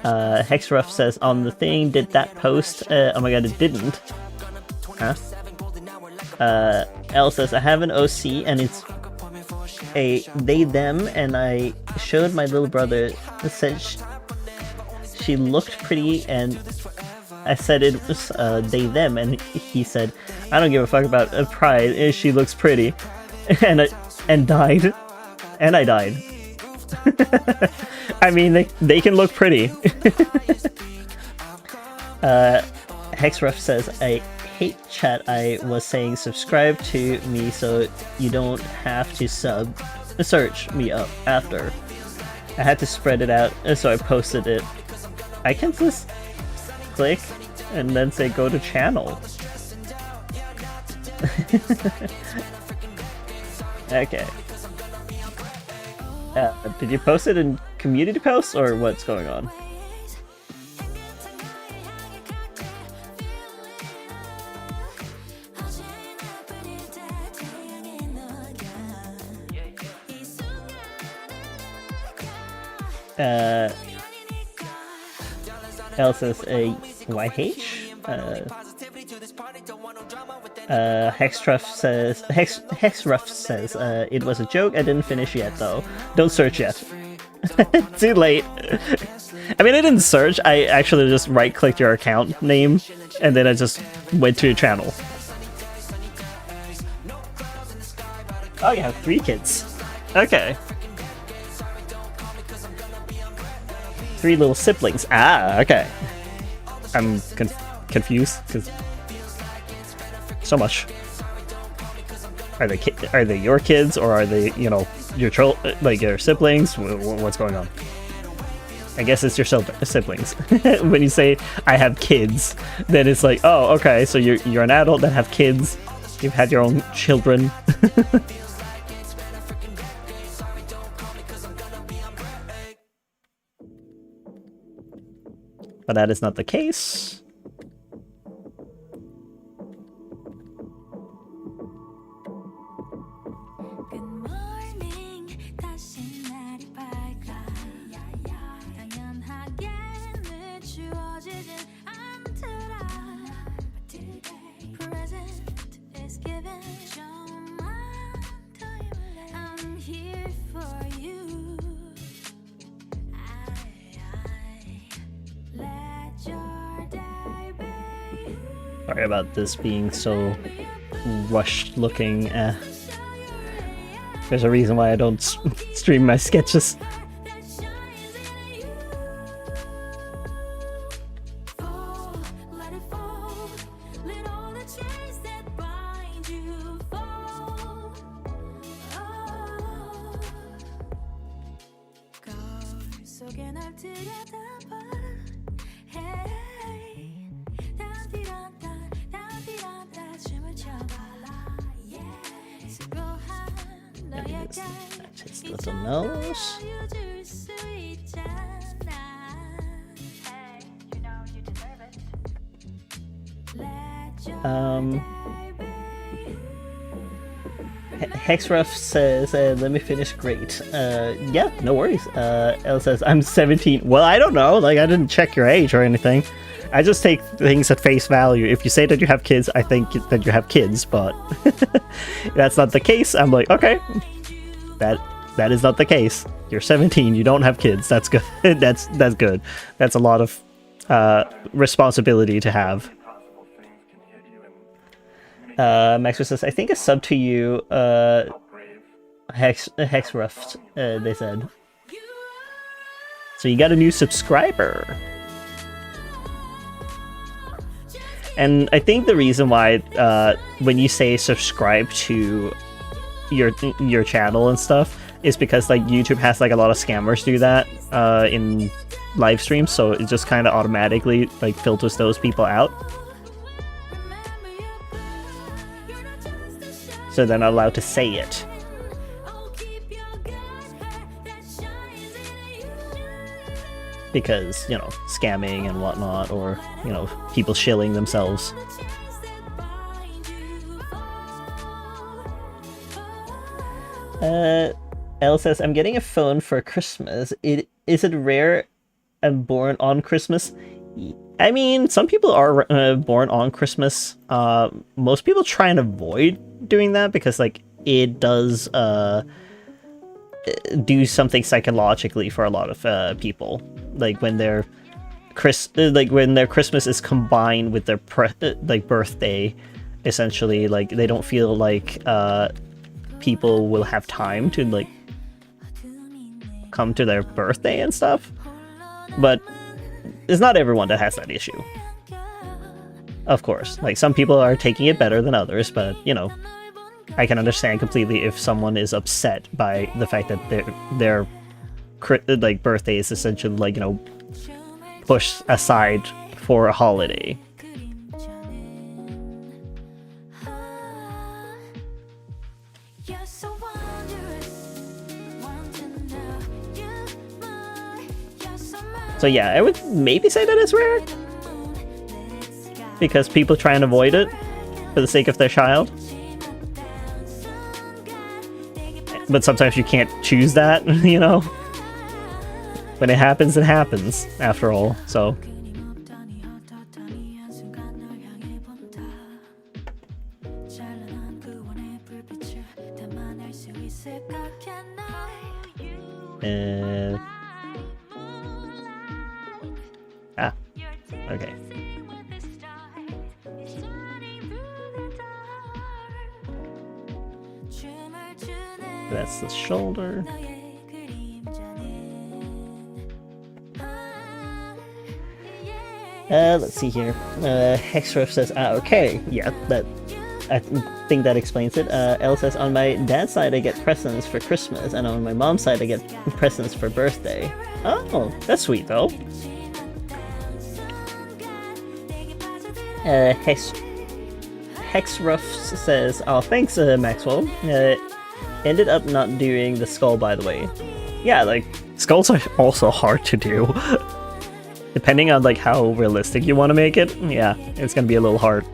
Hexruff says, on the thing, did that post? Oh my god, it didn't. Huh? L says, I have an OC, and it's a they-them, and I showed my little brother, said she looked pretty, and I said it was they-them, and he said, I don't give a fuck about pride, she looks pretty. And died. And I died. I mean, they can look pretty. Hexruff says, I hate chat. I was saying subscribe to me so you don't have to search me up after. I had to spread it out, so I posted it. I can just click and then say go to channel. Okay. Did you post it in community posts or what's going on? L says YH. Hexruff says it was a joke. I didn't finish yet though. Don't search yet. Too late. I mean, I didn't search. I actually just right-clicked your account name and then I just went to your channel. Oh, you have 3 kids. Okay. 3 little siblings. Ah, okay. I'm confused because so much. Are they your kids, or are they, you know, your like your siblings? What's going on? I guess it's your siblings. When you say I have kids, then it's like, oh, okay, so you're an adult that have kids. You've had your own children. But that is not the case. Sorry about this being so rushed looking. There's a reason why I don't stream my sketches. His little nose. Hexruff says, let me finish great. Yeah, no worries. Elle says, I'm 17. Well, I don't know. Like, I didn't check your age or anything. I just take things at face value. If you say that you have kids, I think that you have kids, but that's not the case. I'm like, okay. That is not the case. You're 17. You don't have kids. That's good. that's good. That's a lot of responsibility to have. Maxwell says, I think a sub to you, Hexruft, they said. So you got a new subscriber. And I think the reason why, when you say subscribe to your channel and stuff, is because like YouTube has like a lot of scammers do that in live streams, so it just kind of automatically like filters those people out. So they're not allowed to say it. Because, you know, scamming and whatnot, or, you know, people shilling themselves. Elle says, I'm getting a phone for Christmas. Is it rare I'm born on Christmas? I mean, some people are born on Christmas. Most people try and avoid doing that because, like, it does do something psychologically for a lot of people. Like when their Christmas is combined with their birthday, essentially, like they don't feel like people will have time to like come to their birthday and stuff. But it's not everyone that has that issue. Of course, like some people are taking it better than others, but you know, I can understand completely if someone is upset by the fact that their like birthday is essentially like, you know, pushed aside for a holiday. So yeah, I would maybe say that it's rare because people try and avoid it for the sake of their child. But sometimes you can't choose that, you know? When it happens, after all, so. Okay. That's the shoulder. Let's see here. Hexref says, okay, yeah, I think that explains it. Elle says, on my dad's side I get presents for Christmas, and on my mom's side I get presents for birthday. Oh, that's sweet though. Hexref says, oh, thanks, Maxwell. Ended up not doing the skull, by the way. Yeah, like, skulls are also hard to do. Depending on, like, how realistic you want to make it, yeah, it's gonna be a little hard.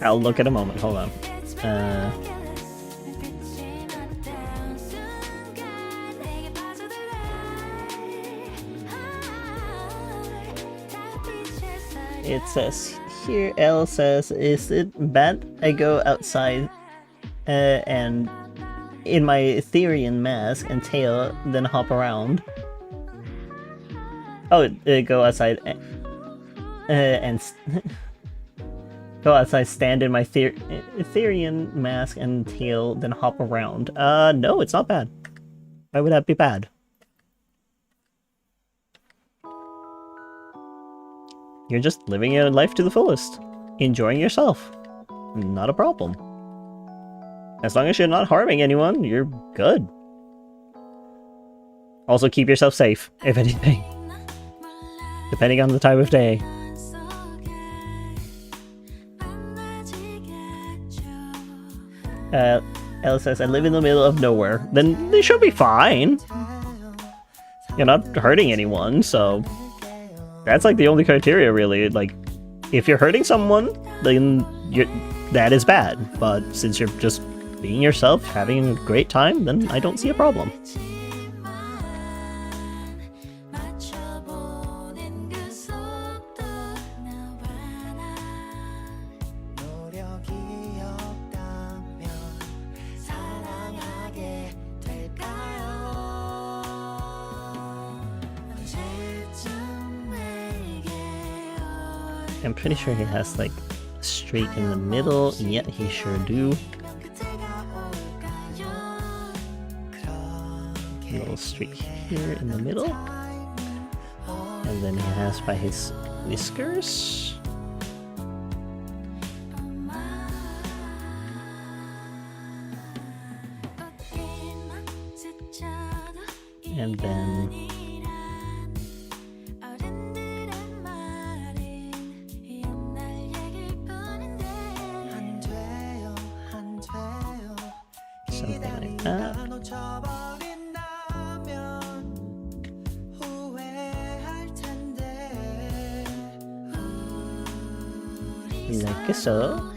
I'll look at a moment, hold on. It says here, Elle says, is it bad I go outside and in my Etherean mask and tail, then hop around? Oh, go outside and go outside, stand in my Etherean mask and tail, then hop around. No, it's not bad. Why would that be bad? You're just living your life to the fullest. Enjoying yourself. Not a problem. As long as you're not harming anyone, you're good. Also keep yourself safe, if anything. Depending on the time of day. Elle says, I live in the middle of nowhere. Then they should be fine. You're not hurting anyone, so... That's like the only criteria, really. Like, if you're hurting someone, then that is bad. But since you're just being yourself, having a great time, then I don't see a problem. I'm pretty sure he has like a streak in the middle. Yeah, he sure do. A little streak here in the middle. And then he has by his whiskers. And then something like that. Like so.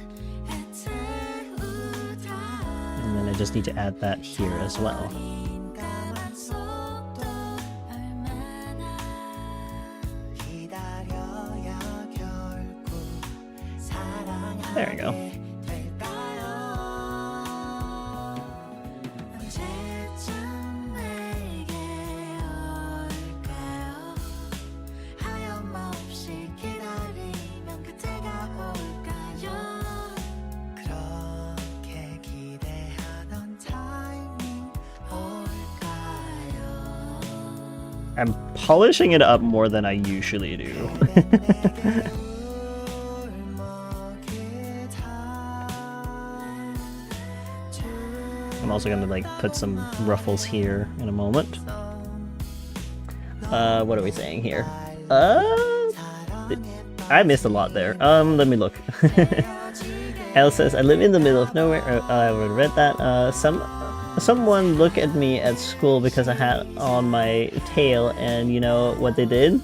And then I just need to add that here as well. There we go. I'm polishing it up more than I usually do. I'm also gonna like put some ruffles here in a moment. What are we saying here? I missed a lot there. Let me look. Elle says, I live in the middle of nowhere. I already read that. someone look at me at school because I had on my tail, and you know what they did?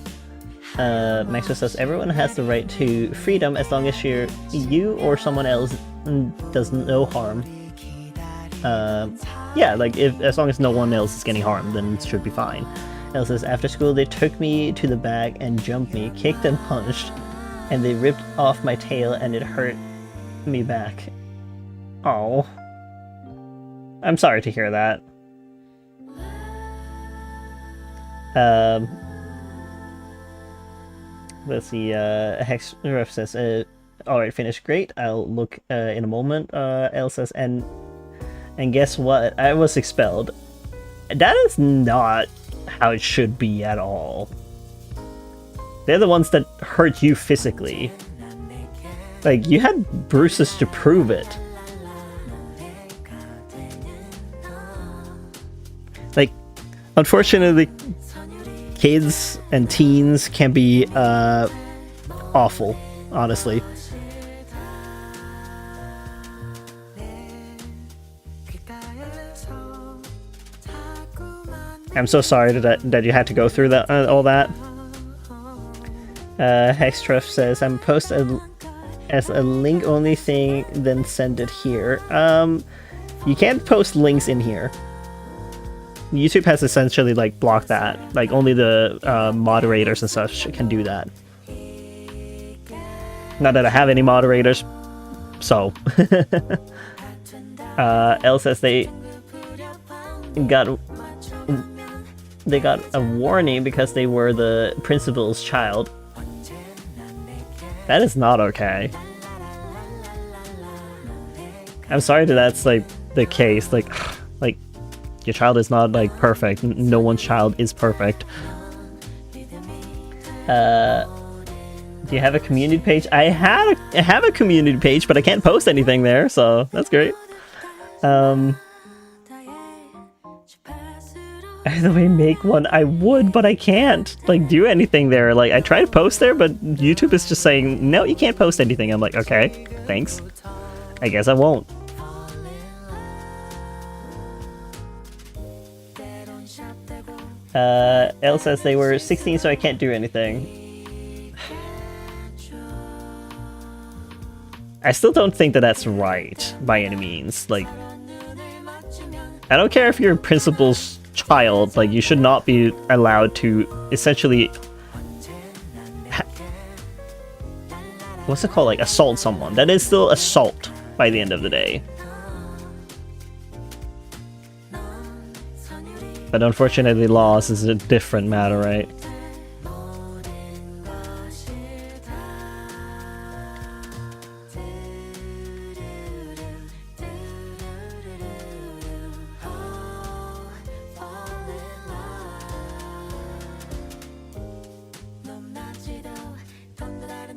Maxwell says everyone has the right to freedom as long as you or someone else does no harm. Yeah, like as long as no one else is getting harmed, then it should be fine. Elle says after school they took me to the back and jumped me, kicked and punched, and they ripped off my tail and it hurt me back. Oh, I'm sorry to hear that. Let's see, Hexref says, alright, finished, great, I'll look in a moment. Elle says, and guess what? I was expelled. That is not how it should be at all. They're the ones that hurt you physically. Like, you had bruises to prove it. Like, unfortunately, kids and teens can be awful, honestly. I'm so sorry that you had to go through that all that. Hextruff says, I'm post as a link only thing, then send it here. You can't post links in here. YouTube has essentially like blocked that. Like only the moderators and such can do that. Not that I have any moderators, so. Elle says they got a warning because they were the principal's child. That is not okay. I'm sorry that that's like the case. Like your child is not like perfect. No one's child is perfect. Do you have a community page? I have a community page, but I can't post anything there, so that's great. Either way, make one. I would, but I can't like do anything there. Like I try to post there, but YouTube is just saying no, you can't post anything. I'm like, okay, thanks. I guess I won't. Elle says they were 16, so I can't do anything. I still don't think that that's right by any means. Like, I don't care if you're a principal's child, like you should not be allowed to essentially what's it called, like assault someone. That is still assault by the end of the day. But unfortunately laws is a different matter, right?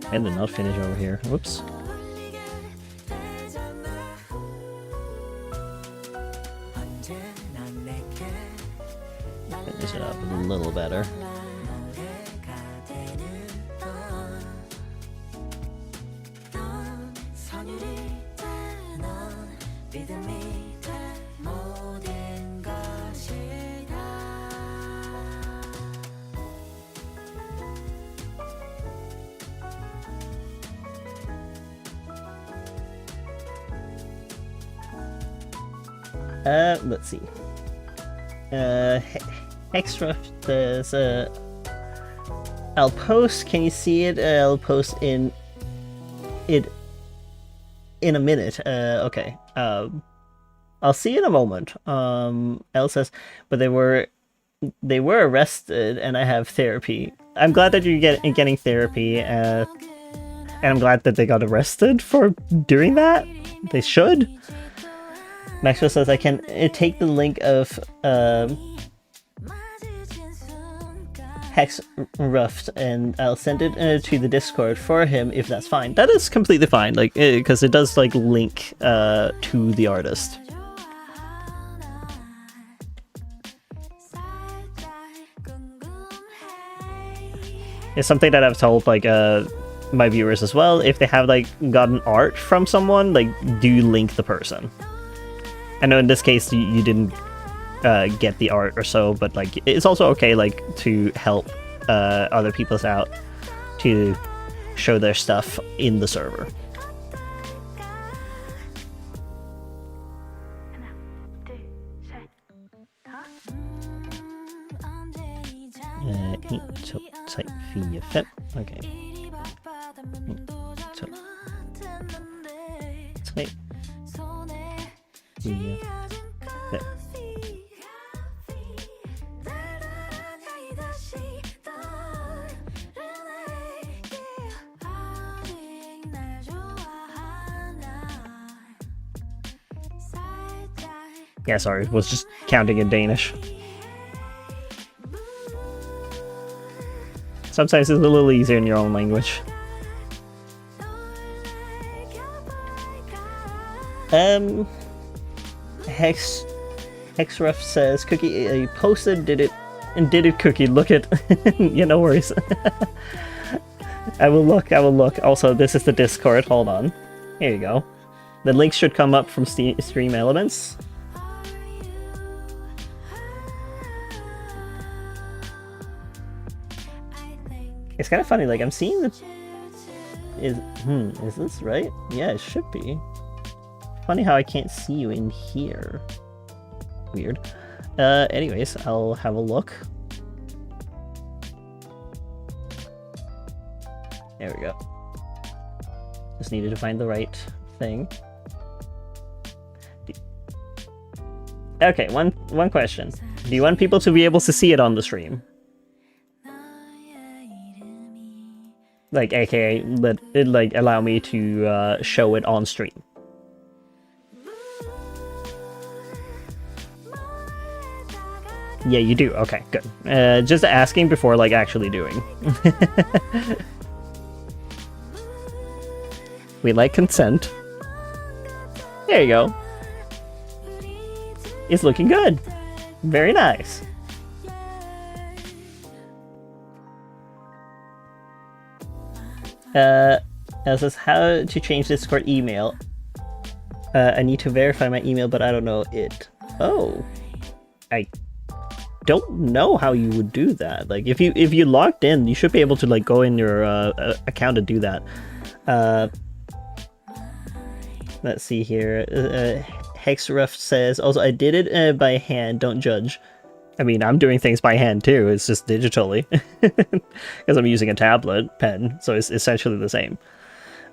I did not finish over here. Whoops. Finish it up a little better. Let's see. Extra says, I'll post, can you see it? I'll post in a minute. Okay. I'll see in a moment. Elle says, but they were arrested and I have therapy. I'm glad that you're getting therapy, and I'm glad that they got arrested for doing that. They should. Maxwell says I can take the link of Hexruft and I'll send it to the Discord for him if that's fine. That is completely fine, like because it does like link to the artist. It's something that I've told like my viewers as well. If they have like gotten art from someone, like do link the person. I know in this case you didn't get the art or so, but like it's also okay like to help other people's out to show their stuff in the server. Type via FIP. Okay. So type via FIP. Yeah, sorry, was just counting in Danish. Sometimes it's a little easier in your own language. Hexref says Cookie posted did it Cookie, look it. Yeah, no worries. I will look. Also, this is the Discord, hold on. Here you go. The link should come up from Stream Elements. It's kind of funny, like I'm seeing the is this right? Yeah, it should be. Funny how I can't see you in here. Weird. Anyways, I'll have a look. There we go. Just needed to find the right thing. Okay, one question. Do you want people to be able to see it on the stream? Like, aka, let it like allow me to show it on stream. Yeah, you do. Okay, good. Just asking before like actually doing. We like consent. There you go. It's looking good. Very nice. It says how to change Discord email. I need to verify my email, but I don't know it. Oh, I don't know how you would do that. Like if you logged in, you should be able to like go in your account and do that. Let's see here. Hexref says also I did it by hand. Don't judge. I mean, I'm doing things by hand too, it's just digitally. Because I'm using a tablet pen, so it's essentially the same.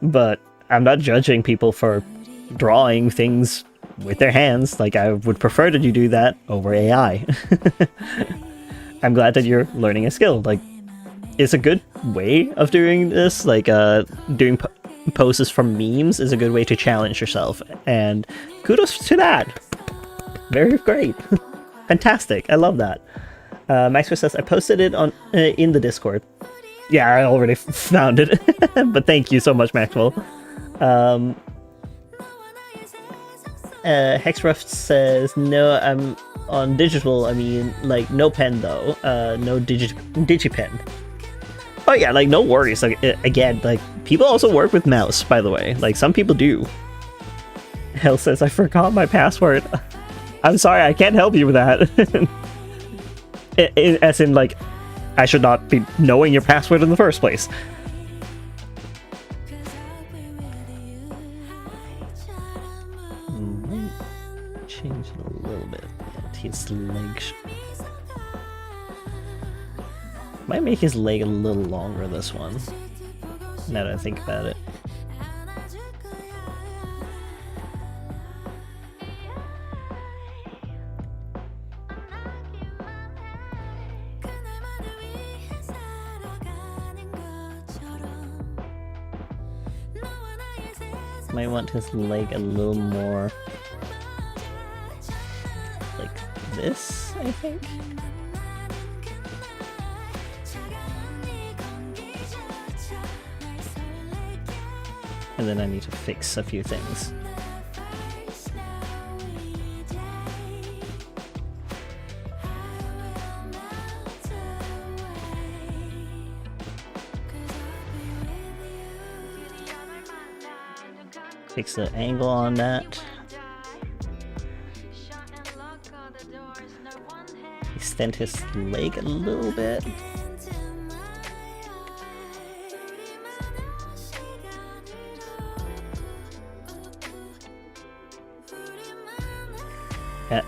But I'm not judging people for drawing things with their hands. Like, I would prefer that you do that over AI. I'm glad that you're learning a skill. Like, it's a good way of doing this. Like, doing poses from memes is a good way to challenge yourself. And kudos to that. Very great. Fantastic, I love that. Maxwell says, I posted it on in the Discord. Yeah, I already found it. But thank you so much, Maxwell. Hexref says, no, I'm on digital. I mean, like, no pen, though. No digipen. Oh, yeah, like, no worries. Like, again, like, people also work with mouse, by the way. Like, some people do. Hell says, I forgot my password. I'm sorry, I can't help you with that. As in, like, I should not be knowing your password in the first place. Change it a little bit. His leg. Might make his leg a little longer, this one. Now that I think about it. Might want his leg a little more like this, I think. And then I need to fix a few things. Fix the angle on that. extend his leg a little bit. Yeah.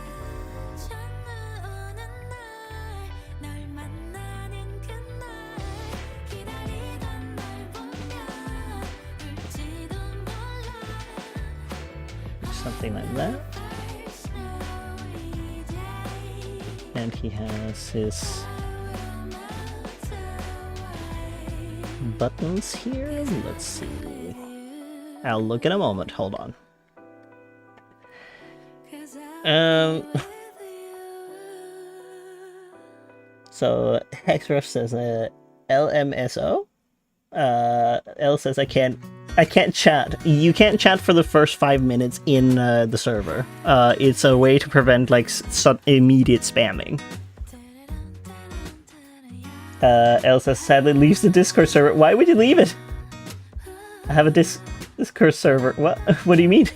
Something like that. And he has his buttons here. Let's see. I'll look in a moment. Hold on. So Hexruff says LMSO. L says I can't chat. You can't chat for the first 5 minutes in the server. It's a way to prevent like immediate spamming. L says sadly leaves the Discord server. Why would you leave it? I have a Discord server. What? What do you mean?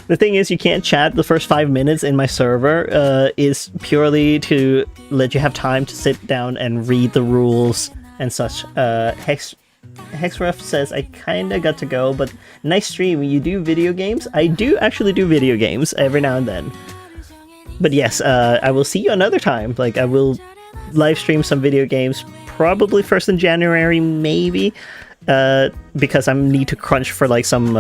The thing is, you can't chat the first 5 minutes in my server. Is purely to let you have time to sit down and read the rules and such. Hexruff says, I kinda got to go, but nice stream. You do video games? I do actually do video games every now and then. But yes, I will see you another time. Like, I will live stream some video games, probably first in January, maybe, because I need to crunch for like some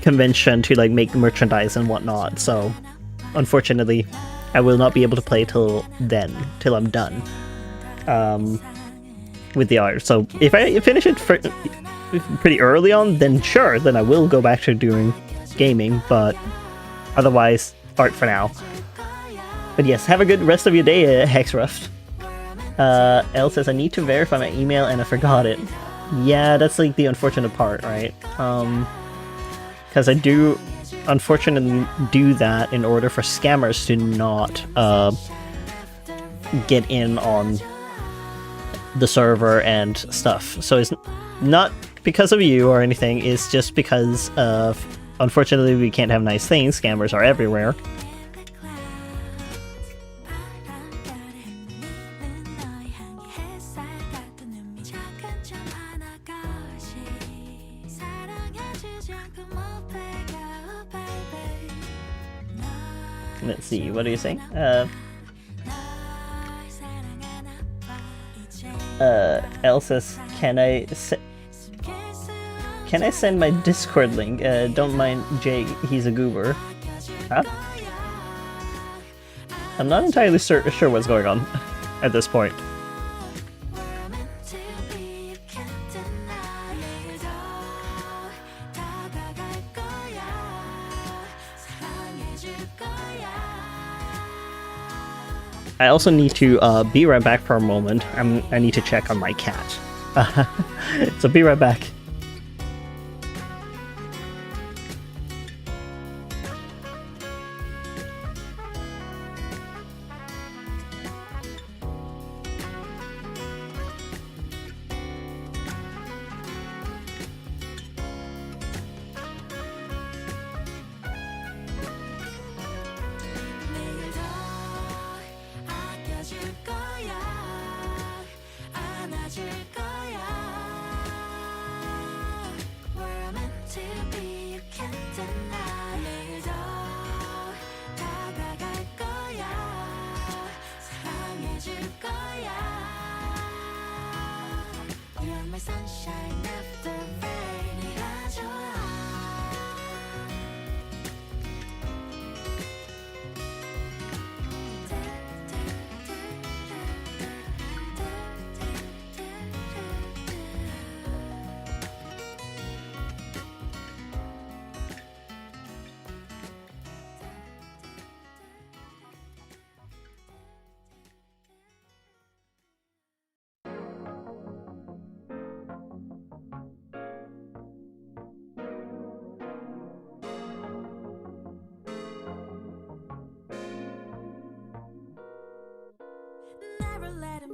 convention to like make merchandise and whatnot. So, unfortunately, I will not be able to play till then, till I'm done. With the art. So if I finish it pretty early on, then sure, then I will go back to doing gaming, but otherwise, art for now. But yes, have a good rest of your day, Hexruff. L says, I need to verify my email and I forgot it. Yeah, that's like the unfortunate part, right? Because I do unfortunately do that in order for scammers to not get in on the server and stuff. So it's not because of you or anything, it's just because of, unfortunately, we can't have nice things. Scammers are everywhere. Let's see, what are you saying? L says, can I send my Discord link? Don't mind Jay, he's a goober. Huh? I'm not entirely sure what's going on at this point. I also need to be right back for a moment. I need to check on my cat. So be right back.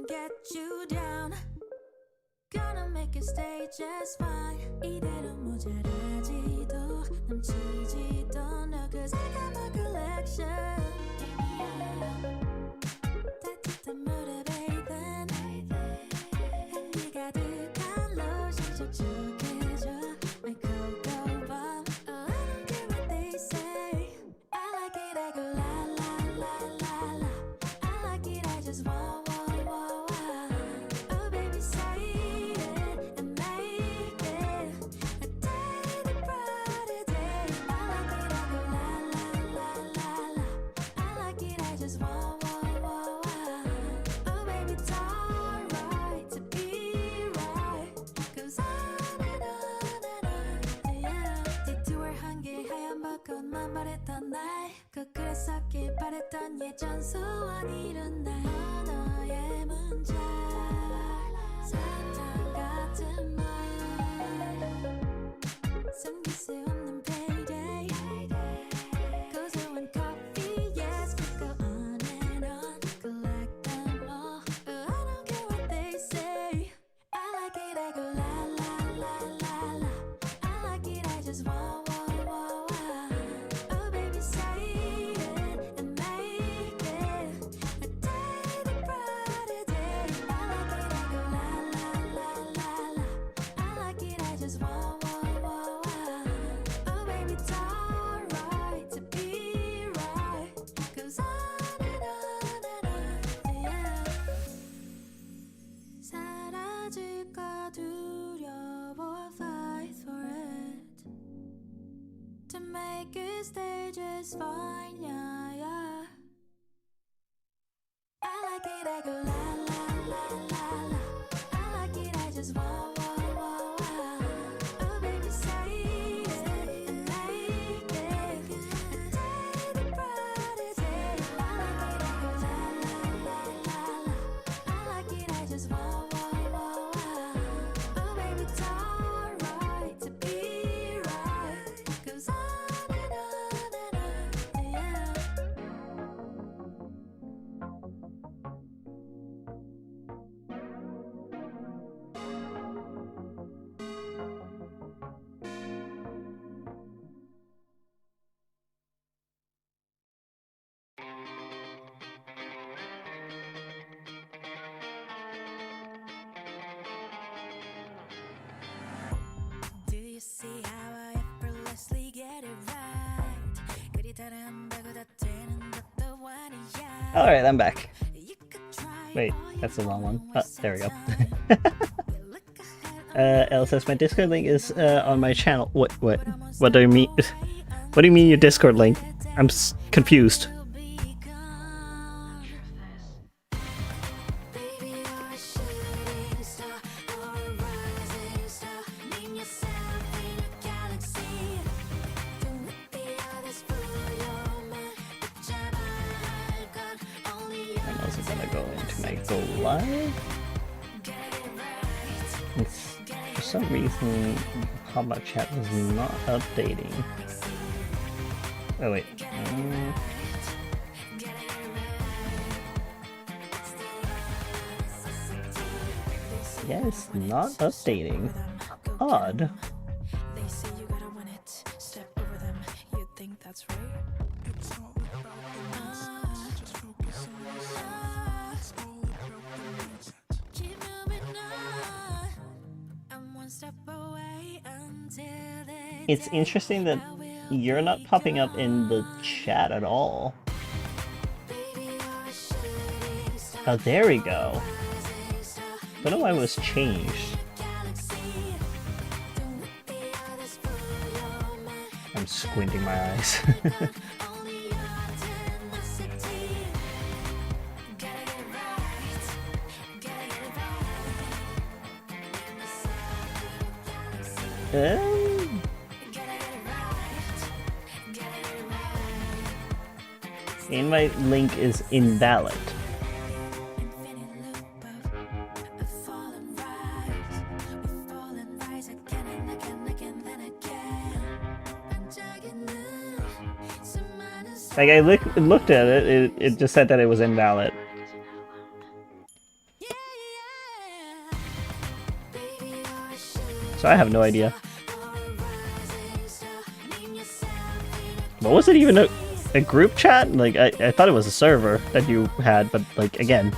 Get you down. Gonna make you stay just fine. 이대로 모자라지도 넘치지도 않아. 'Cause I got my collection. Yeah. 가득한 로션 촉촉해져 My cocoa bomb Oh I don't care what they say I like it I go la la la la la I like it I just want Oh baby say it and make it a day to brighter day I like it I go la la la la la I like it I just want Oh baby it's alright to be right Cause on and on yeah 디투얼 한 개 하얀 벚꽃만 바랬던 날 거꾸로서길 바랬던 예전 소원 이룬 날 너의 문자 사탕 같은 말 숨길 수 없는 payday 고소한 coffee yes could go on and on collect them all I don't care what they say I like it I go la la la la la I like it I just want Oh baby say it and make it a day to brighter day I like it I go la la la la la I like it I just want Oh baby it's alright to be right Cause on and on yeah 사라질까 두려워 fight for it To make it stay just fine yeah yeah I like it I go la la la la la I like it I just want Oh baby say it and make it a day to brighter day I like it I go la la la la la I like it I just want Oh baby it's alright to be right Cause on and on yeah Do you see how I effortlessly get it right 그리 다른다고 다 되는 것도 아니야 Alright, I'm back. You could try Wait, all you that's the wrong one. want, Oh, waste there we go. time. You look ahead, Elle says my Discord link is on my channel. What do you mean? What do you mean your Discord link? I'm confused. will be gone. Baby, you're a shooting star or a rising star. Name yourself in a galaxy. Don't let the others fool your mind. 붙잡아 할 건 only you. I'm also gonna go into my Go Live. Get it right. It's, for some reason, Hotbar Chat was not updating. Oh wait. Yeah, it's not updating. Odd. They say you gotta win it. Step over them. You think that's right? It's all about the mindset. Just focus on yourself. It's all about the mindset. Keep moving on. I'm one step away until the It's day interesting that I will you're not be popping up in the gone. chat at all. Baby, you're a shooting star. Oh, there we go. Rising star. Don't know why it was changed. Galaxy. Don't let the others fool your mind. I'm squinting my eyes. Only your tenacity. Get it right. Get it right. Um, Get it right. Get it right. invite link is invalid. Infinite loop of fall and rise. We fall and rise again and again, again, then again. 반짝이는 수많은 Like I looked at it, it just said that it was invalid. yeah, yeah. Baby, you're a shooting So I have no idea. star, rising star. Name yourself in a What was it even a group chat? Like I thought it was a server that you had, but like again,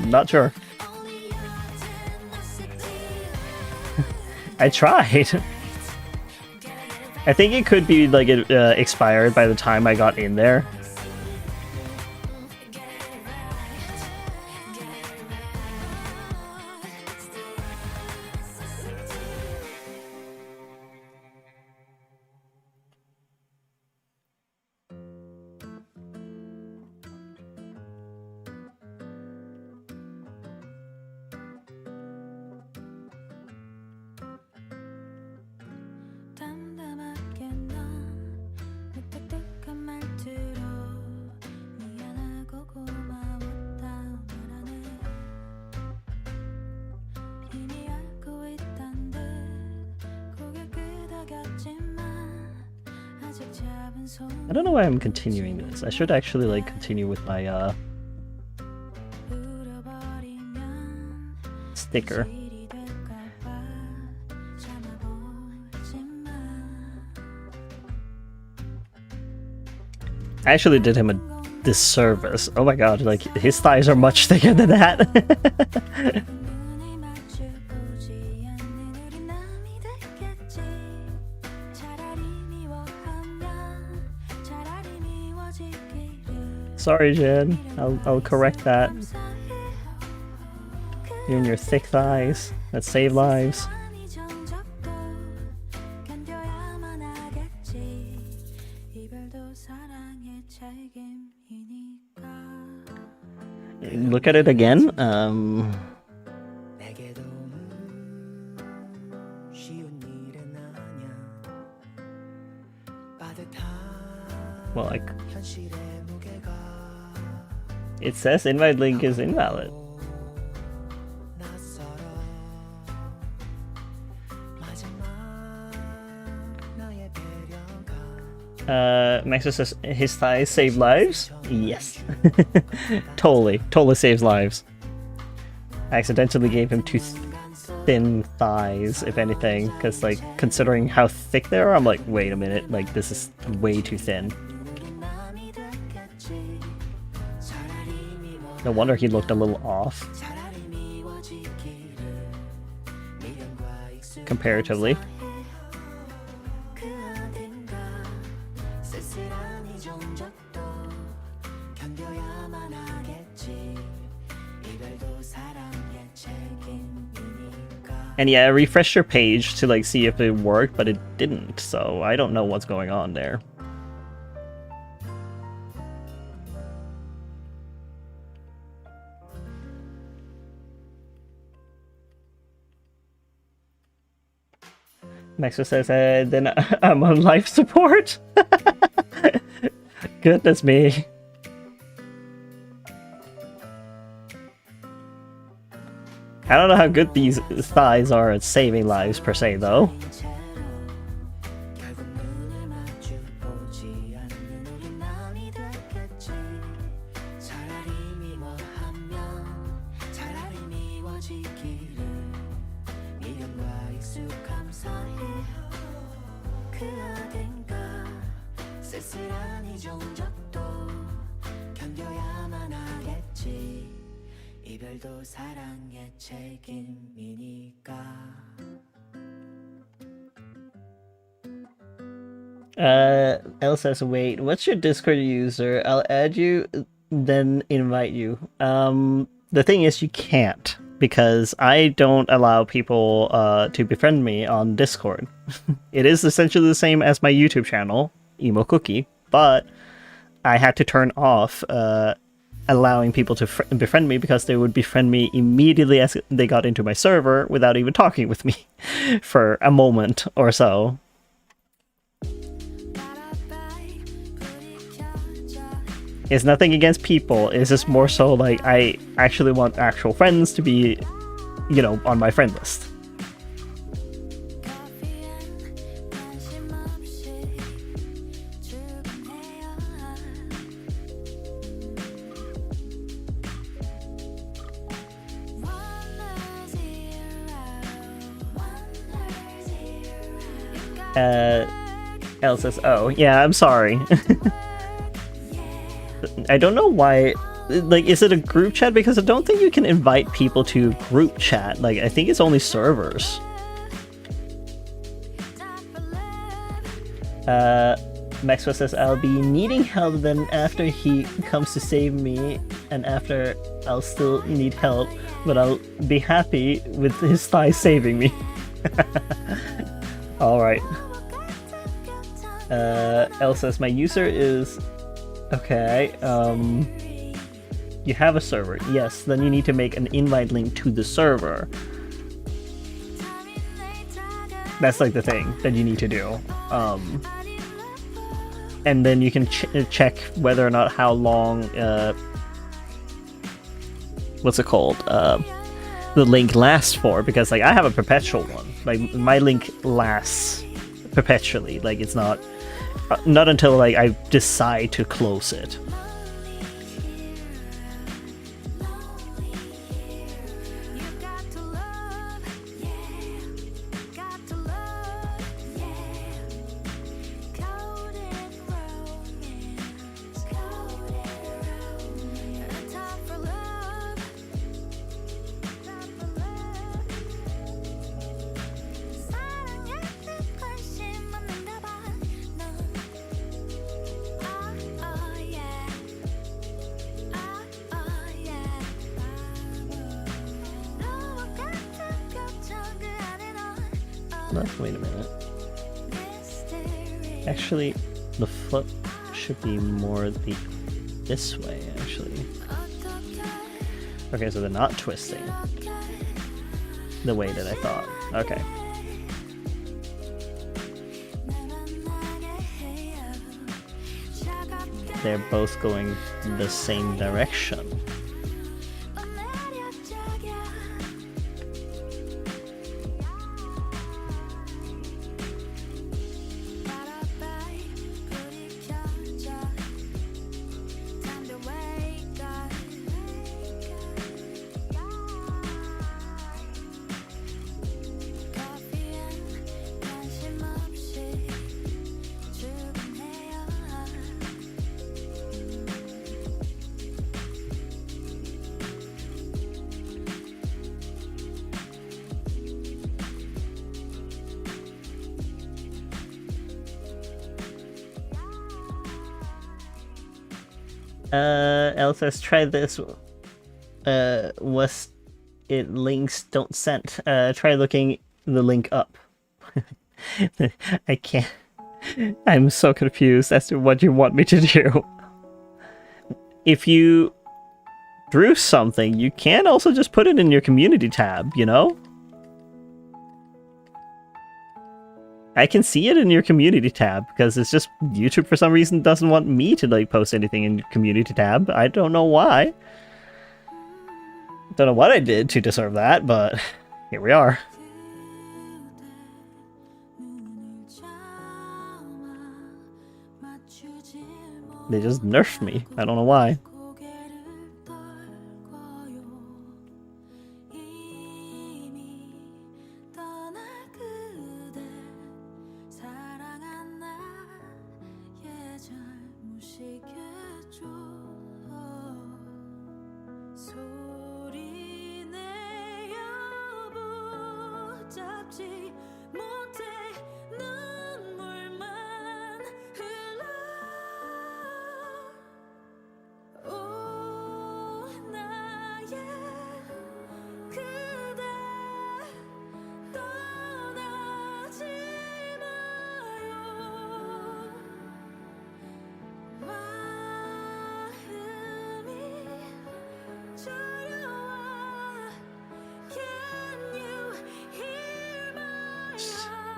not sure. only your tenacity. I tried. I think it could be like it expired by the time I got in there. 담담하게 넌 무뚝뚝한 말투로 미안하고 고마웠다 말하네. 이미 알고 있단 듯 고개 끄덕였지만 아직 잡은 손 I don't know why I'm continuing this. I should actually like continue with my 울어버리면 sticker. 일이 될까봐 참아보지만 I actually did him a disservice. Oh my god, like his thighs are much thicker than that. 눈을 마주보지 않는 우리 남이 됐겠지. 차라리 미워하면 차라리 미워지기를. Sorry, Jen. I'll correct that. You and your thick thighs that save lives. 아니 정적도 견뎌야만 하겠지. 이별도 사랑의 책임이니까. Look at it again. 내게도 쉬운 일은 아냐 빠듯한 Well, like 현실의 무게가 it says invite link is invalid. 낯설어 마지막 나의 배려가 Maxo says his thighs save lives. Yes, totally saves lives. I accidentally gave him too thin thighs, if anything, because like considering how thick they are, I'm like, wait a minute, like this is way too thin. 남이 됐겠지. 차라리 미워 No wonder he looked a little off 차라리 미워지기를. 미련과 익숙 comparatively. 그 어딘가 쓸쓸한 이 정적도 견뎌야만 하겠지. 이별도 사랑의 책임이니까. And yeah, I refreshed your page to like see if it worked, but it didn't, so I don't know what's going on there. Maxo says, then I'm on life support? Goodness me. I don't know how good these thighs are at saving lives per se, though. 결국 눈을 마주보지 않는 우리 남이 됐겠지. 차라리 미워하면 차라리 미워지기를. 미련과 익숙함 사이 그 어딘가 쓸쓸한 이 정적도 견뎌야만 하겠지. 이별도 사랑의 책임이니까. Elle says, wait, what's your Discord user? I'll add you, then invite you. The thing is, you can't, because I don't allow people to befriend me on Discord. It is essentially the same as my YouTube channel, Emo Cookie, but I had to turn off allowing people to befriend me because they would befriend me immediately as they got into my server without even talking with me for a moment or so. It's nothing against people, it's just more so like I actually want actual friends to be, you know, on my friend list. Elle says, oh, yeah, I'm sorry. I don't know why, like, is it a group chat? Because I don't think you can invite people to group chat. Like, I think it's only servers. Maxwell says, I'll be needing help then after he comes to save me, and after I'll still need help, but I'll be happy with his thigh saving me. Alright. Elle says, my user is... Okay, you have a server. Yes, then you need to make an invite link to the server. That's like the thing that you need to do. And then you can check whether or not how long, what's it called? The link lasts for, because like I have a perpetual one. Like my link lasts perpetually. Like it's not until like I decide to close it. Wait a minute. Actually, the foot should be more this way, actually. Okay, so they're not twisting the way that I thought. Okay. They're both going the same direction. Elle says, try this. Was it links don't send? Try looking the link up. I can't. I'm so confused as to what you want me to do. If you drew something, you can also just put it in your community tab, you know? I can see it in your community tab, because it's just YouTube for some reason doesn't want me to like post anything in community tab. I don't know why. Don't know what I did to deserve that, but here we are. They just nerfed me. I don't know why.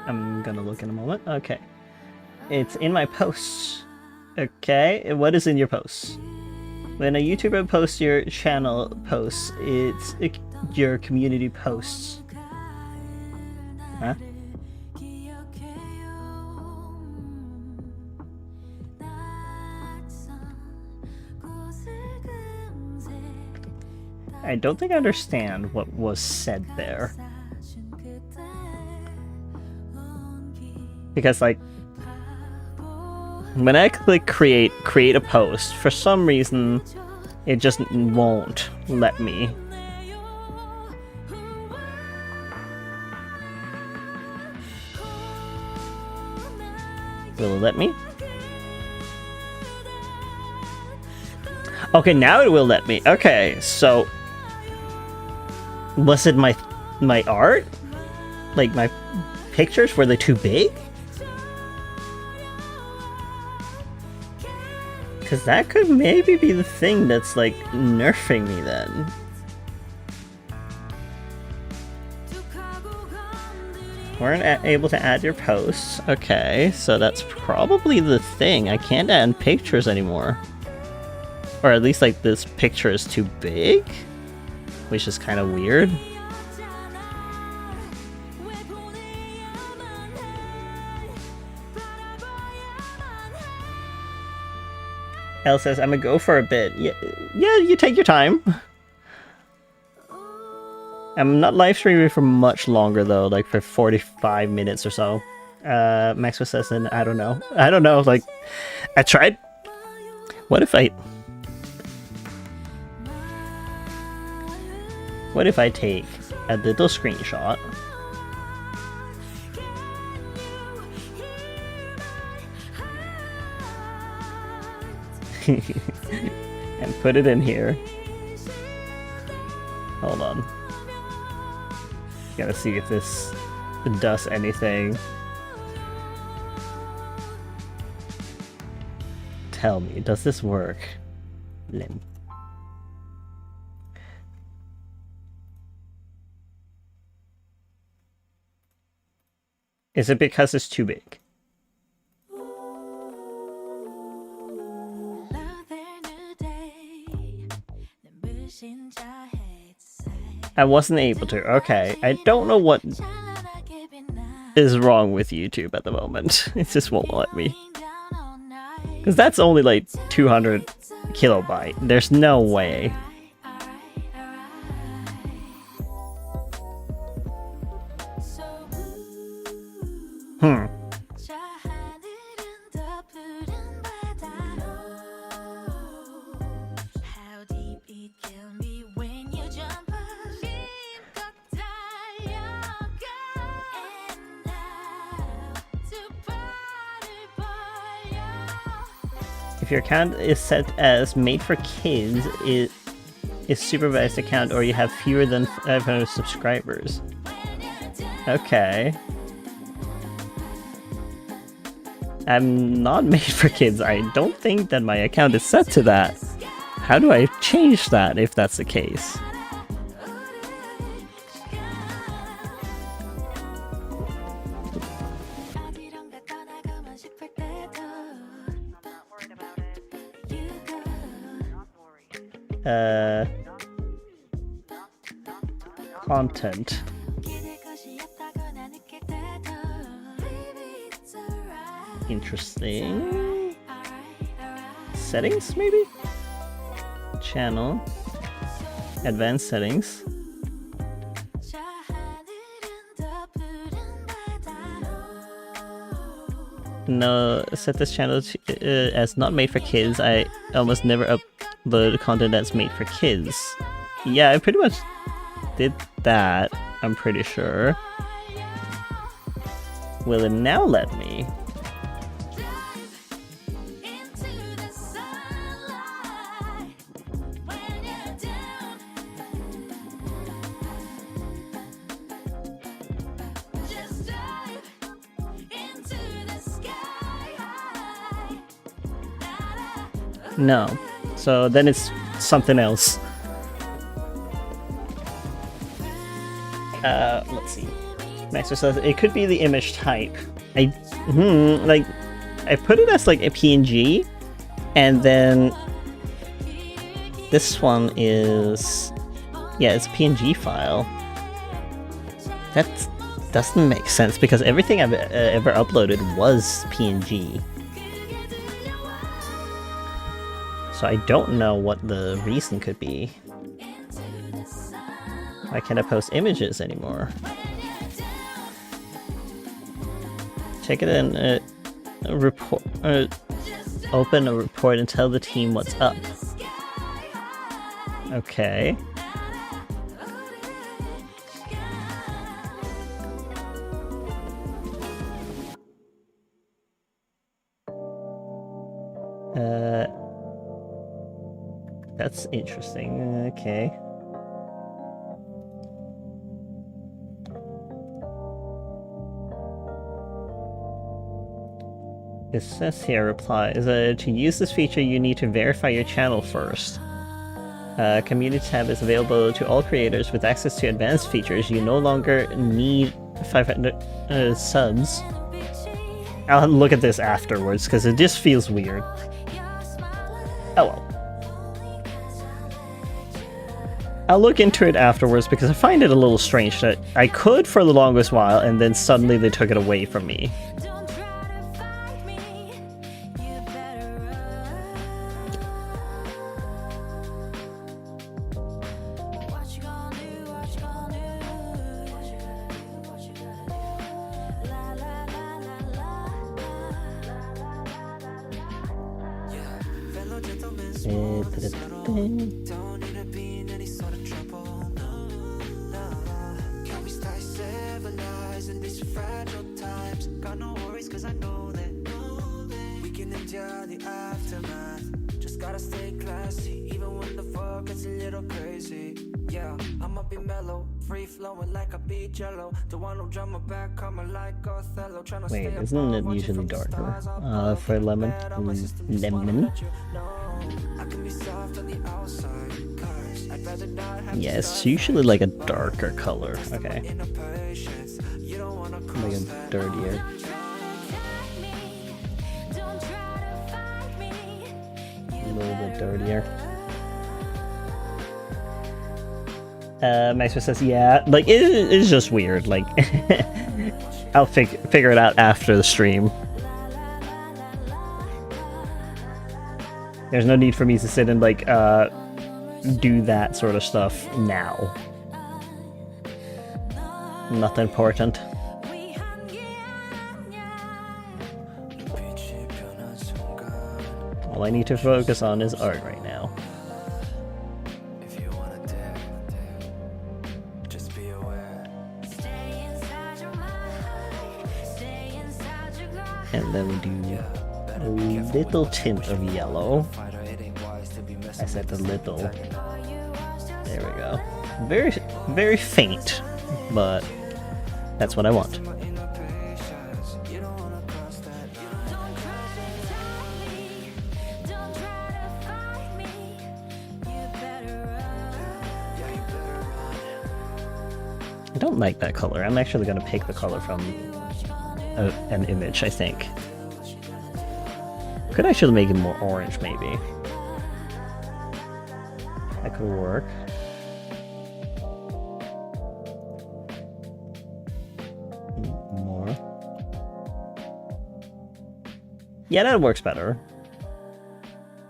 I'm gonna look in a moment. Okay. It's in my posts. Okay, what is in your posts? When a YouTuber posts your channel posts, it's your community posts. Huh? I don't think I understand what was said there. Because like when I click create a post, for some reason it just won't let me. Will it let me? Okay, now it will let me. Okay, so was it my art? Like my pictures, were they too big? Because that could maybe be the thing that's like nerfing me then. Weren't able to add your posts. Okay, so that's probably the thing. I can't add pictures anymore. Or at least like this picture is too big, which is kind of weird. Elle says, I'm gonna go for a bit. Yeah, you take your time. I'm not live streaming for much longer though, like for 45 minutes or so. Maxwell says, and I don't know. I don't know, like, I tried. What if I take a little screenshot and put it in here? Hold on. Gotta see if this does anything. Tell me, does this work? Lim. Is it because it's too big? I wasn't able to. Okay, I don't know what is wrong with YouTube at the moment. It just won't let me. Because that's only like 200 kilobyte. There's no way. If your account is set as made for kids, it is supervised account, or you have fewer than 500 subscribers. Okay. I'm not made for kids. I don't think that my account is set to that. How do I change that if that's the case? Content. Interesting. Settings, maybe? Channel. Advanced settings. No, set this channel to, as not made for kids. I almost never upload content that's made for kids. Yeah, I pretty much did that, I'm pretty sure. Will it now let me? No. So then it's something else. Let's see. Maxwell says it could be the image type. I put it as like a PNG, and then this one is, yeah, it's a PNG file. That doesn't make sense because everything I've ever uploaded was PNG. So I don't know what the reason could be. Why can't I post images anymore? Check it in, report, open a report and tell the team what's up. Okay. That's interesting. Okay. It says here, replies, to use this feature you need to verify your channel first. Community tab is available to all creators with access to advanced features. You no longer need 500 subs. I'll look at this afterwards because it just feels weird. Oh well. I'll look into it afterwards because I find it a little strange that I could for the longest while and then suddenly they took it away from me. Don't need to be in any sort of trouble, no, no. Can we stay civilized in these fragile times? Got no worries cause I know that we can endure the aftermath. Just gotta stay classy, even when the fuck gets a little crazy. Yeah, I'ma be mellow, free flowing like a beach jello. The one who drama back, coming like Othello. Tryna Wait, stay isn't it above, usually watching from the darker? stars above. For lemon? Bad on my system, just wanna Lemon? let you know. I can be soft on the outside, cause I'd rather not have Yeah, to it's start usually like a darker color. Okay. inner patience. You don't wanna Like cross a that dirtier. A little bit dirtier. Maxwell says, yeah, like, it's just weird, like, I'll figure it out after the stream. There's no need for me to sit and, like, do that sort of stuff now. Not important. All I need to focus on is art right now. if you wanna dare. Just be aware. And then we do a little tint of yellow. Fighter, it ain't wise to be messing I said with a this little. technology. There we go. Very, very faint, but that's what I want. My inner patience. You don't wanna cross that line. Yeah, you better run. I don't like that color. I'm actually going to pick the color from an image, I think. Could actually make it more orange, maybe. That could work. More. Yeah, that works better.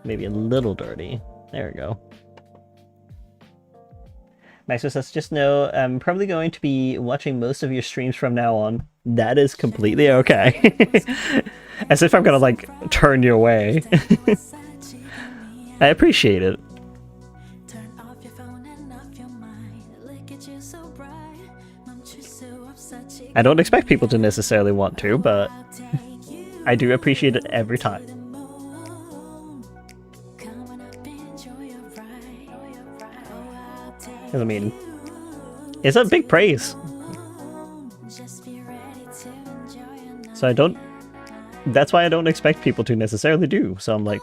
Maybe a little dirty. There we go. Maxwell says, just know I'm probably going to be watching most of your streams from now on. That is completely okay. As if I'm gonna, like, turn you away. I appreciate it. I don't expect people to necessarily want to, but I do appreciate it every time. I mean, it's a big praise. So that's why I don't expect people to necessarily do. So I'm like,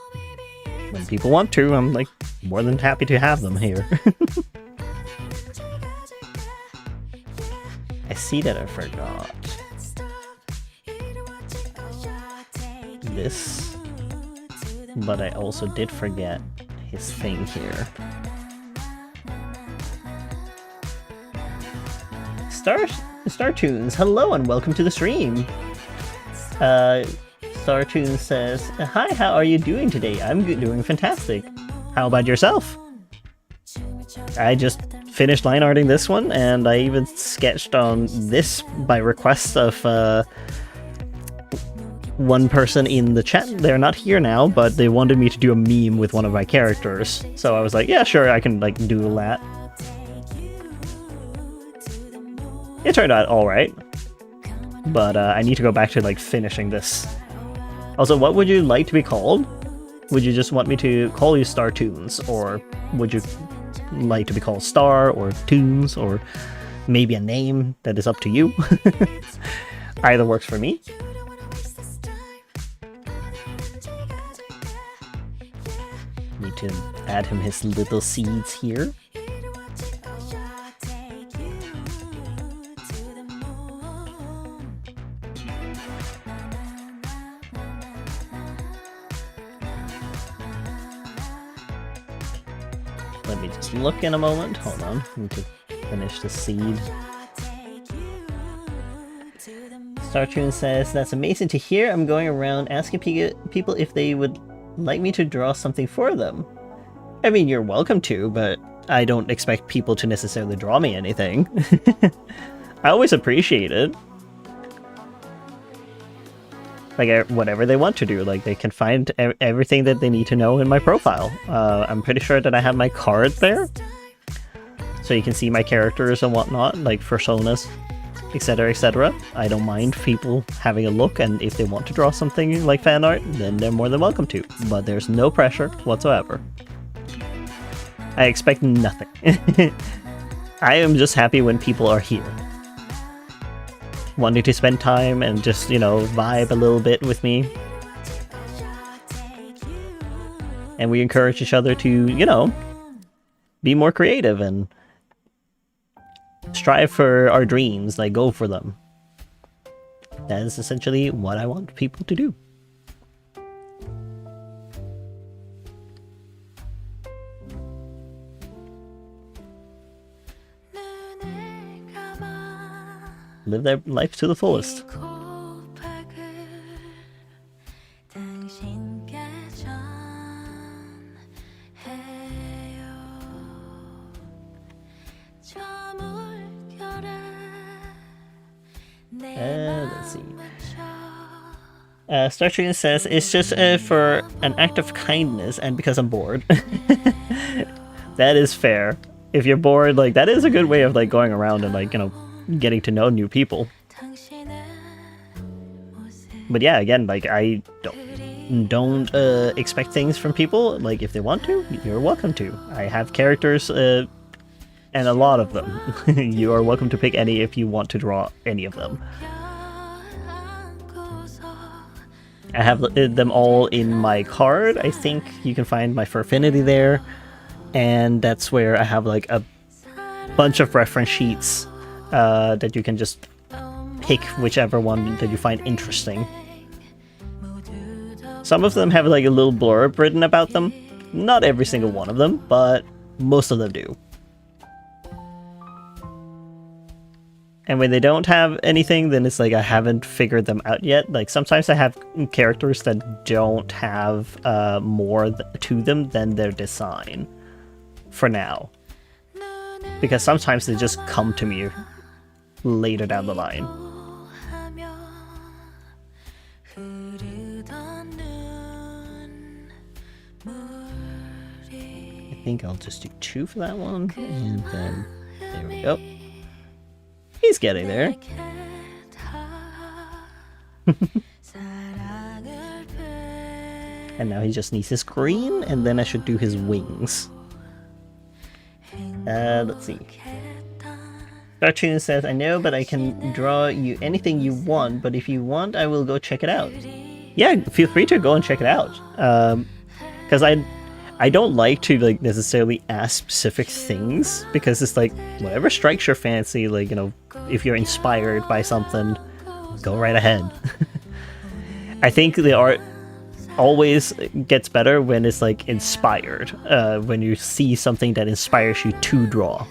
when people want to, I'm like, more than happy to have them here. I see that I forgot this, but I also did forget his thing here. Startunes, hello and welcome to the stream. Startunes says, hi, how are you doing today? I'm doing fantastic. How about yourself? I just finished line arting this one, and I even sketched on this by request of one person in the chat. They're not here now, but they wanted me to do a meme with one of my characters. So I was like, yeah, sure, I can like do that. It turned out alright, but I need to go back to like finishing this. Also, what would you like to be called? Would you just want me to call you Star Tunes, or would you like to be called Star or Tunes, or maybe a name that is up to you? Either works for me. Need to add him his little seeds here. Let me just look in a moment. Hold on. Need to finish the seed. Startune says, that's amazing to hear. I'm going around asking people if they would like me to draw something for them. I mean, you're welcome to, but I don't expect people to necessarily draw me anything. I always appreciate it. Like, whatever they want to do, like, they can find everything that they need to know in my profile. I'm pretty sure that I have my card there, so you can see my characters and whatnot, like personas, etc, etc. I don't mind people having a look, and if they want to draw something like fan art, then they're more than welcome to, but there's no pressure whatsoever. I expect nothing. I am just happy when people are here, wanting to spend time and just, you know, vibe a little bit with me. And we encourage each other to, you know, be more creative and strive for our dreams, like go for them. That is essentially what I want people to do. Live their life to the fullest. Let's see. Startree says, it's just for an act of kindness and because I'm bored. That is fair. If you're bored, like, that is a good way of, like, going around and, like, you know, getting to know new people. But yeah, again, like, I don't expect things from people. Like, if they want to, you're welcome to. I have characters, and a lot of them. You are welcome to pick any if you want to draw any of them. I have them all in my card. I think you can find my Furfinity there, and that's where I have like a bunch of reference sheets that you can just pick whichever one that you find interesting. Some of them have like a little blurb written about them. Not every single one of them, but most of them do. And when they don't have anything, then it's like I haven't figured them out yet. Like sometimes I have characters that don't have more to them than their design for now. Because sometimes they just come to me later down the line. I think I'll just do 2 for that one, and then there we go. He's getting there. And now he just needs his green, and then I should do his wings. Let's see. Cartoon says, I know, but I can draw you anything you want, but if you want, I will go check it out. Yeah, feel free to go and check it out. Because I don't like to like necessarily ask specific things, because it's like whatever strikes your fancy, like, you know, if you're inspired by something, go right ahead. I think the art always gets better when it's like inspired, when you see something that inspires you to draw.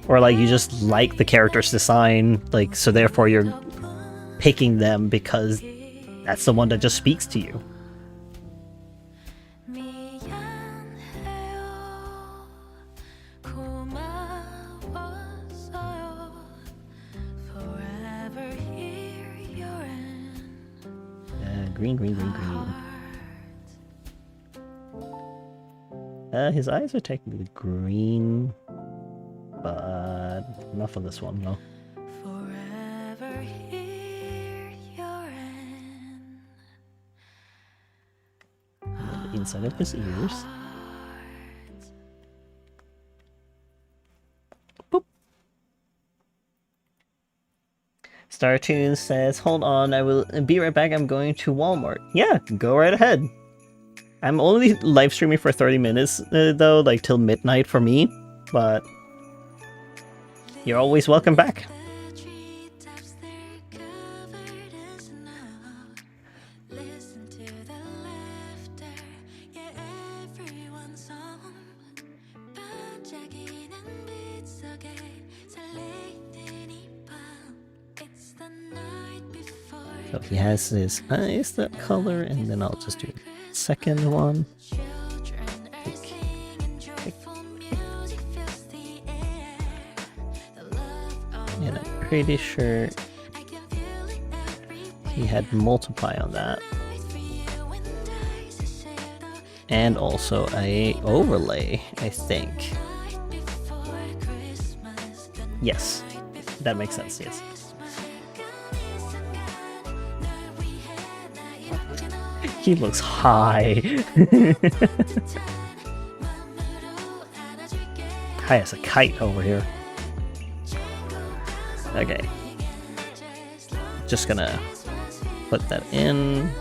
Or like you just like the character's design, like, so therefore you're picking them because that's the one that just speaks to you. Green, green, green, green. His eyes are technically green, but not for this one, no. inside of his ears. Boop. Startoon says, hold on, I will be right back. I'm going to Walmart. Yeah, go right ahead. I'm only live streaming for 30 minutes, though, like till midnight for me, but you're always welcome back. So he has his eyes that color, and then I'll just do a second one. And I'm pretty sure he had multiply on that. And also a overlay, I think. Yes, that makes sense, yes. He looks high. High as a kite over here. Okay. Just gonna put that in.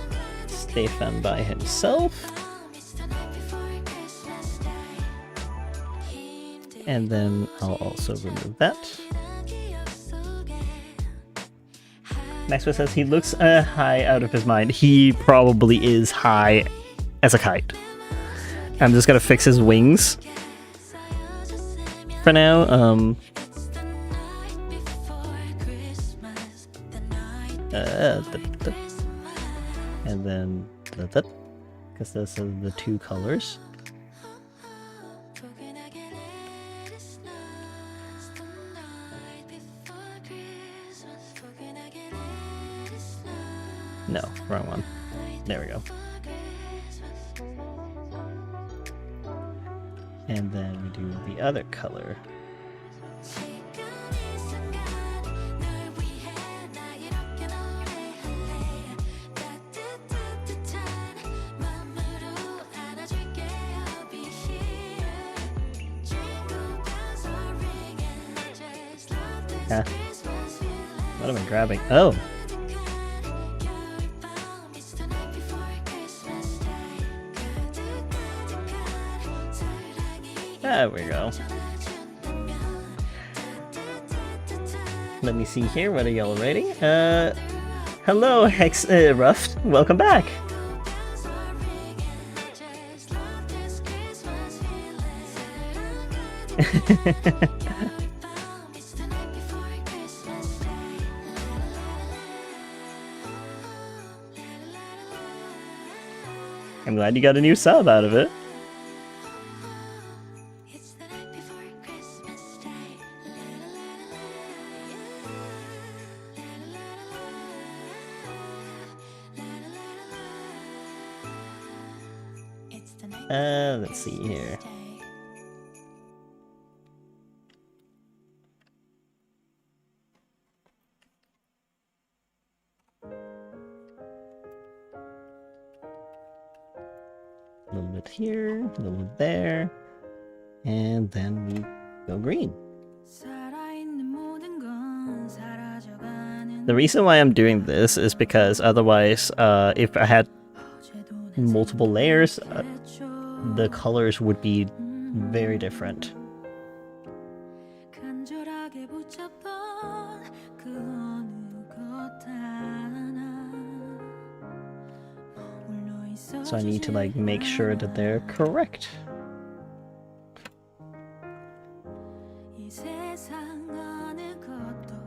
Stefan by himself. And then I'll also remove that. Maxwell says he looks high out of his mind. He probably is high as a kite. I'm just gonna fix his wings for now. And then because those are the two colors. No, wrong one. There we go. And then we do the other color. Huh? What am I grabbing? Oh! There we go. Let me see here. What are y'all rating? Hello, Hex Ruft. Welcome back. I'm glad you got a new sub out of it. Let's see here. A little bit here, a little bit there, and then we go green. The reason why I'm doing this is because otherwise, if I had multiple layers, the colors would be very different. So I need to like make sure that they're correct.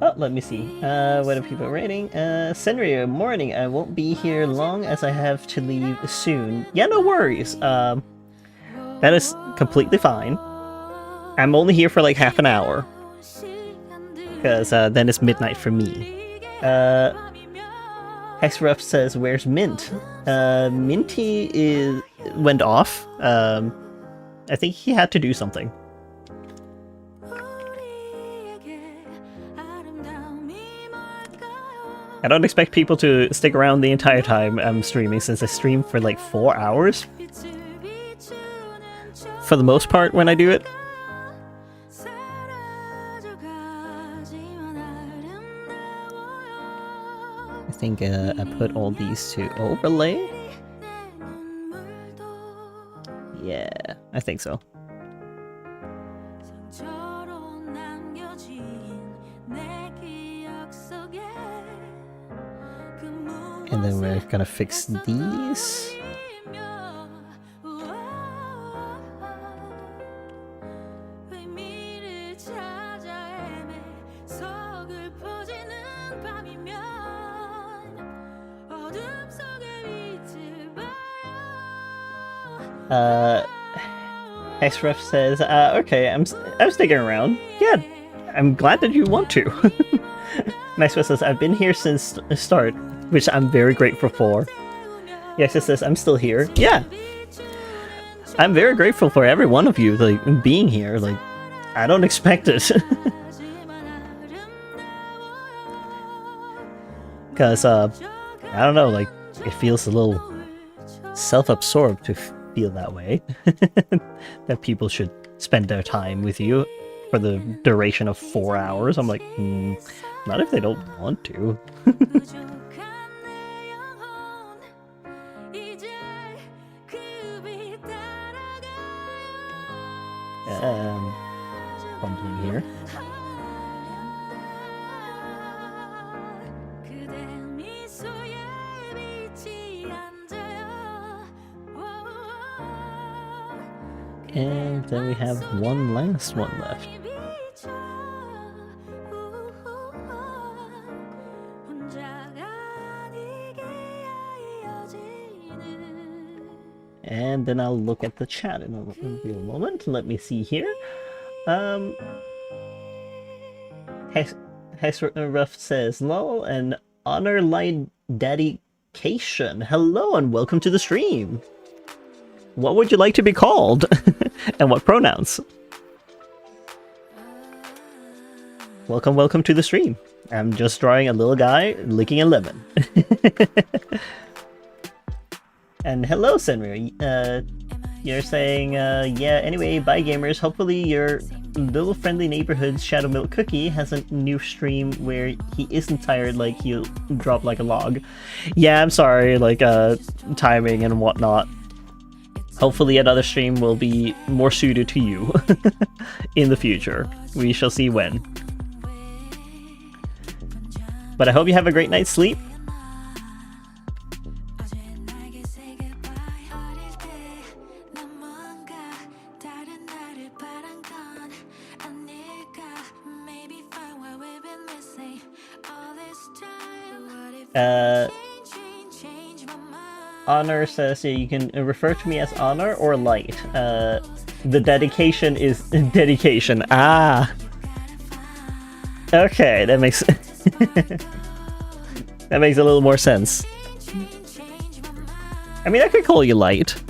Oh, let me see. What are people rating? Senrio, morning. I won't be here long as I have to leave soon. Yeah, no worries. That is completely fine. I'm only here for like half an hour. Because then it's midnight for me. Hexruff says, where's Mint? Minty went off. I think he had to do something. I don't expect people to stick around the entire time I'm streaming, since I stream for like 4 hours. for the most part when I do it. I think I put all these to overlay. Yeah, I think so. And then we're gonna fix these. Xref says, okay, I'm sticking around. Yeah, I'm glad that you want to. Maxwell says, I've been here since the start, which I'm very grateful for. Yaxa says, I'm still here. Yeah, I'm very grateful for every one of you, like, being here. Like, I don't expect it. Because, I don't know, like, it feels a little self-absorbed to feel that way. That people should spend their time with you for the duration of 4 hours. I'm like, not if they don't want to. Fumbling here. And then we have one last one left. And then I'll look at the chat in a moment. Let me see here. Hexruff says, lol, and honor light dedication. Hello and welcome to the stream. What would you like to be called? And what pronouns? Welcome to the stream. I'm just drawing a little guy licking a lemon. And hello, Senryu. You're saying, yeah, anyway, bye gamers. Hopefully your little friendly neighborhood Shadow Milk Cookie has a new stream where he isn't tired, like he'll drop like a log. Yeah, I'm sorry, like, timing and whatnot. Hopefully another stream will be more suited to you in the future. We shall see when. But I hope you have a great night's sleep. Honor says, yeah, you can refer to me as Honor or Light. The dedication is dedication. Ah! Okay, that makes that makes a little more sense. I mean, I could call you Light.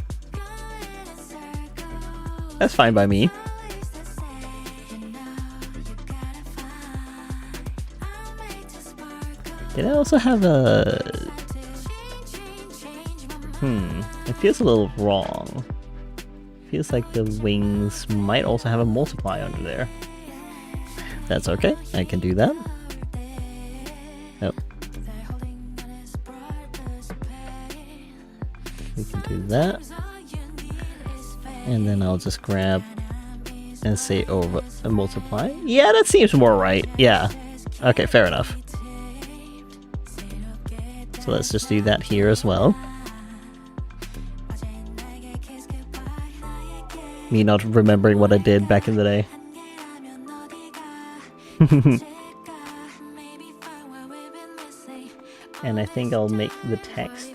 That's fine by me. Did I also have a... it feels a little wrong. Feels like the wings might also have a multiply under there. That's okay, I can do that. Oh. We can do that. And then I'll just grab and say over a multiply. Yeah, that seems more right. Yeah. Okay, fair enough. So let's just do that here as well. Me not remembering what I did back in the day. And I think I'll make the text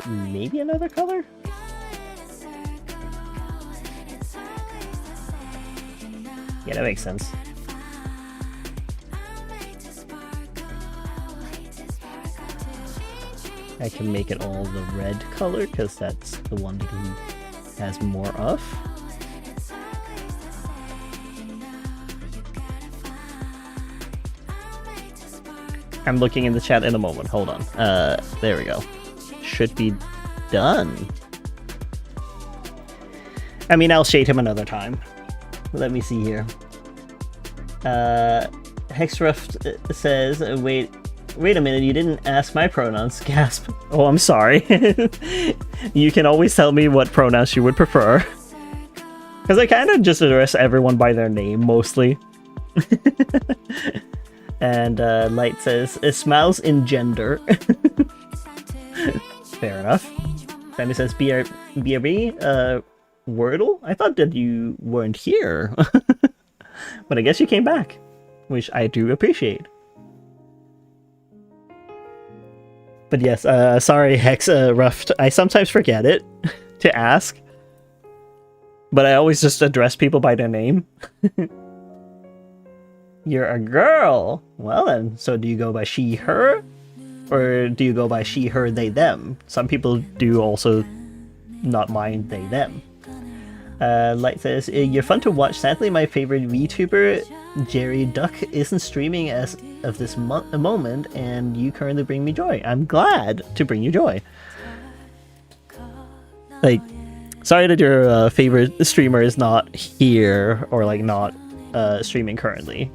maybe another color? Yeah, that makes sense. I can make it all the red color because that's the one that he has more of. I'm looking in the chat in a moment, hold on. There we go. Should be done. I mean, I'll shade him another time. Let me see here. Hexruff says, wait a minute, you didn't ask my pronouns. Gasp. Oh, I'm sorry. You can always tell me what pronouns you would prefer. Because I kind of just address everyone by their name, mostly. And Light says, it smiles in gender. Fair enough. Sammy says, BRB, Wordle? I thought that you weren't here. But I guess you came back, which I do appreciate. But yes, sorry, Hex, Ruff. I sometimes forget it to ask. But I always just address people by their name. You're a girl! Well then, so do you go by she, her? Or do you go by she, her, they, them? Some people do also not mind they, them. Light says, you're fun to watch. Sadly, my favorite VTuber, Jerry Duck, isn't streaming as of this moment, and you currently bring me joy. I'm glad to bring you joy. Like, sorry that your favorite streamer is not here, or like not streaming currently.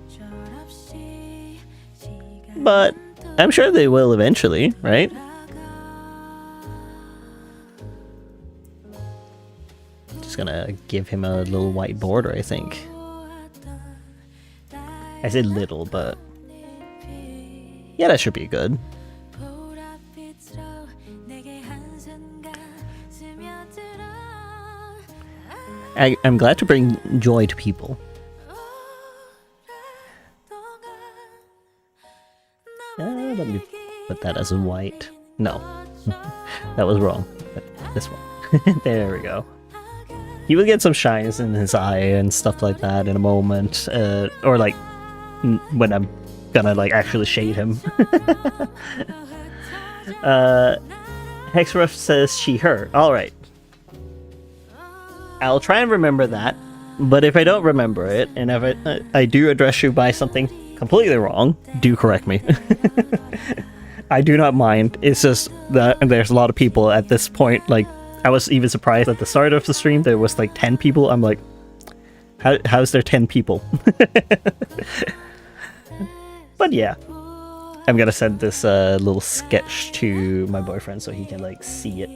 But I'm sure they will eventually, right? Just gonna give him a little white border, I think. I said little, but yeah, that should be good. I'm glad to bring joy to people. Let me put that as a white. No, that was wrong. This one. There we go. He will get some shines in his eye and stuff like that in a moment, or like when I'm gonna like actually shade him. Hexruff says she, her. All right. I'll try and remember that, but if I don't remember it, and if I do address you by something completely wrong, do correct me. I do not mind. It's just that there's a lot of people at this point. Like, I was even surprised at the start of the stream there was like 10 people. I'm like, how's there 10 people? But yeah, I'm gonna send this little sketch to my boyfriend so he can like see it.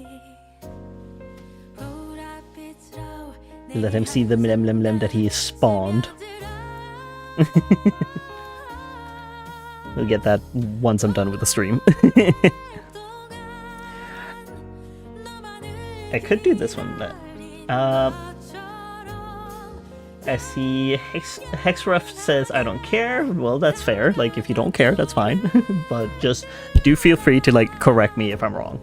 Let him see the lem that he spawned. We'll get that once I'm done with the stream. I could do this one, but I see Hexruff says I don't care. Well, that's fair. Like, if you don't care, that's fine. But just do feel free to like correct me if I'm wrong.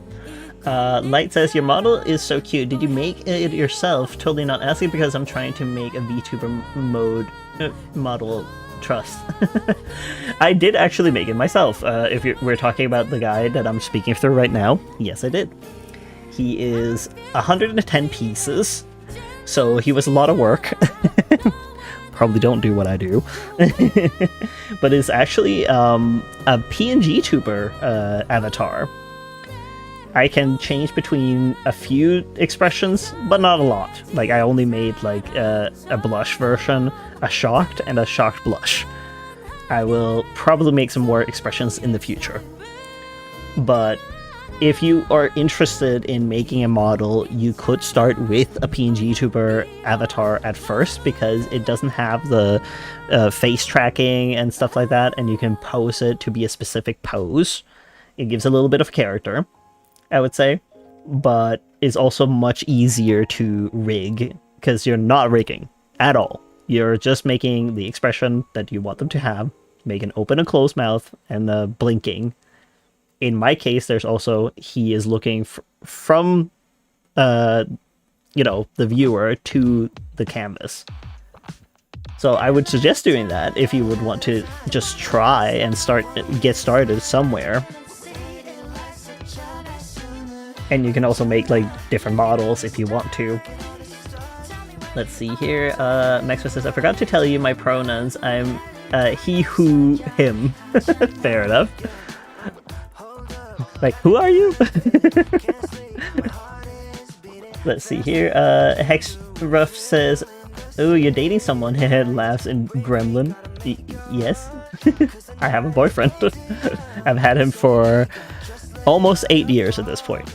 Light says your model is so cute. Did you make it yourself? Totally not asking because I'm trying to make a VTuber mode model. Trust. I did actually make it myself. If we're talking about the guy that I'm speaking through right now, yes, I did. He is 110 pieces, so he was a lot of work. Probably don't do what I do. But it's actually a PNG tuber avatar. I can change between a few expressions, but not a lot. Like, I only made like a blush version, a shocked, and a shocked blush. I will probably make some more expressions in the future. But if you are interested in making a model, you could start with a PNG tuber avatar at first, because it doesn't have the face tracking and stuff like that, and you can pose it to be a specific pose. It gives a little bit of character, I would say, but it's also much easier to rig, because you're not rigging at all. You're just making the expression that you want them to have, make an open and closed mouth, and blinking. In my case, there's also, he is looking from, you know, the viewer to the canvas. So I would suggest doing that if you would want to just try and get started somewhere. And you can also make like different models if you want to. Let's see here. Maxwell says, I forgot to tell you my pronouns. I'm he, who, him. Fair enough. Like, who are you? Let's see here. Ruff says, "Oh, you're dating someone." Head laughs in Gremlin. Yes, I have a boyfriend. I've had him for almost 8 years at this point.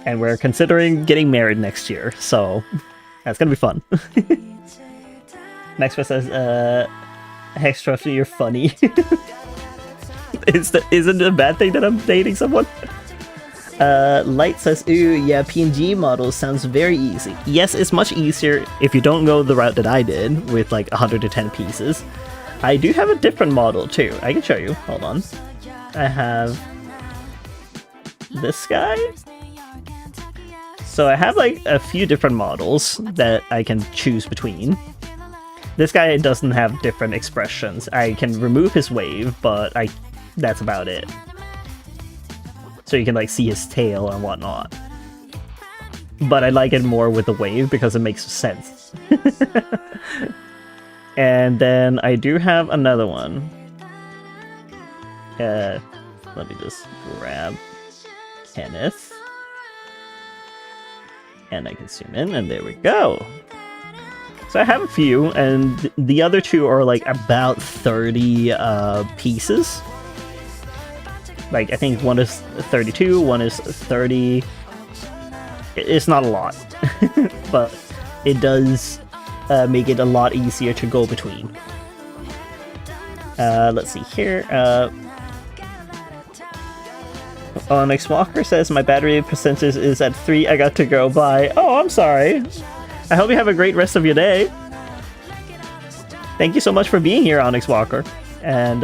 And we're considering getting married next year, so that's gonna be fun. Next one says, Hextruff, you're funny. Isn't it a bad thing that I'm dating someone? Light says, ooh, yeah, PNG models sounds very easy. Yes, it's much easier if you don't go the route that I did with like 110 pieces. I do have a different model too. I can show you. Hold on. I have this guy. So I have like a few different models that I can choose between. This guy doesn't have different expressions. I can remove his wave, but that's about it. So you can like see his tail and whatnot. But I like it more with the wave because it makes sense. And then I do have another one. Let me just grab Kenneth. And I can zoom in, and there we go. So I have a few, and the other two are like about 30 pieces. Like, I think one is 32, one is 30. It's not a lot, but it does make it a lot easier to go between. Let's see here. Onyx Walker says, my battery percentage is at 3. I got to go. Bye. Oh, I'm sorry. I hope you have a great rest of your day. Thank you so much for being here, Onyx Walker. And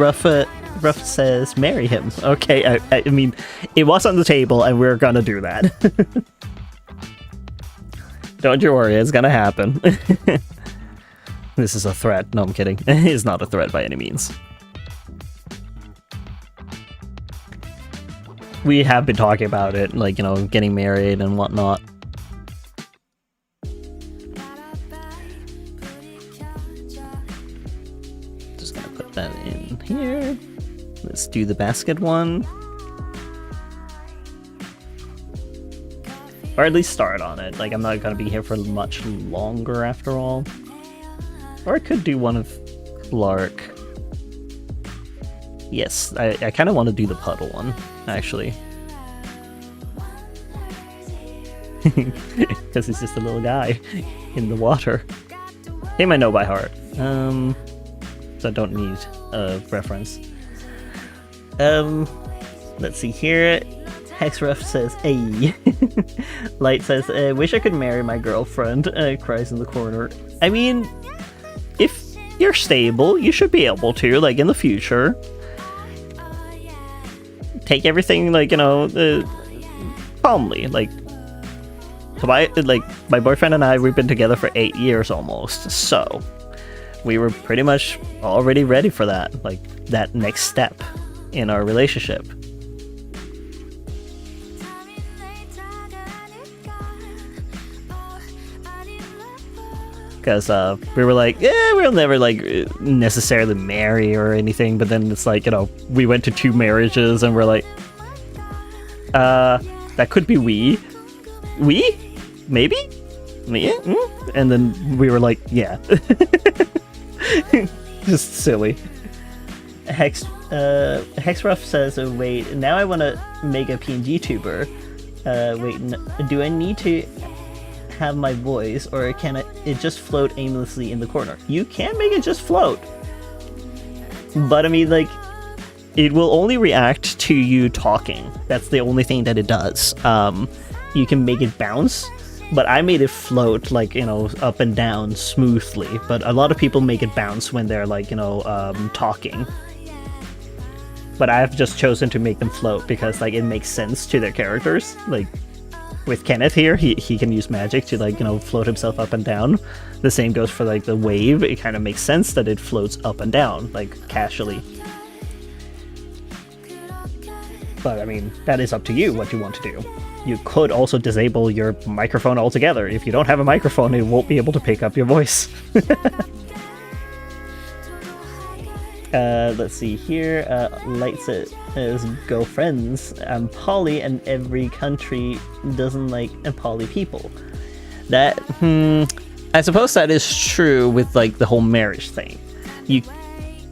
Ruff says, marry him. Okay, I mean, it was on the table, and we're gonna do that. Don't you worry, it's gonna happen. This is a threat. No, I'm kidding. It's not a threat by any means. We have been talking about it, like, you know, getting married and whatnot. Just gonna put that in here. Let's do the basket one. Or at least start on it. Like, I'm not gonna be here for much longer after all. Or I could do one of Clark. Yes, I kind of want to do the puddle one, actually. Because he's just a little guy in the water. Him I know by heart. So I don't need a reference. Let's see here. Hexruff says, "Ay." Light says, "Wish I could marry my girlfriend." Cries in the corner. I mean, if you're stable, you should be able to, like, in the future. Take everything, like, you know, calmly. Like, my boyfriend and I, we've been together for 8 years almost, so we were pretty much already ready for that, like, that next step in our relationship. Because we were like, yeah, we'll never, like, necessarily marry or anything, but then it's like, you know, we went to 2 marriages and we're like, that could be we? Maybe? Me? And then we were like, yeah. Just silly. Hexruff says, wait, now I want to make a PNG tuber. Wait, do I need to have my voice, or can it just float aimlessly in the corner? You can make it just float, but I mean, like, it will only react to you talking. That's the only thing that it does. You can make it bounce, but I made it float, like, you know, up and down smoothly, but a lot of people make it bounce when they're, like, you know, talking. But I've just chosen to make them float because, like, it makes sense to their characters. Like, with Kenneth here, he can use magic to, like, you know, float himself up and down. The same goes for, like, the wave. It kind of makes sense that it floats up and down, like, casually. But, I mean, that is up to you what you want to do. You could also disable your microphone altogether. If you don't have a microphone, it won't be able to pick up your voice. Let's see here. Light says, go friends. I'm poly and every country doesn't like poly people. That, I suppose that is true with like the whole marriage thing. You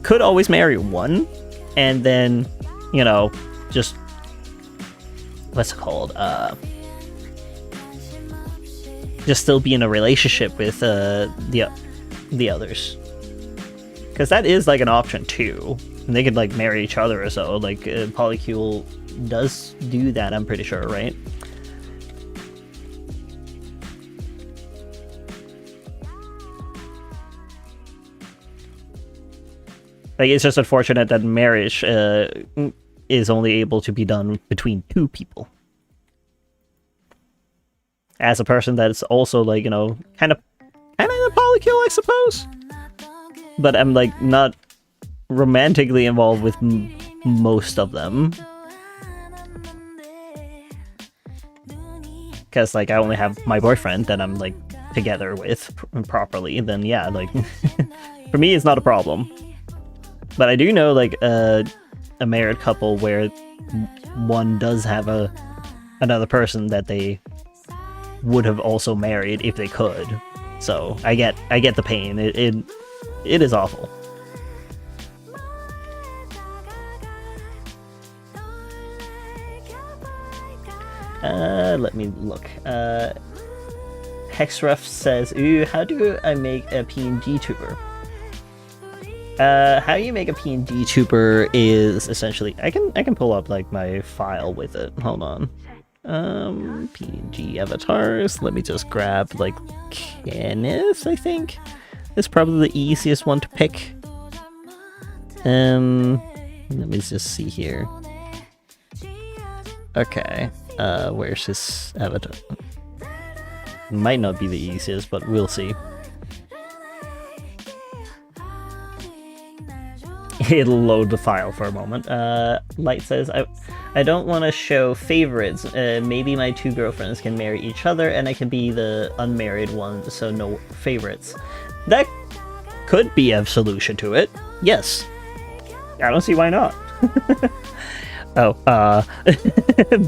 could always marry one and then, you know, just, what's it called? Just still be in a relationship with the others. Because that is like an option too. And they could like marry each other or so. Like Polycule does do that, I'm pretty sure, right? Like, it's just unfortunate that marriage is only able to be done between two people. As a person that's also, like, you know, kind of a polycule, I suppose. But I'm, like, not romantically involved with most of them. Because, like, I only have my boyfriend that I'm, like, together with properly. Then, yeah, like, for me, it's not a problem. But I do know, like, a married couple where one does have another person that they would have also married if they could. So I get the pain. It is awful. Let me look. Hexruff says, "Ooh, how do I make a PNG tuber?" How you make a PNG tuber is essentially, I can pull up like my file with it. Hold on. PNG avatars. Let me just grab like Kenneth, I think. It's probably the easiest one to pick. Let me just see here. Okay. Where's his avatar? Might not be the easiest, but we'll see. It'll load the file for a moment. Light says, I don't want to show favorites. Maybe my two girlfriends can marry each other and I can be the unmarried one, so no favorites. That could be a solution to it. Yes. I don't see why not. Oh,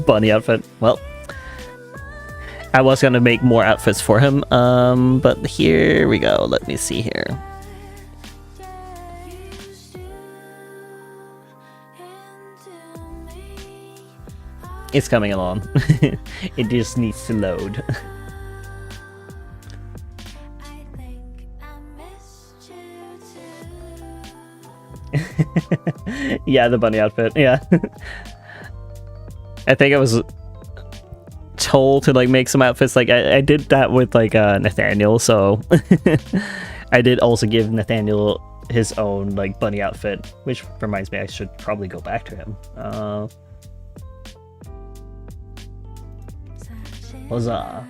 bunny outfit. Well, I was gonna make more outfits for him, but here we go. Let me see here. It's coming along. It just needs to load. Yeah, the bunny outfit. Yeah. I think I was told to like make some outfits. Like I did that with like Nathaniel, so I did also give Nathaniel his own like bunny outfit, which reminds me I should probably go back to him. Huzzah.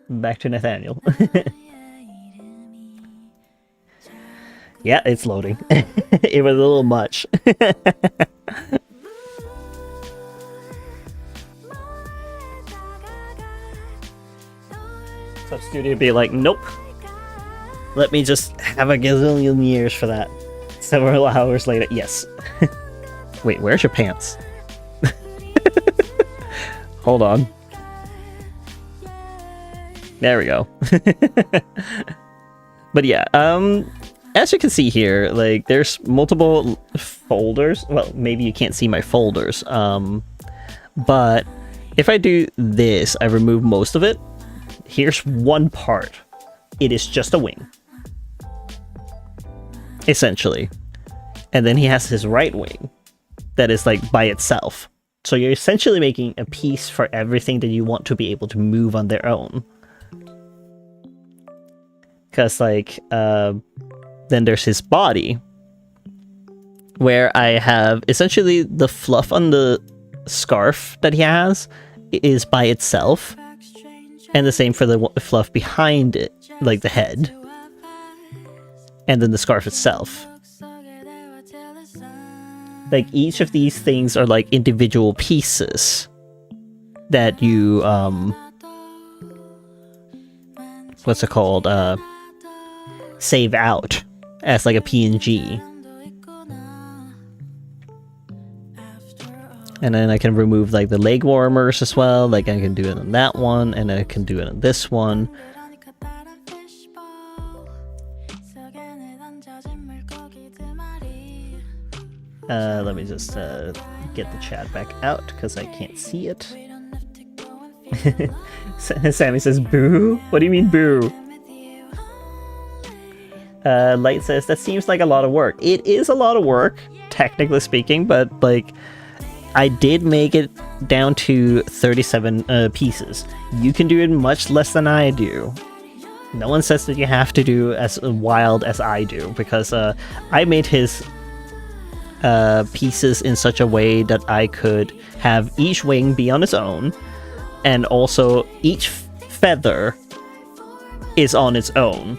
Back to Nathaniel. Yeah, it's loading. It was a little much. So studio be like, nope. Let me just have a gazillion years for that. Several hours later, yes. Wait, where's your pants? Hold on. There we go. But yeah, as you can see here, like there's multiple folders. Well, maybe you can't see my folders. But if I do this, I remove most of it. Here's one part. It is just a wing. Essentially. And then he has his right wing that is like by itself. So you're essentially making a piece for everything that you want to be able to move on their own. Because like then there's his body, where I have essentially the fluff on the scarf that he has is by itself, and the same for the fluff behind it, like the head, and then the scarf itself. Like each of these things are like individual pieces that you what's it called, save out as like a PNG. And then I can remove like the leg warmers as well. Like I can do it on that one, and I can do it on this one. 그러니까 다른 fishbowl 속에 내 던져진 물고기들 말이 Let me just get the chat back out because I can't see it. We don't have to go and feel Sammy says, boo? What do you mean, boo? with you. Light says, that seems like a lot of work. It is a lot of work, technically speaking, but like, I did make it down to 37 pieces. You can do it much less than I do. No one says that you have to do as wild as I do, because I made his pieces in such a way that I could have each wing be on its own, and also each feather is on its own.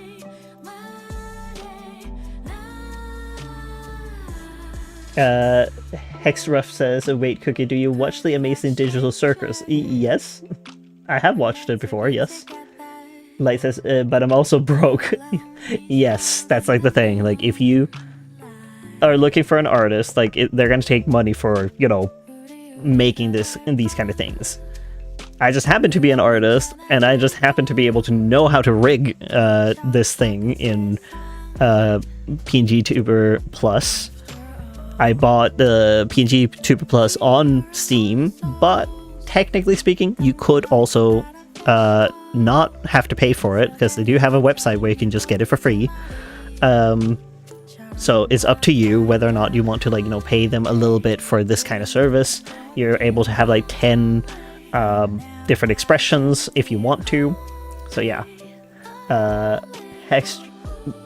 Hexruff says, wait, Cookie, do you watch The Amazing Digital Circus? Yes. I have watched it before, yes. Light says, but I'm also broke. Yes, that's like the thing. Like, if you are looking for an artist, like, they're gonna take money for, you know, making these kind of things. I just happen to be an artist, and I just happen to be able to know how to rig this thing in PNG Tuber Plus. I bought the PNG Tuber Plus on Steam, but technically speaking, you could also not have to pay for it, because they do have a website where you can just get it for free. So it's up to you whether or not you want to, like, you know, pay them a little bit for this kind of service. You're able to have like 10 different expressions if you want to. So yeah.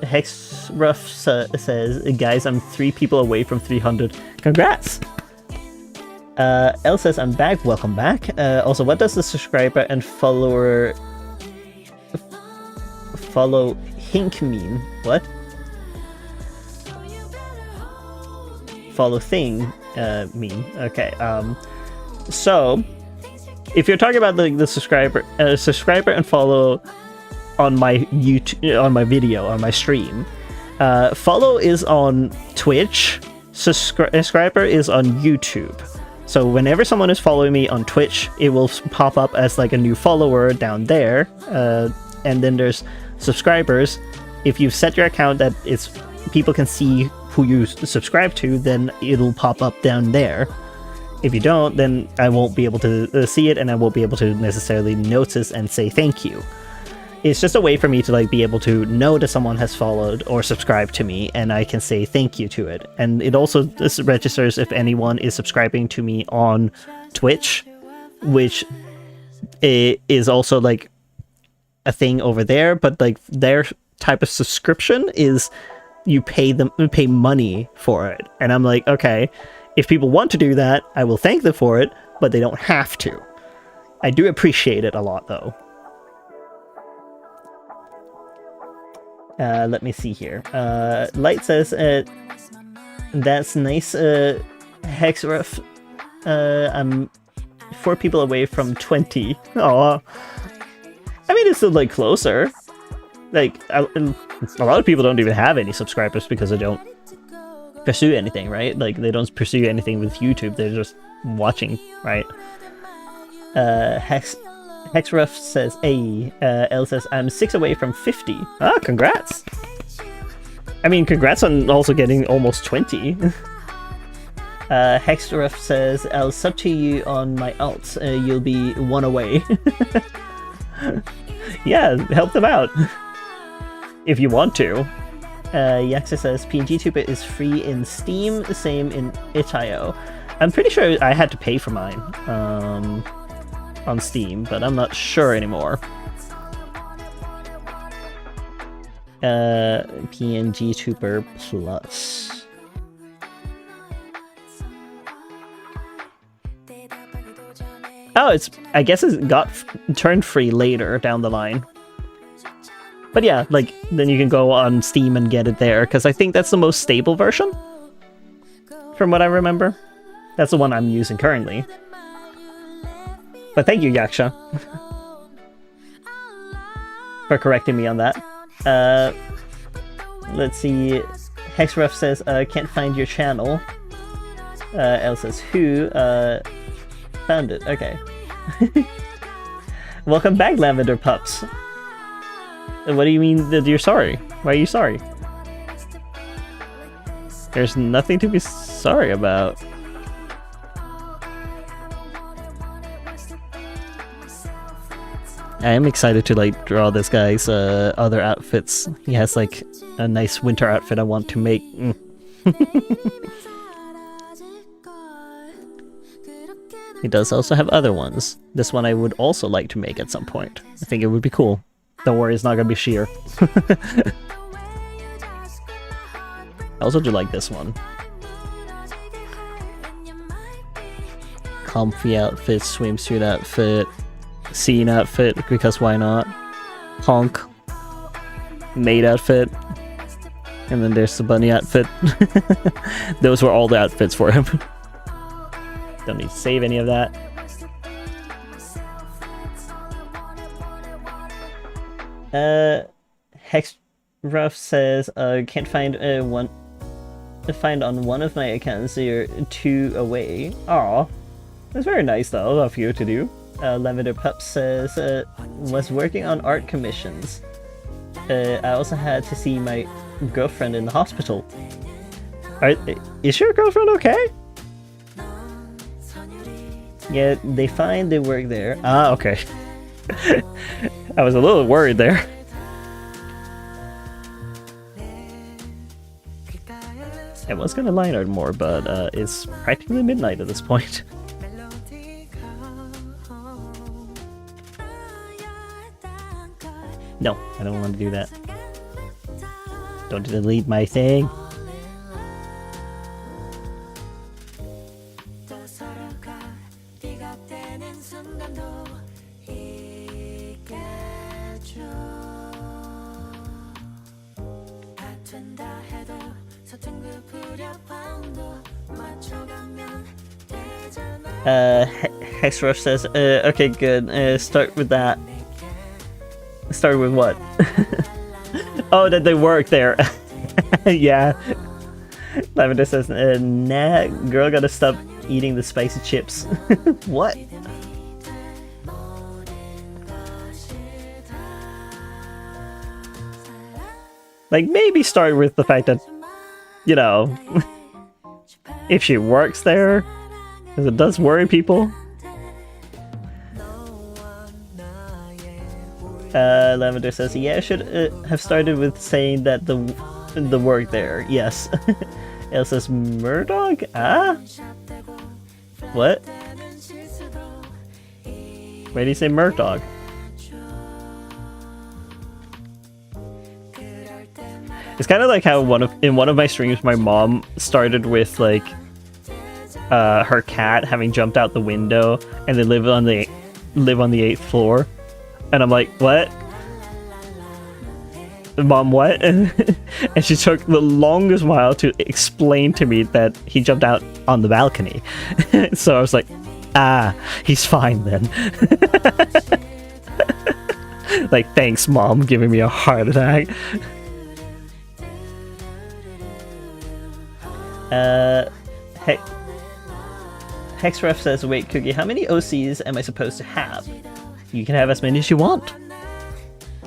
Hexruff says, guys, I'm 3 people away from 300. Congrats! Elle says, I'm back. Welcome back. Also, what does the subscriber and follow hink mean? What? Follow thing mean? Okay. So if you're talking about the subscriber and follow on my YouTube, on my video, on my stream, follow is on Twitch, subscriber is on YouTube. So whenever someone is following me on Twitch, it will pop up as like a new follower down there, and then there's subscribers. If you've set your account that it's people can see who you subscribe to, then it'll pop up down there. If you don't, then I won't be able to see it, and I won't be able to necessarily notice and say thank you. It's just a way for me to like be able to know that someone has followed or subscribed to me, and I can say thank you to it. And it also registers if anyone is subscribing to me on Twitch, which is also like a thing over there, but like their type of subscription is you pay money for it. And I'm like, okay, if people want to do that, I will thank them for it, but they don't have to. I do appreciate it a lot, though. Let me see here. Light says, that's nice, Hexruff. I'm 4 people away from 20. Aw. I mean, it's still, like, closer. Like, a lot of people don't even have any subscribers because they don't pursue anything, right? Like, they don't pursue anything with YouTube, they're just watching, right? Hexruff says, hey, Elle says, I'm 6 away from 50. Ah, congrats! I mean, congrats on also getting almost 20. Hexruff says, I'll sub to you on my alts, you'll be 1 away. Yeah, help them out. If you want to. Yaxa says, PNG Tuber is free in Steam, the same in itch.io. I'm pretty sure I had to pay for mine on Steam, but I'm not sure anymore. PNG Tuber Plus. Oh, I guess it got turned free later down the line. But yeah, like, then you can go on Steam and get it there, because I think that's the most stable version, from what I remember. That's the one I'm using currently. But thank you, Yaksha, for correcting me on that. Let's see. Hexruff says, can't find your channel. Elle says, who? Found it. Okay. Welcome back, Lavender Pups. What do you mean that you're sorry? Why are you sorry? There's nothing to be sorry about. I am excited to like draw this guy's other outfits. He has like a nice winter outfit I want to make. He does also have other ones. This one I would also like to make at some point. I think it would be cool. Don't worry, it's not gonna be sheer. I also do like this one. Comfy outfit, swimsuit outfit, scene outfit, because why not? Honk. Maid outfit. And then there's the bunny outfit. Those were all the outfits for him. Don't need to save any of that. Hexruff says, can't find find on one of my accounts, you're 2 away. Aw. That's very nice though of you to do. Lavender Pup says, was working on art commissions. I also had to see my girlfriend in the hospital. Is your girlfriend okay? Yeah, they find they work there. Ah, okay. I was a little worried there. I was gonna line art more, but it's practically midnight at this point. No, I don't want to do that. Don't delete my thing. Hexrush says, okay, good. Start with that. Start with what? Oh, that they work there. Yeah. Lavender says, nah, girl gotta stop eating the spicy chips. What? Like, maybe start with the fact that, you know, if she works there, because it does worry people. Lavender says, yeah, I should have started with saying that the work there. Yes. Elle says, Murdoch? Ah? What? Why do you say Murdoch? It's kind of like how in one of my streams, my mom started with like her cat having jumped out the window, and they live on the 8th floor, and I'm like, what? Mom, what? And she took the longest while to explain to me that he jumped out on the balcony. So I was like, ah, he's fine then. Like, thanks, Mom, giving me a heart attack. Hexref says, wait, Cookie, how many OCs am I supposed to have? You can have as many as you want.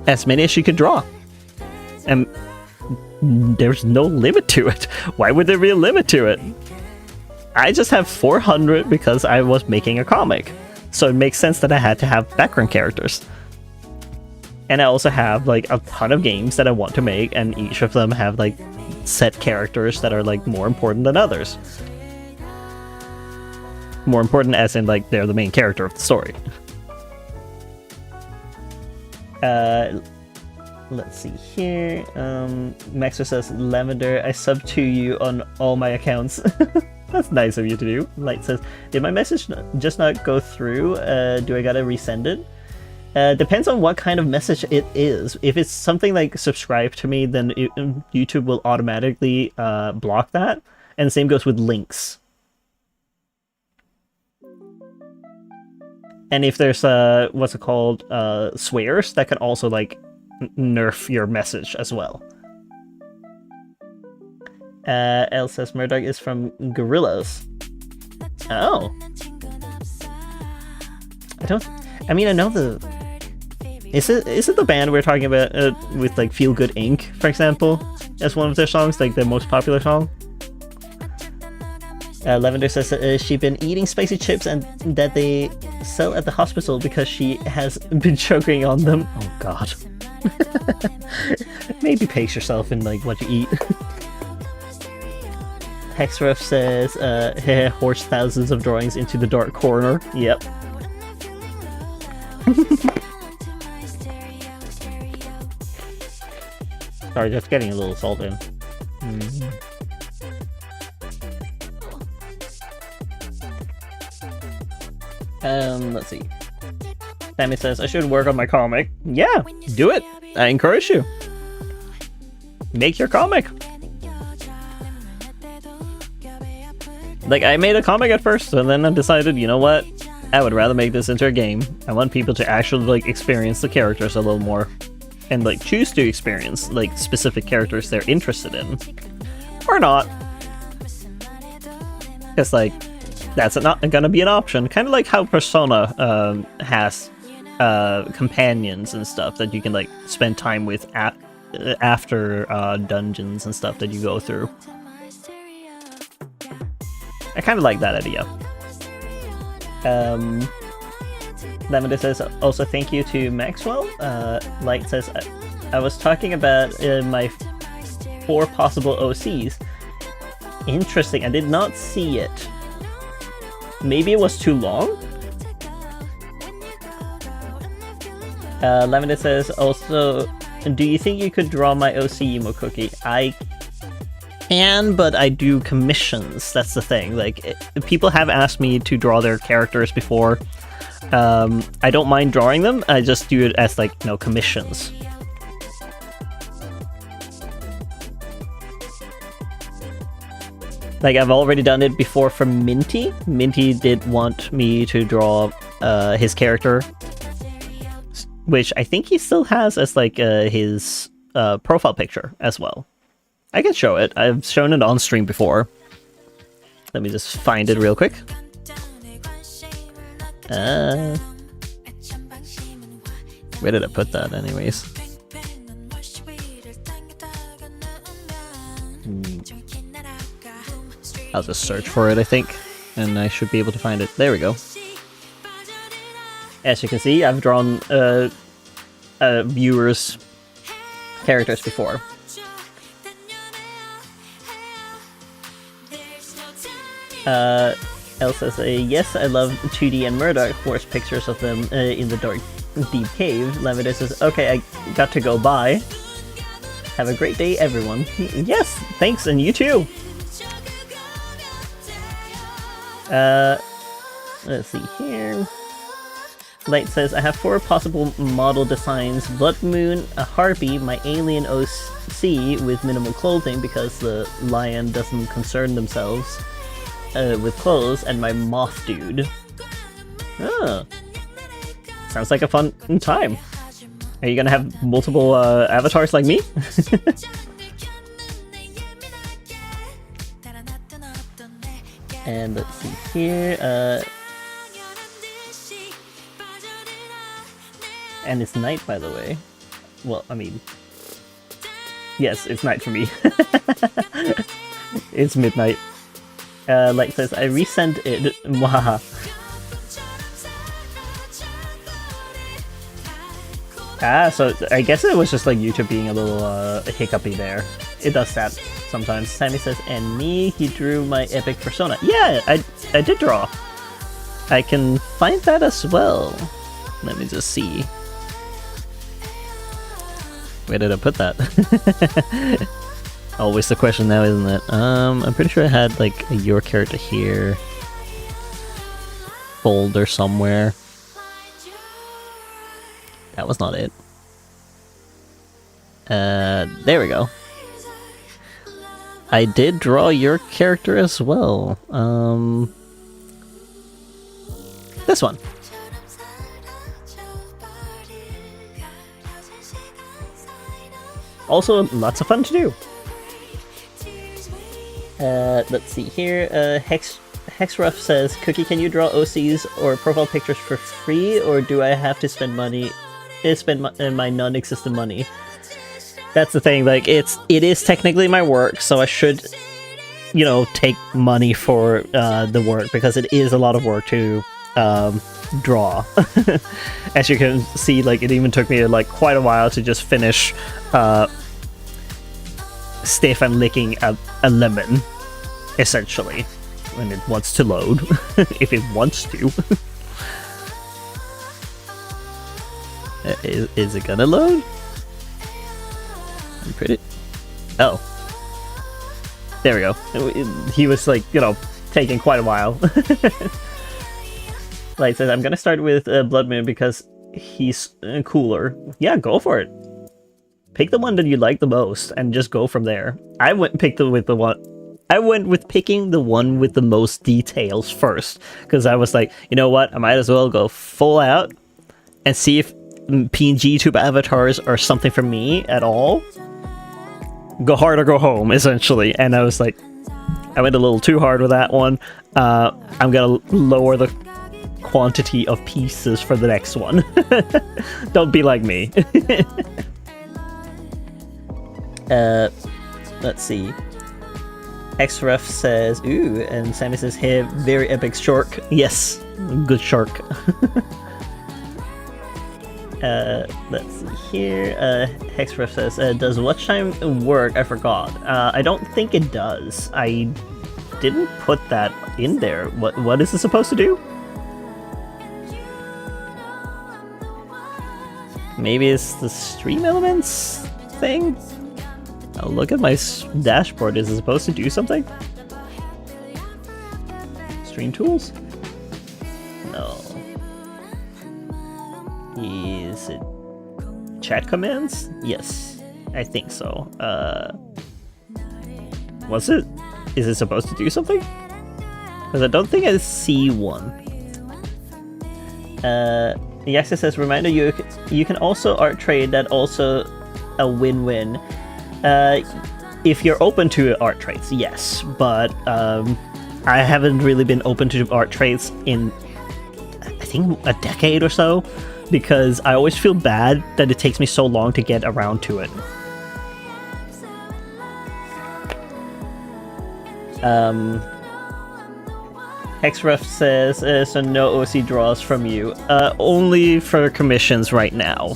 As many as you can draw. And there's no limit to it. Why would there be a limit to it? I just have 400 because I was making a comic. So it makes sense that I had to have background characters. And I also have like a ton of games that I want to make, and each of them have like set characters that are like more important than others. More important as in like they're the main character of the story. Let's see here. Maxer says, Lavender, I sub to you on all my accounts. That's nice of you to do. Light says, did my message just not go through? Do I gotta resend it? Depends on what kind of message it is. If it's something like subscribe to me, then YouTube will automatically block that. And the same goes with links. And if there's what's it called, swears, that can also like nerf your message as well. Elle says Murdoch is from Gorillaz. Oh. I mean, I know the... Is it the band we're talking about with like Feel Good Inc., for example, as one of their songs, like their most popular song? Lavender says she's been eating spicy chips and that they sell at the hospital because she has been choking on them. Oh god. Maybe pace yourself in like what you eat. Hexref says horse thousands of drawings into the dark corner. Yep. Sorry, just getting a little salt in. Let's see. Sammy says, I should work on my comic. Yeah, do it. I encourage you. Make your comic. Like, I made a comic at first, and then I decided, you know what? I would rather make this into a game. I want people to actually, like, experience the characters a little more. And, like, choose to experience, like, specific characters they're interested in. Or not. Because, like, that's not gonna be an option. Kind of like how Persona has companions and stuff that you can, like, spend time with after dungeons and stuff that you go through. I kind of like that idea. Lavender says, also thank you to Maxwell. Light says, I was talking about my 4 possible OCs. Interesting, I did not see it. Maybe it was too long? Lavender says, also, do you think you could draw my OC emo cookie? I can, but I do commissions. That's the thing. Like, people have asked me to draw their characters before. I don't mind drawing them. I just do it as, like, you know, commissions. Like, I've already done it before for Minty. Minty did want me to draw his character, which I think he still has as, like, his profile picture as well. I can show it. I've shown it on stream before. Let me just find it real quick. Where did I put that anyways? I'll just search for it, I think, and I should be able to find it. There we go. As you can see, I've drawn viewers' characters before. Elsa says, yes, I love 2D and Murdoch Force pictures of them in the dark, deep cave. Lavender says, okay, I got to go, bye. Have a great day, everyone. Yes, thanks, and you too. Let's see here. Light says, I have 4 possible model designs. Blood Moon, a Harpy, my alien OC with minimal clothing because the lion doesn't concern themselves with clothes, and my moth dude. Oh. Sounds like a fun time. Are you gonna have multiple avatars like me? And let's see here. And it's night, by the way. Well, I mean, yes, it's night for me. It's midnight. Light says, I resent it. Mwahaha. Ah, so I guess it was just like YouTube being a little hiccupy there. It does that sometimes. Sammy says, and me, he drew my epic persona. Yeah, I did draw. I can find that as well. Let me just see. Where did I put that? Always the question now, isn't it? I'm pretty sure I had like a your character here folder somewhere. That was not it. There we go. I did draw your character as well. This one. Also, lots of fun to do. Let's see here. Hexruff says, Cookie, can you draw OCs or profile pictures for free, or do I have to spend money? Spend my non-existent money. That's the thing. Like, it is technically my work, so I should, you know, take money for the work, because it is a lot of work to draw. As you can see, like, it even took me like quite a while to just finish Stefan licking a lemon, essentially, when it wants to load. If it wants to. Is it gonna load? I'm pretty... Oh. There we go. He was like, you know, taking quite a while. Light says, I'm gonna start with Blood Moon because he's cooler. Yeah, go for it. Pick the one that you like the most and just go from there. I went with picking the one with the most details first, because I was like, you know what, I might as well go full out and see if PNG tube avatars are something for me at all. Go hard or go home, essentially. And I was like, I went a little too hard with that one. I'm gonna lower the quantity of pieces for the next one. Don't be like me. Let's see. Xref says, ooh, and Sammy says, hey, very epic shark. Yes, good shark. Let's see here. Hexref says, does watch time work? I forgot. I don't think it does. I didn't put that in there. What is it supposed to do? Maybe it's the stream elements thing? I'll look at my dashboard. Is it supposed to do something? Stream tools? No. Is it chat commands? Yes, I think so. Was it? Is it supposed to do something? Because I don't think I see one. Yaxa says, reminder, you can also art trade. That also a win-win. If you're open to art trades, yes, but I haven't really been open to art trades in, I think, a decade or so, because I always feel bad that it takes me so long to get around to it. Hexref says, so no OC draws from you. Only for commissions right now,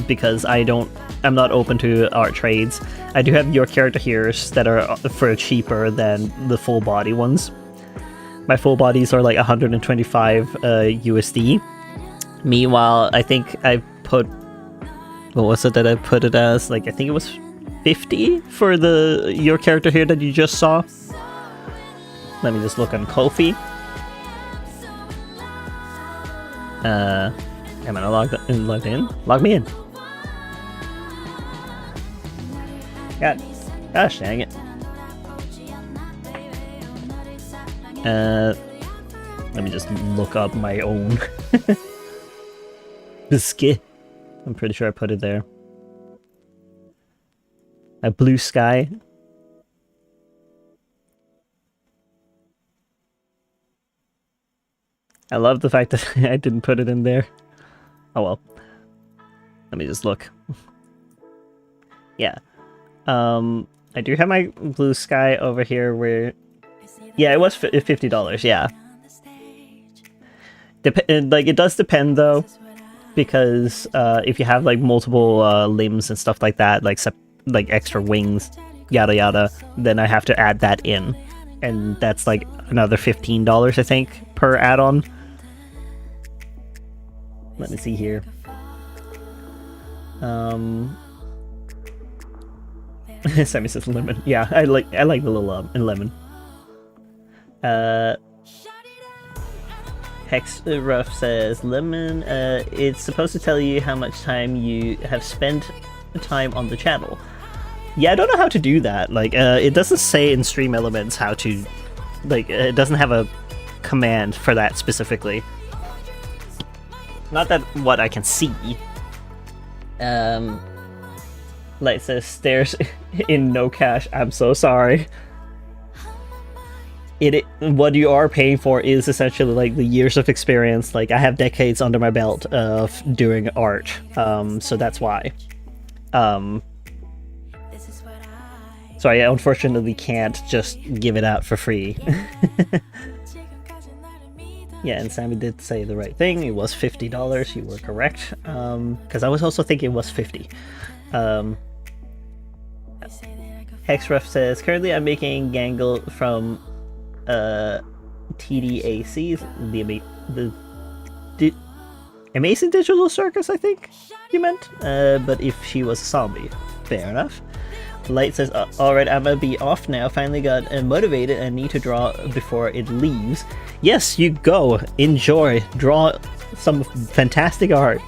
because I'm not open to art trades. I do have your character here that are for cheaper than the full body ones. My full bodies are like 125 USD. Meanwhile, I think I put, what was it that I put it as? Like, I think it was 50 for your character here that you just saw. Let me just look on Ko-fi. Am I logged in? Log me in. Gosh dang it. Let me just look up my own biscuit. I'm pretty sure I put it there. A blue sky. I love the fact that I didn't put it in there. Oh well. Let me just look. Yeah. I do have my blue sky over here where... Yeah, it was $50, yeah. Like, it does depend, though, because if you have, like, multiple limbs and stuff like that, like extra wings, yada yada, then I have to add that in. And that's, like, another $15, I think, per add-on. Let me see here. Sammy says lemon. Yeah, I like the little lemon. Hexruff says lemon. It's supposed to tell you how much time you have spent time on the channel. Yeah, I don't know how to do that. Like, it doesn't say in Stream Elements how to, like, it doesn't have a command for that specifically. Not that what I can see. Light says stairs in no cash. I'm so sorry. what you are paying for is essentially like the years of experience. Like I have decades under my belt of doing art, so that's why. So I unfortunately can't just give it out for free. Yeah, and Sammy did say the right thing. It was $50. You were correct. Because I was also thinking it was 50. Hexref says, currently I'm making Gangle from TDAC, the Amazing Digital Circus, I think you meant. But if she was a zombie, fair enough. Light says, alright, I'm gonna be off now. Finally got motivated and need to draw before it leaves. Yes, you go. Enjoy. Draw some fantastic art.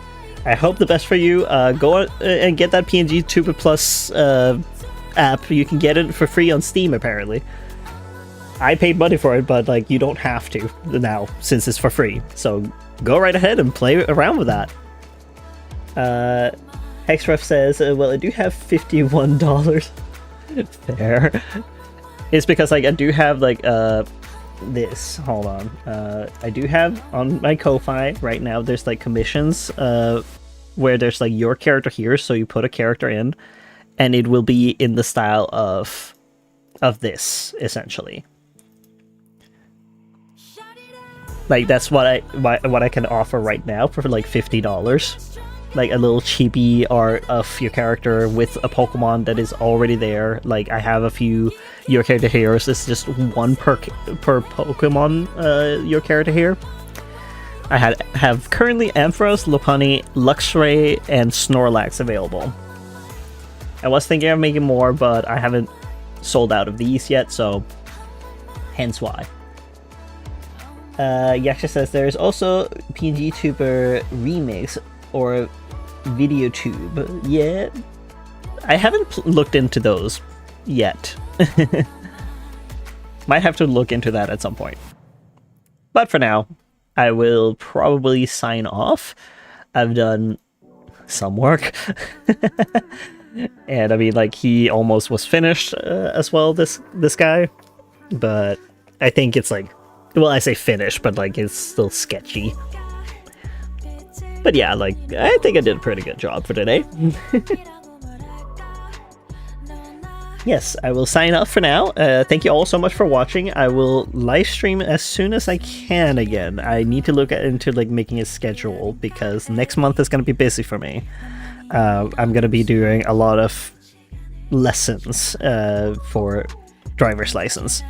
I hope the best for you. Go and get that PNG Tuber Plus app. You can get it for free on Steam, apparently. I paid money for it, but like you don't have to now since it's for free. So go right ahead and play around with that. Hexref says, well, I do have $51. Fair. It's because like I do have like this. Hold on. I do have on my Ko-Fi right now. There's like commissions where there's like your character here, so you put a character in, and it will be in the style of this essentially. Like that's what I can offer right now for like $50. Like a little cheapy art of your character with a Pokemon that is already there. Like I have a few your character heroes. It's just one per Pokemon your character here. I have currently Ampharos, Lopunny, Luxray, and Snorlax available. I was thinking of making more, but I haven't sold out of these yet, so hence why. Yaksha says there's also PNG Tuber remix or VideoTube. Yeah, I haven't looked into those yet. Might have to look into that at some point. But for now, I will probably sign off. I've done some work. And I mean, like, he almost was finished as well, this guy. But I think it's like, well, I say finished, but like it's still sketchy. But yeah, like, I think I did a pretty good job for today. Yes, I will sign off for now. Thank you all so much for watching. I will live stream as soon as I can again. I need to look into like making a schedule because next month is going to be busy for me. I'm going to be doing a lot of lessons for driver's license.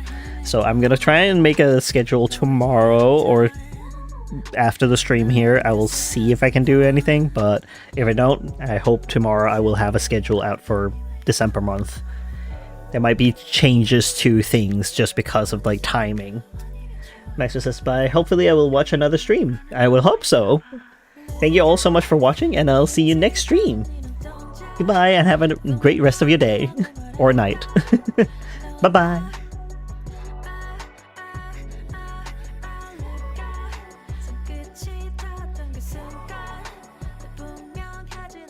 So I'm going to try and make a schedule tomorrow or after the stream here. I will see if I can do anything, but if I don't, I hope tomorrow I will have a schedule out for December month. There might be changes to things just because of like timing. Max says bye. Hopefully I will watch another stream. I will hope so. Thank you all so much for watching, and I'll see you next stream. Goodbye, and have a great rest of your day or night. Bye bye.